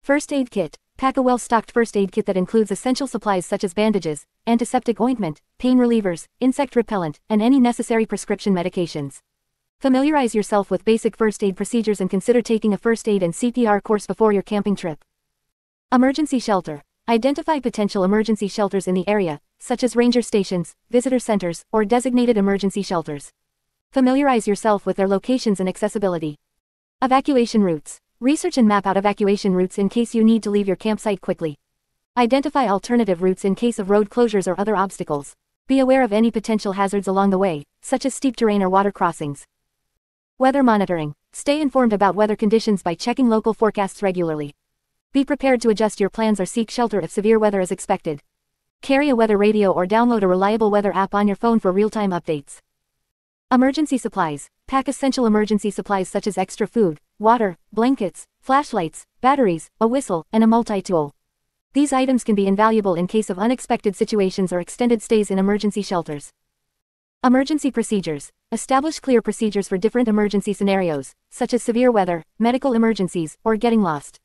First aid kit. Pack a well-stocked first aid kit that includes essential supplies such as bandages, antiseptic ointment, pain relievers, insect repellent, and any necessary prescription medications. Familiarize yourself with basic first aid procedures and consider taking a first aid and CPR course before your camping trip. Emergency shelter. Identify potential emergency shelters in the area, such as ranger stations, visitor centers, or designated emergency shelters. Familiarize yourself with their locations and accessibility. Evacuation routes. Research and map out evacuation routes in case you need to leave your campsite quickly. Identify alternative routes in case of road closures or other obstacles. Be aware of any potential hazards along the way, such as steep terrain or water crossings. Weather monitoring. Stay informed about weather conditions by checking local forecasts regularly. Be prepared to adjust your plans or seek shelter if severe weather is expected. Carry a weather radio or download a reliable weather app on your phone for real-time updates. Emergency supplies. Pack essential emergency supplies such as extra food, water, blankets, flashlights, batteries, a whistle, and a multi-tool. These items can be invaluable in case of unexpected situations or extended stays in emergency shelters. Emergency procedures. Establish clear procedures for different emergency scenarios, such as severe weather, medical emergencies, or getting lost.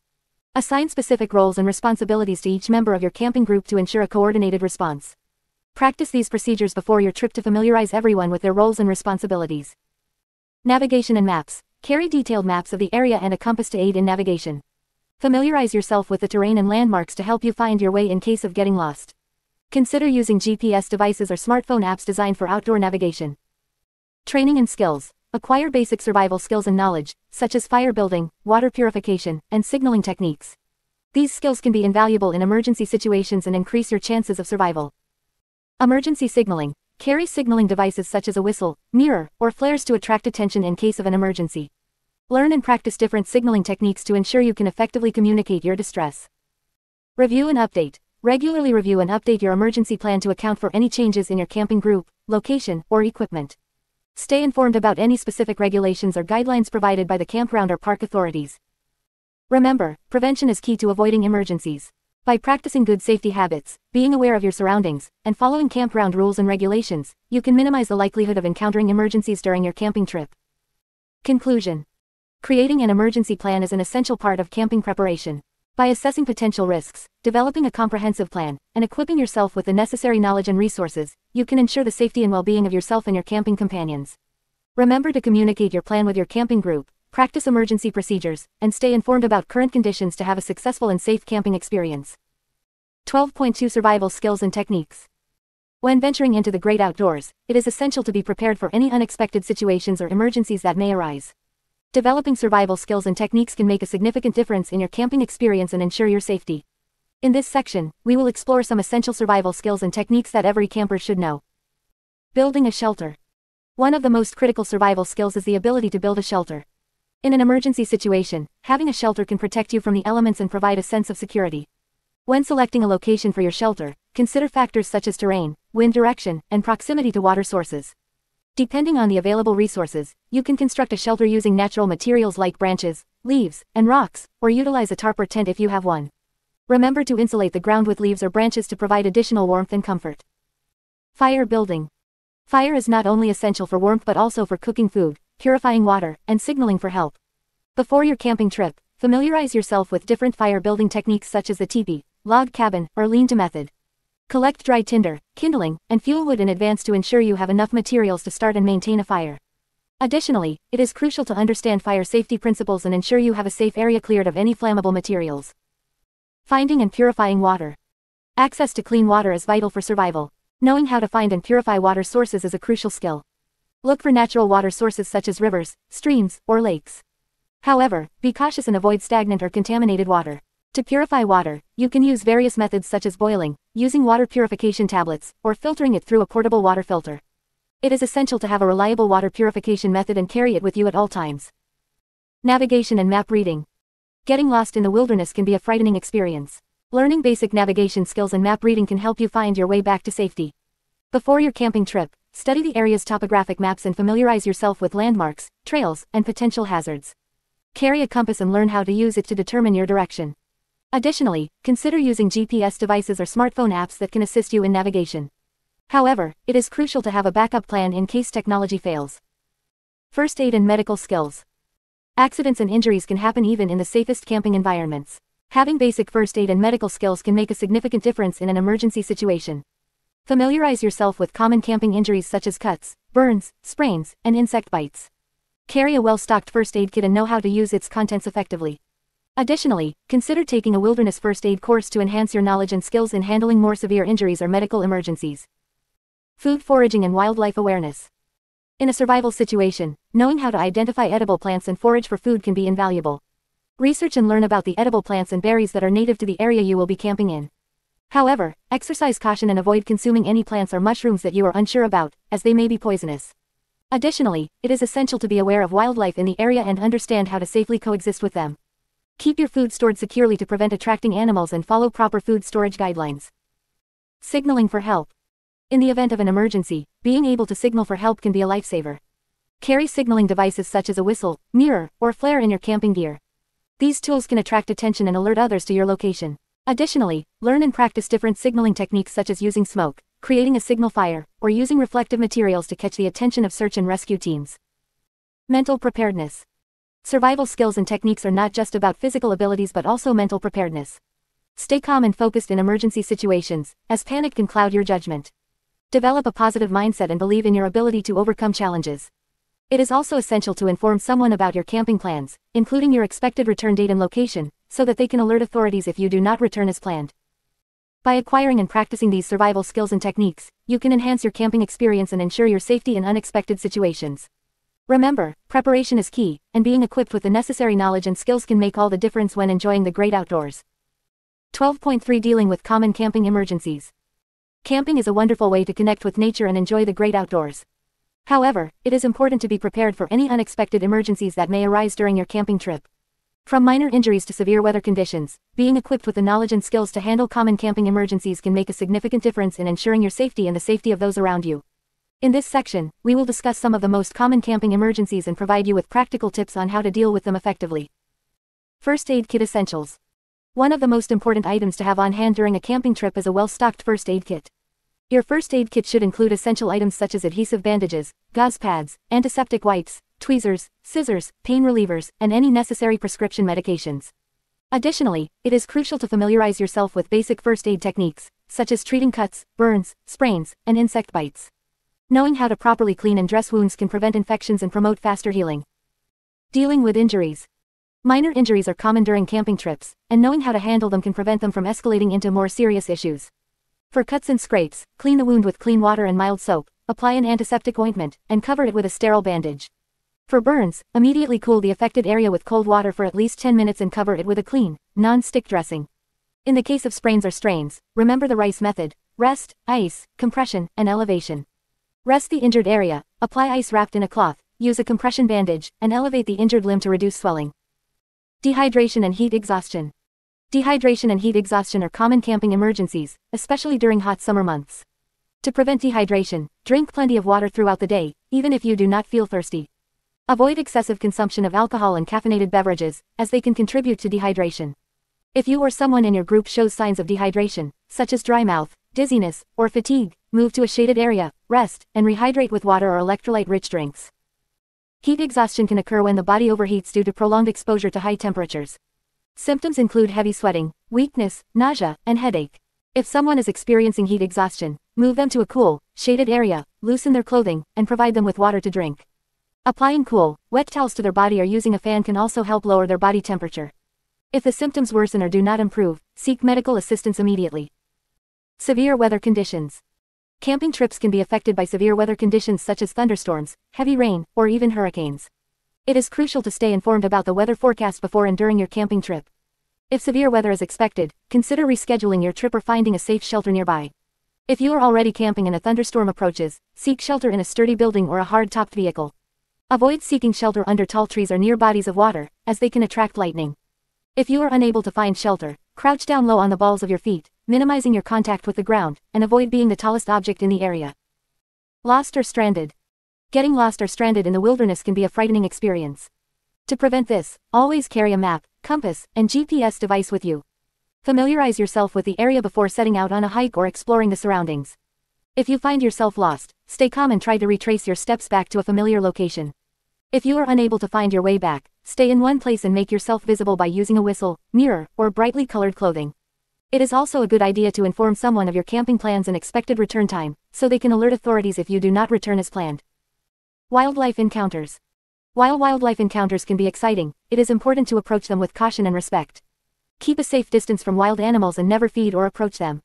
Assign specific roles and responsibilities to each member of your camping group to ensure a coordinated response. Practice these procedures before your trip to familiarize everyone with their roles and responsibilities. Navigation and maps. Carry detailed maps of the area and a compass to aid in navigation. Familiarize yourself with the terrain and landmarks to help you find your way in case of getting lost. Consider using GPS devices or smartphone apps designed for outdoor navigation. Training and skills. Acquire basic survival skills and knowledge, such as fire building, water purification, and signaling techniques. These skills can be invaluable in emergency situations and increase your chances of survival. Emergency signaling. Carry signaling devices such as a whistle, mirror, or flares to attract attention in case of an emergency. Learn and practice different signaling techniques to ensure you can effectively communicate your distress. Review and update. Regularly review and update your emergency plan to account for any changes in your camping group, location, or equipment. Stay informed about any specific regulations or guidelines provided by the campground or park authorities. Remember, prevention is key to avoiding emergencies. By practicing good safety habits, being aware of your surroundings, and following campground rules and regulations, you can minimize the likelihood of encountering emergencies during your camping trip. Conclusion. Creating an emergency plan is an essential part of camping preparation. By assessing potential risks, developing a comprehensive plan, and equipping yourself with the necessary knowledge and resources, you can ensure the safety and well-being of yourself and your camping companions. Remember to communicate your plan with your camping group, practice emergency procedures, and stay informed about current conditions to have a successful and safe camping experience. 12.2 Survival Skills and Techniques. When venturing into the great outdoors, it is essential to be prepared for any unexpected situations or emergencies that may arise. Developing survival skills and techniques can make a significant difference in your camping experience and ensure your safety. In this section, we will explore some essential survival skills and techniques that every camper should know. Building a shelter. One of the most critical survival skills is the ability to build a shelter. In an emergency situation, having a shelter can protect you from the elements and provide a sense of security. When selecting a location for your shelter, consider factors such as terrain, wind direction, and proximity to water sources. Depending on the available resources, you can construct a shelter using natural materials like branches, leaves, and rocks, or utilize a tarp or tent if you have one. Remember to insulate the ground with leaves or branches to provide additional warmth and comfort. Fire building. Fire is not only essential for warmth but also for cooking food, purifying water, and signaling for help. Before your camping trip, familiarize yourself with different fire building techniques such as the teepee, log cabin, or lean-to method. Collect dry tinder, kindling, and fuel wood in advance to ensure you have enough materials to start and maintain a fire. Additionally, it is crucial to understand fire safety principles and ensure you have a safe area cleared of any flammable materials. Finding and purifying water. Access to clean water is vital for survival. Knowing how to find and purify water sources is a crucial skill. Look for natural water sources such as rivers, streams, or lakes. However, be cautious and avoid stagnant or contaminated water. To purify water, you can use various methods such as boiling, using water purification tablets, or filtering it through a portable water filter. It is essential to have a reliable water purification method and carry it with you at all times. Navigation and map reading. Getting lost in the wilderness can be a frightening experience. Learning basic navigation skills and map reading can help you find your way back to safety. Before your camping trip, study the area's topographic maps and familiarize yourself with landmarks, trails, and potential hazards. Carry a compass and learn how to use it to determine your direction. Additionally, consider using GPS devices or smartphone apps that can assist you in navigation. However, it is crucial to have a backup plan in case technology fails. First aid and medical skills. Accidents and injuries can happen even in the safest camping environments. Having basic first aid and medical skills can make a significant difference in an emergency situation. Familiarize yourself with common camping injuries such as cuts, burns, sprains, and insect bites. Carry a well-stocked first aid kit and know how to use its contents effectively. Additionally, consider taking a wilderness first aid course to enhance your knowledge and skills in handling more severe injuries or medical emergencies. Food foraging and wildlife awareness. In a survival situation, knowing how to identify edible plants and forage for food can be invaluable. Research and learn about the edible plants and berries that are native to the area you will be camping in. However, exercise caution and avoid consuming any plants or mushrooms that you are unsure about, as they may be poisonous. Additionally, it is essential to be aware of wildlife in the area and understand how to safely coexist with them. Keep your food stored securely to prevent attracting animals and follow proper food storage guidelines. Signaling for help. In the event of an emergency, being able to signal for help can be a lifesaver. Carry signaling devices such as a whistle, mirror, or flare in your camping gear. These tools can attract attention and alert others to your location. Additionally, learn and practice different signaling techniques such as using smoke, creating a signal fire, or using reflective materials to catch the attention of search and rescue teams. Mental preparedness. Survival skills and techniques are not just about physical abilities but also mental preparedness. Stay calm and focused in emergency situations, as panic can cloud your judgment. Develop a positive mindset and believe in your ability to overcome challenges. It is also essential to inform someone about your camping plans, including your expected return date and location, so that they can alert authorities if you do not return as planned. By acquiring and practicing these survival skills and techniques, you can enhance your camping experience and ensure your safety in unexpected situations. Remember, preparation is key, and being equipped with the necessary knowledge and skills can make all the difference when enjoying the great outdoors. 12.3 Dealing with common camping emergencies. Camping is a wonderful way to connect with nature and enjoy the great outdoors. However, it is important to be prepared for any unexpected emergencies that may arise during your camping trip. From minor injuries to severe weather conditions, being equipped with the knowledge and skills to handle common camping emergencies can make a significant difference in ensuring your safety and the safety of those around you. In this section, we will discuss some of the most common camping emergencies and provide you with practical tips on how to deal with them effectively. First aid kit essentials. One of the most important items to have on hand during a camping trip is a well-stocked first aid kit. Your first aid kit should include essential items such as adhesive bandages, gauze pads, antiseptic wipes, tweezers, scissors, pain relievers, and any necessary prescription medications. Additionally, it is crucial to familiarize yourself with basic first aid techniques, such as treating cuts, burns, sprains, and insect bites. Knowing how to properly clean and dress wounds can prevent infections and promote faster healing. Dealing with injuries. Minor injuries are common during camping trips, and knowing how to handle them can prevent them from escalating into more serious issues. For cuts and scrapes, clean the wound with clean water and mild soap, apply an antiseptic ointment, and cover it with a sterile bandage. For burns, immediately cool the affected area with cold water for at least 10 minutes and cover it with a clean, non-stick dressing. In the case of sprains or strains, remember the RICE method: rest, ice, compression, and elevation. Rest the injured area, apply ice wrapped in a cloth, use a compression bandage, and elevate the injured limb to reduce swelling. Dehydration and heat exhaustion. Dehydration and heat exhaustion are common camping emergencies, especially during hot summer months. To prevent dehydration, drink plenty of water throughout the day, even if you do not feel thirsty. Avoid excessive consumption of alcohol and caffeinated beverages, as they can contribute to dehydration. If you or someone in your group shows signs of dehydration, such as dry mouth, dizziness, or fatigue, move to a shaded area, rest, and rehydrate with water or electrolyte-rich drinks. Heat exhaustion can occur when the body overheats due to prolonged exposure to high temperatures. Symptoms include heavy sweating, weakness, nausea, and headache. If someone is experiencing heat exhaustion, move them to a cool, shaded area, loosen their clothing, and provide them with water to drink. Applying cool, wet towels to their body or using a fan can also help lower their body temperature. If the symptoms worsen or do not improve, seek medical assistance immediately. Severe weather conditions. Camping trips can be affected by severe weather conditions such as thunderstorms, heavy rain, or even hurricanes. It is crucial to stay informed about the weather forecast before and during your camping trip. If severe weather is expected, consider rescheduling your trip or finding a safe shelter nearby. If you are already camping and a thunderstorm approaches, seek shelter in a sturdy building or a hard-topped vehicle. Avoid seeking shelter under tall trees or near bodies of water, as they can attract lightning. If you are unable to find shelter, crouch down low on the balls of your feet, minimizing your contact with the ground, and avoid being the tallest object in the area. Lost or stranded. Getting lost or stranded in the wilderness can be a frightening experience. To prevent this, always carry a map, compass, and GPS device with you. Familiarize yourself with the area before setting out on a hike or exploring the surroundings. If you find yourself lost, stay calm and try to retrace your steps back to a familiar location. If you are unable to find your way back, stay in one place and make yourself visible by using a whistle, mirror, or brightly colored clothing. It is also a good idea to inform someone of your camping plans and expected return time, so they can alert authorities if you do not return as planned. Wildlife encounters. While wildlife encounters can be exciting, it is important to approach them with caution and respect. Keep a safe distance from wild animals and never feed or approach them.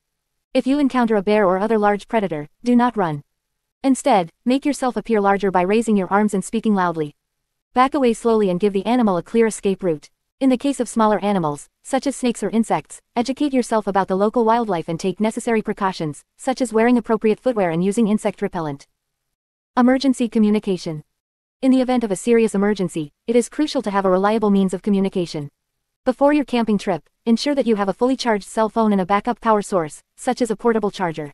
If you encounter a bear or other large predator, do not run. Instead, make yourself appear larger by raising your arms and speaking loudly. Back away slowly and give the animal a clear escape route. In the case of smaller animals, such as snakes or insects, educate yourself about the local wildlife and take necessary precautions, such as wearing appropriate footwear and using insect repellent. Emergency communication. In the event of a serious emergency, it is crucial to have a reliable means of communication. Before your camping trip, ensure that you have a fully charged cell phone and a backup power source, such as a portable charger.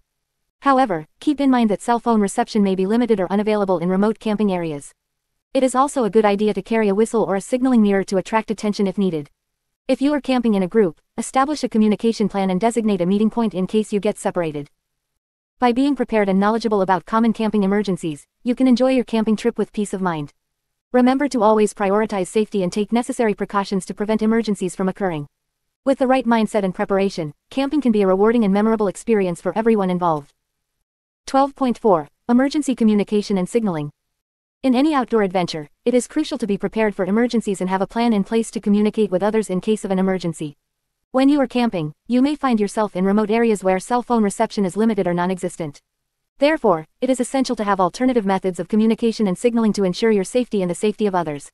However, keep in mind that cell phone reception may be limited or unavailable in remote camping areas. It is also a good idea to carry a whistle or a signaling mirror to attract attention if needed. If you are camping in a group, establish a communication plan and designate a meeting point in case you get separated. By being prepared and knowledgeable about common camping emergencies, you can enjoy your camping trip with peace of mind. Remember to always prioritize safety and take necessary precautions to prevent emergencies from occurring. With the right mindset and preparation, camping can be a rewarding and memorable experience for everyone involved. 12.4. Emergency communication and signaling. In any outdoor adventure, it is crucial to be prepared for emergencies and have a plan in place to communicate with others in case of an emergency. When you are camping, you may find yourself in remote areas where cell phone reception is limited or non-existent. Therefore, it is essential to have alternative methods of communication and signaling to ensure your safety and the safety of others.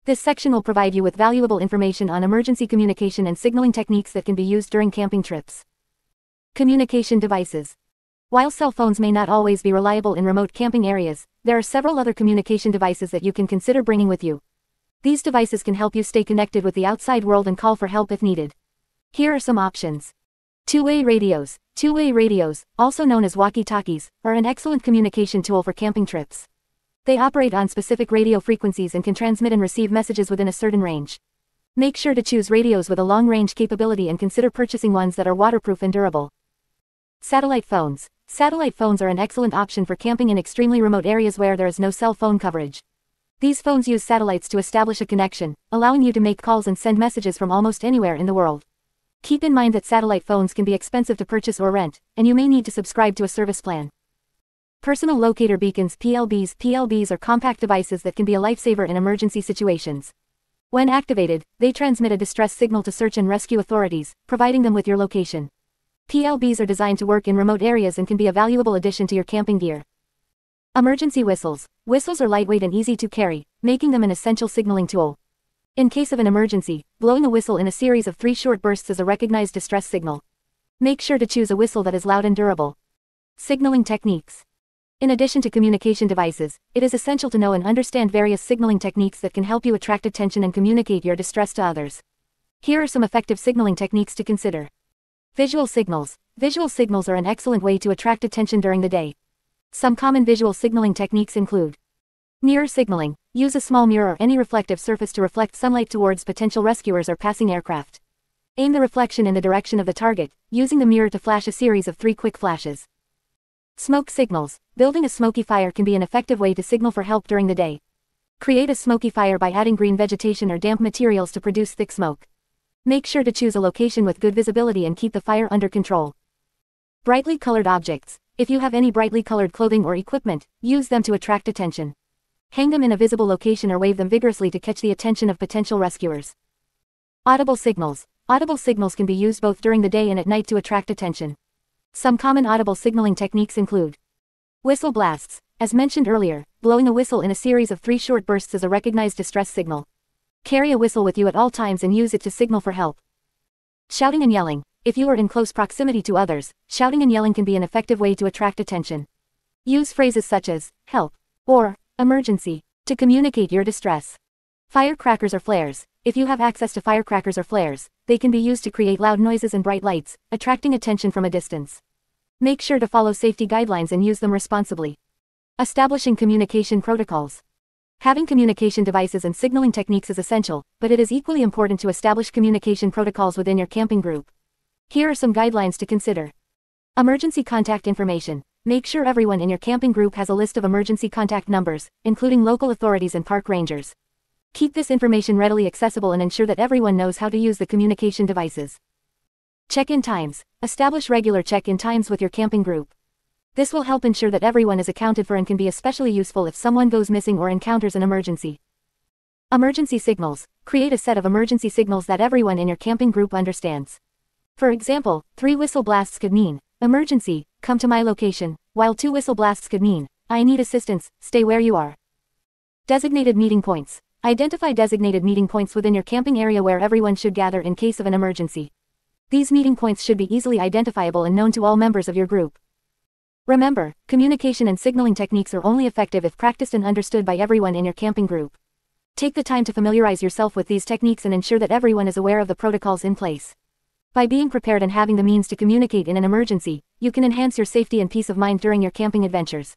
This section will provide you with valuable information on emergency communication and signaling techniques that can be used during camping trips. Communication devices. While cell phones may not always be reliable in remote camping areas, there are several other communication devices that you can consider bringing with you. These devices can help you stay connected with the outside world and call for help if needed. Here are some options. Two-way radios. Two-way radios, also known as walkie-talkies, are an excellent communication tool for camping trips. They operate on specific radio frequencies and can transmit and receive messages within a certain range. Make sure to choose radios with a long-range capability and consider purchasing ones that are waterproof and durable. Satellite phones. Satellite phones are an excellent option for camping in extremely remote areas where there is no cell phone coverage. These phones use satellites to establish a connection, allowing you to make calls and send messages from almost anywhere in the world. Keep in mind that satellite phones can be expensive to purchase or rent, and you may need to subscribe to a service plan. Personal locator beacons (PLBs). PLBs are compact devices that can be a lifesaver in emergency situations. When activated, they transmit a distress signal to search and rescue authorities, providing them with your location. PLBs are designed to work in remote areas and can be a valuable addition to your camping gear. Emergency whistles. Whistles are lightweight and easy to carry, making them an essential signaling tool. In case of an emergency, blowing a whistle in a series of 3 short bursts is a recognized distress signal. Make sure to choose a whistle that is loud and durable. Signaling techniques. In addition to communication devices, it is essential to know and understand various signaling techniques that can help you attract attention and communicate your distress to others. Here are some effective signaling techniques to consider. Visual signals. Visual signals are an excellent way to attract attention during the day. Some common visual signaling techniques include mirror signaling. Use a small mirror or any reflective surface to reflect sunlight towards potential rescuers or passing aircraft. Aim the reflection in the direction of the target, using the mirror to flash a series of 3 quick flashes. Smoke signals. Building a smoky fire can be an effective way to signal for help during the day. Create a smoky fire by adding green vegetation or damp materials to produce thick smoke. Make sure to choose a location with good visibility and keep the fire under control. Brightly colored objects. If you have any brightly colored clothing or equipment, use them to attract attention. Hang them in a visible location or wave them vigorously to catch the attention of potential rescuers. Audible signals. Audible signals can be used both during the day and at night to attract attention. Some common audible signaling techniques include whistle blasts. As mentioned earlier, blowing a whistle in a series of 3 short bursts is a recognized distress signal. Carry a whistle with you at all times and use it to signal for help. Shouting and yelling. If you are in close proximity to others, shouting and yelling can be an effective way to attract attention. Use phrases such as help or emergency to communicate your distress. Firecrackers or flares. If you have access to firecrackers or flares, they can be used to create loud noises and bright lights, attracting attention from a distance. Make sure to follow safety guidelines and use them responsibly. Establishing communication protocols. Having communication devices and signaling techniques is essential, but it is equally important to establish communication protocols within your camping group. Here are some guidelines to consider. Emergency contact information. Make sure everyone in your camping group has a list of emergency contact numbers, including local authorities and park rangers. Keep this information readily accessible and ensure that everyone knows how to use the communication devices. Check-in times. Establish regular check-in times with your camping group. This will help ensure that everyone is accounted for and can be especially useful if someone goes missing or encounters an emergency. Emergency signals. Create a set of emergency signals that everyone in your camping group understands. For example, 3 whistle blasts could mean, "Emergency, come to my location," while 2 whistle blasts could mean, "I need assistance, stay where you are." Designated meeting points. Identify designated meeting points within your camping area where everyone should gather in case of an emergency. These meeting points should be easily identifiable and known to all members of your group. Remember, communication and signaling techniques are only effective if practiced and understood by everyone in your camping group. Take the time to familiarize yourself with these techniques and ensure that everyone is aware of the protocols in place. By being prepared and having the means to communicate in an emergency, you can enhance your safety and peace of mind during your camping adventures.